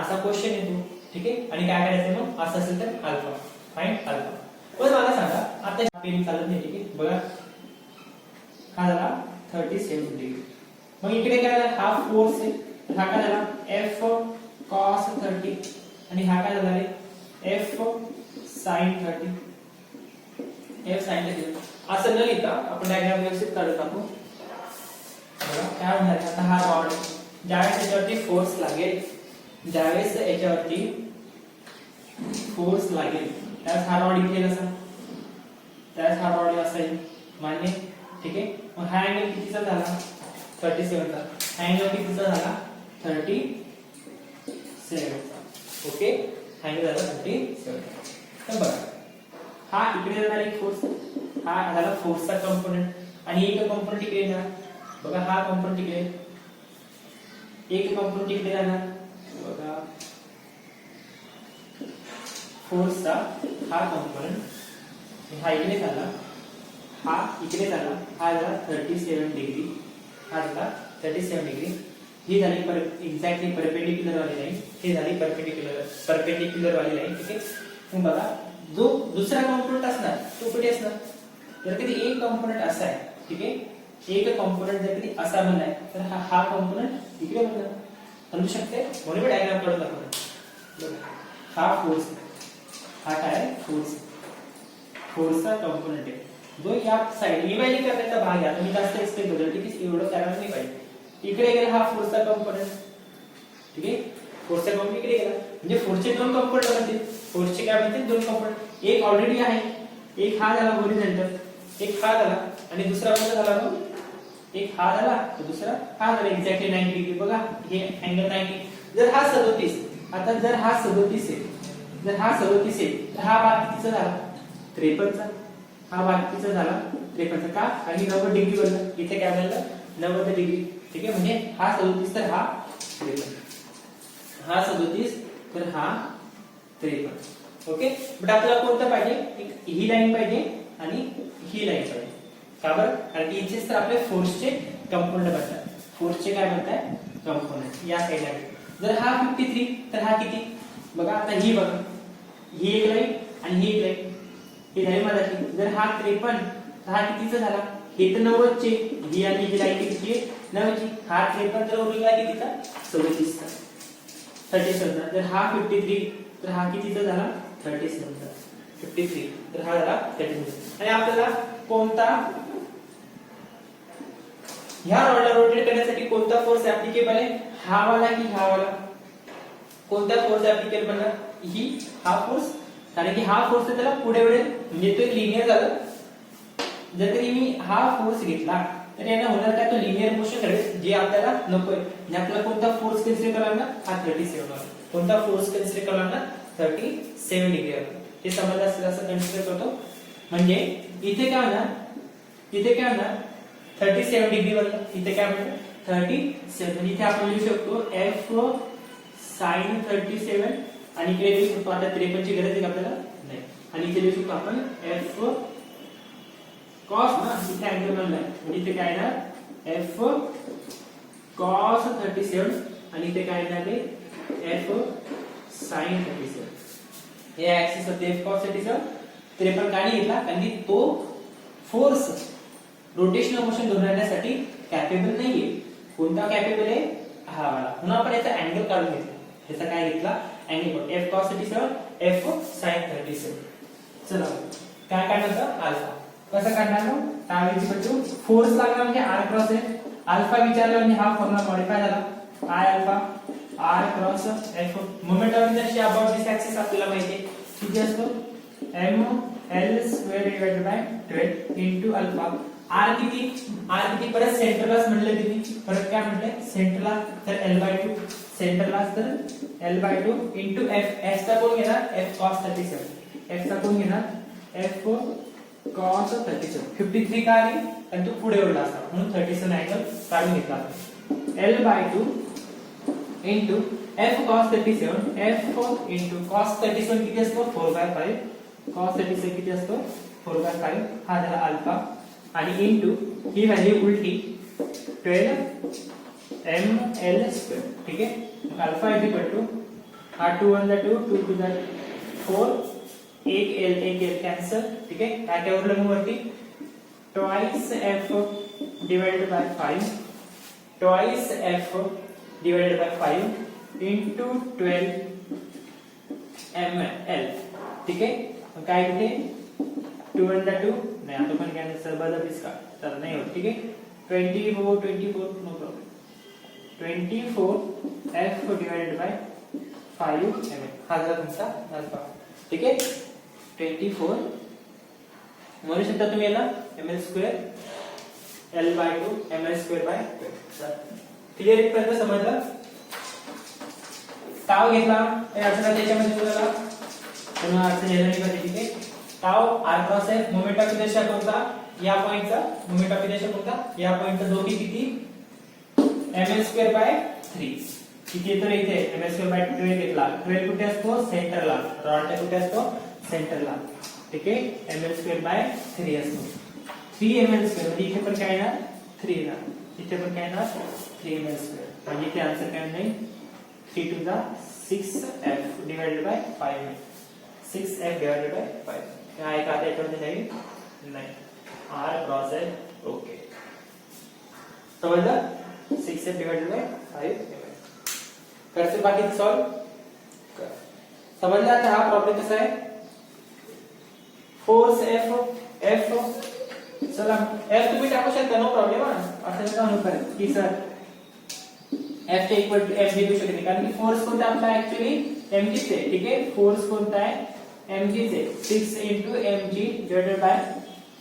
असा क्वेश्चन येतो. ठीक आहे, आणि काय करायचं मग असं असेल तर अल्फा, फाइंड अल्फा. पण मला सांगा आता पेन चालत नाही. ठीक आहे, बघा हा झाला 37 डिग्री. मग इकडे काय झाला, हा फोर्स आहे, हा काय झाला F cos 30 आणि हा काय झाला रे F sin 30. F sin 30 असं न लिहिता आपण डायग्राम व्यवस्थित काढत टाकू. बघा काय होणार आता, हा रॉड ज्यावेळेस याच्यावरती फोर्स लागेल, ज्यावेळेस याच्यावरती फोर्स लागेल त्यावेळेस हा रॉड इथे असा, त्यावेळेस हा रॉड असा येईल. मान्य. ठीक आहे, मग हा अँगल कितीचा झाला 37 चा. अँगल कितीचा झाला 37 चा. ओके, अँगल झाला 37. तर बघा हा इकडे जाणार एक फोर्स, हा झाला फोर्सचा कंपोनेंट आणि एक कंपोनेंट इकडे येणार. बघा हा कंपोनेंट इकडे, एक कंपोनेंट इकडे जाणार. बघा फोर्सचा हा कंपोनेंट हा इकडे झाला, हा इकडे झाला, हा झाला 37 डिग्री, हा झाला 37 डिग्री. ही झाली एक्झॅक्टली परपेंडिक्युलर वाली लाईन, ही झाली परपेंडिक्युलर वाली लाईन. ठीक आहे, मग बघा जो दुसरा कंपोनेंट असणार तो कुठे असणार, जर कधी एक कंपोनेंट असा आहे. ठीक आहे, एक कंपोनेंट जर कधी असा बनलाय तर हा कंपोनेंट इकडे बनणार, समजू शकते. म्हणून डायग्राम काढून दाखवतो. हा फोर्स, हा काय फोर्स, फोर्सचा कंपोनेंट आहे जो या साइड इमॅजिन करण्याचा भाग आहे. मी जास्त एक्सप्लेन करतो. ठीक आहे, एवढं करायला नाही पाहिजे. इकडे गेला हा फोर्सचा कंपोनेंट. ठीक आहे, फोर्सचा कंपोनेंट इकडे गेला म्हणजे फोर्सचे दोन कंपोनेंट बनतील. फोर्सचे काय बनतील दोन कंपोनेंट. एक ऑलरेडी आहे, एक हा झाला हॉरिझॉन्टल, एक हा झाला आणि दुसरा कोणता झाला तो, एक हा झाला तो दुसरा हा झाला. Exactly 90 degree. बघा हे अँगल 90. जर हा 37, आता जर हा 37 आहे, जर हा 37 आहे तर हा भाग कितीचा झाला 53 चा. हा भाग कितीचा झाला 53 चा. का, कारण 90 डिग्री बनला. इथे काय बनलं 90 डिग्री. ठीक आहे, म्हणजे हा 37 तर हा हा 37 तर हा 53. ओके, बट आपल्याला कोणतं पाहिजे, एक ही लाईन पाहिजे आणि ही लाईन पाहिजे. का बरं? कारण की इथेच तर आपले फोर्सचे कंपोनंट बनतात. फोर्सचे काय बनतात? कंपोनंट. या साईडला जर हा 53 तर हा किती? बघा आता ही बघा, ही एक लाईन आणि ही एक लाईन, ही झाली मधाची. जर हा 53 तर हा कितीचा झाला? हे तर 90 चे, ही आणि ही लाईन कितीची आहे? 90 ची. हा 53 तर उरला कितीचा? 37 चा. 37 चा. जर हा 53 तर हा कितीचा झाला? 37 चा. 53 तर हा झाला 37. आणि आपल्याला कोणता ह्या रॉडला रोटेट करण्यासाठी कोणता फोर्स ऍप्लिकेबल आहे? हा वाला की हा वाला? कोणता फोर्स ऍप्लिकेबल बनणार? ही हा फोर्स, कारण की हा फोर्स त्याला पुढे वळेल, म्हणजे तो लिनियर झाला. जर तरी मी हा फोर्स घेतला तर याला होणार काय? तो लिनियर मोशन घडेल, जे आपल्याला नकोय. म्हणजे आपल्याला कोणता फोर्स कन्सिडर करावा लागणार? हा 37 वाला. कोणता फोर्स कन्सिडर करावा लागणार? 37 डिग्री. हे समजलं असेल असं कन्सिडर करतो. म्हणजे इथे काय होणार? इथे काय होणार? 37 डिग्री वर. इथे काय म्हणतात? 37. म्हणजे इथे आपण लिहू शकतो f sin 37 आणि इकडे लिहू शकतो, आता 53 ची गरज आहे आपल्याला नाही. आणि इथे लिहू शकतो आपण f cos ना, इथे अँगल बनलाय म्हणजे इथे काय येणार? f cos 37 आणि इथे काय येणार आहे? f sin 37. हे ऍक्सिस होते f cos 37. 53 का नाही घेतला? कारण की तो फोर्स रोटेशनल मोशन घेऊन राहण्यासाठी कॅपेबल नाहीये. कोणता कॅपेबल आहे? हा वाला. म्हणून आपण याचा अँगल काढून घेतला. याचा काय घेतला? Angle. f cos 37 f sin 37. चला काय काढणार? अल्फा. कसं काढणार? Time is equal to force लागला म्हणजे r क्रॉस आहे. अल्फा विचारला म्हणजे हा फॉर्म्युला मॉडिफाय झाला. I alpha r cross f. Moment of inertia about this axis आपल्याला माहिती आहे किती असतो? m l square divided by 12 into alpha. r किती? परत सेंटरलाच म्हटलं तुम्ही. परत काय म्हटलं? सेंटरला तर l/2. सेंटरला तर l/2 इनटू f. f चा कोण घेणार? f cos 37. f चा कोण घेणार? f cos 37. 53 का आली? आणि तो पुढे ओढला असता म्हणून 37 अँगल काढून घेतला. l/2 into f cos 37. f into cos 37 किती असतो? 4/5. cos 37 किती असतो? 4/5. हा झाला अल्फा. आणि इनटू ही व्हॅल्यू उलटी 12 ml स्क्वेअर. ठीक आहे. मग अल्फा इज इक्वल टू हा 2 1 दा 2 2 2 दा 4 एक l कॅन्सल. ठीक आहे. काय काय उरलं मग वरती? Twice f divided by 5 twice f divided by 5 into 12 ml. ठीक आहे. मग काय इथे 2 1 दा 2 नाही, आता पण कॅन्सल बदललीस का? तर नाही होत. ठीक आहे. 24 no problem. 24 f divided by 5 ml. हा झाला तुमचा अल्फा. ठीक आहे. 24 म्हणू शकता तुम्ही याला ml square l/2 ml square by 12. Clear इथपर्यंत समजलं? टाव घेतला आपल्याला त्याच्यामध्ये बोलायला पुन्हा अडचण येणार नाही. ठीक आहे. टाव r क्रॉस आहे. मोमेंट ऑफ इनर्शिया कोणता? या पॉइंटचा मोमेंट ऑफ इनर्शिया कोणता? या पॉइंटचा दोघी किती? ml square by 3. किती येतो रे इथे? ml स्क्वेअर बाय 12 घेतला. 12 कुठे असतो? सेंटरला. रॉडच्या कुठे असतो? सेंटरला. ठीक आहे. ml स्क्वेअर बाय 3 असतो. 3 ml स्क्वेअर म्हणजे इथे पण काय येणार? 3 येणार. इथे पण काय येणार? 3 ml स्क्वेअर. म्हणजे इथे आन्सर काय नाही? 3 to the 6f divided by 5. 6f divided by 5. काय का आता याच्यामध्ये नाही. r क्रॉस आहे. ओके. समजलं? 6f divided by 5. करते बाकी सॉल्व. समजलं आता हा प्रॉब्लेम कसा आहे? फोर्स f चला f तुम्ही टाकू शकता, नो प्रॉब्लेम. असं नका म्हणू करा की सर f चे इक्वल टू f घेऊ शकत नाही, कारण की फोर्स कोणता आपला ऍक्च्युअली mg चे. ठीक आहे. फोर्स कोणता आहे? mg चे. 6 into mg divided by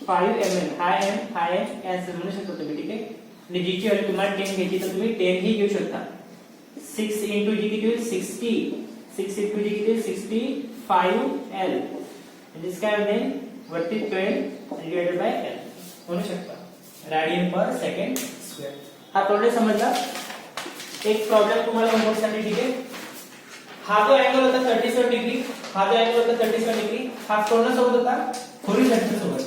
5 ml. हा m कॅन्सल म्हणू शकता तुम्ही. ठीक आहे. आणि g ची व्हॅल्यू तुम्हाला 10 घ्यायची तर तुम्ही 10 ही घेऊ शकता. 6 into g किती होईल? 60. 6 into g किती होईल? 65l. म्हणजे काय होईल? वरती 12 डिवाइडेड बाय l म्हणू शकता. Radian per second square. हा प्रॉब्लेम समजला? एक प्रॉब्लेम तुम्हाला होमवर्कसाठी, ठीक आहे. हा जो अँगल होता 37 डिग्री, हा जो अँगल होता 37 डिग्री, हा कोणासोबत होता? हॉरिझॉन्टल सोबत.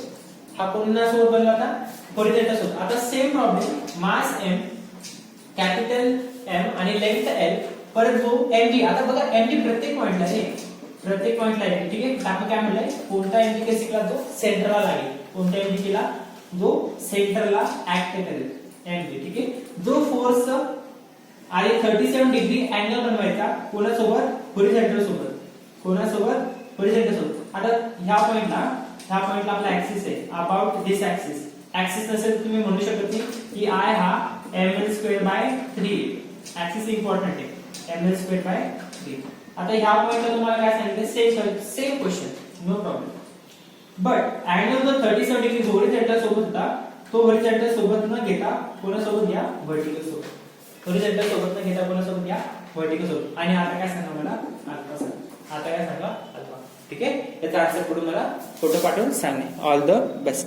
हा कोणासोबत बनला होता? हॉरिझॉन्टल सोबत. आता सेम प्रॉब्लेम, मास m, कॅपिटल M आणि लेंथ L, परत जो mg. आता बघा mg प्रत्येक पॉइंटला आहे, प्रत्येक पॉइंटला आहे, ठीक आहे. आपण काय म्हणलंय, कोणता mg केला जो सेंटरला लागेल, कोणत्या mg केला जो सेंटरला ऍक्ट करेल, mg, ठीक आहे. जो फोर्स आणि 37 डिग्री अँगल बनवायचा कोणासोबत? हॉरिझॉन्टल सोबत. कोणासोबत? हॉरिझॉन्टल सोबत. आता ह्या पॉइंटला आपला ऍक्सिस आहे, अबाउट दिस ऍक्सिस. ऍक्सिस नसेल तुम्ही म्हणू शकत नाही की I हा ml²/3. ऍक्सिस इम्पॉर्टंट आहे, ml²/3. आता ह्या पॉइंटला तुम्हाला काय सांगितलं? Same question, no problem. But angle जो 37 डिग्री हॉरिझॉन्टल सोबत होता, तो हॉरिझॉन्टल सोबत न घेता कोणासोबत घ्या? व्हर्टिकल सोबत. हॉरिझॉन्टल सोबत न घेता कोणासोबत घ्या? व्हर्टिकल सोबत. आणि आता काय सांगा मला? अल्फा सांगा. आता काय सांगा? अल्फा. ठीक आहे. याचा आन्सर पुढे मला फोटो पाठवून सांगणे. All the best.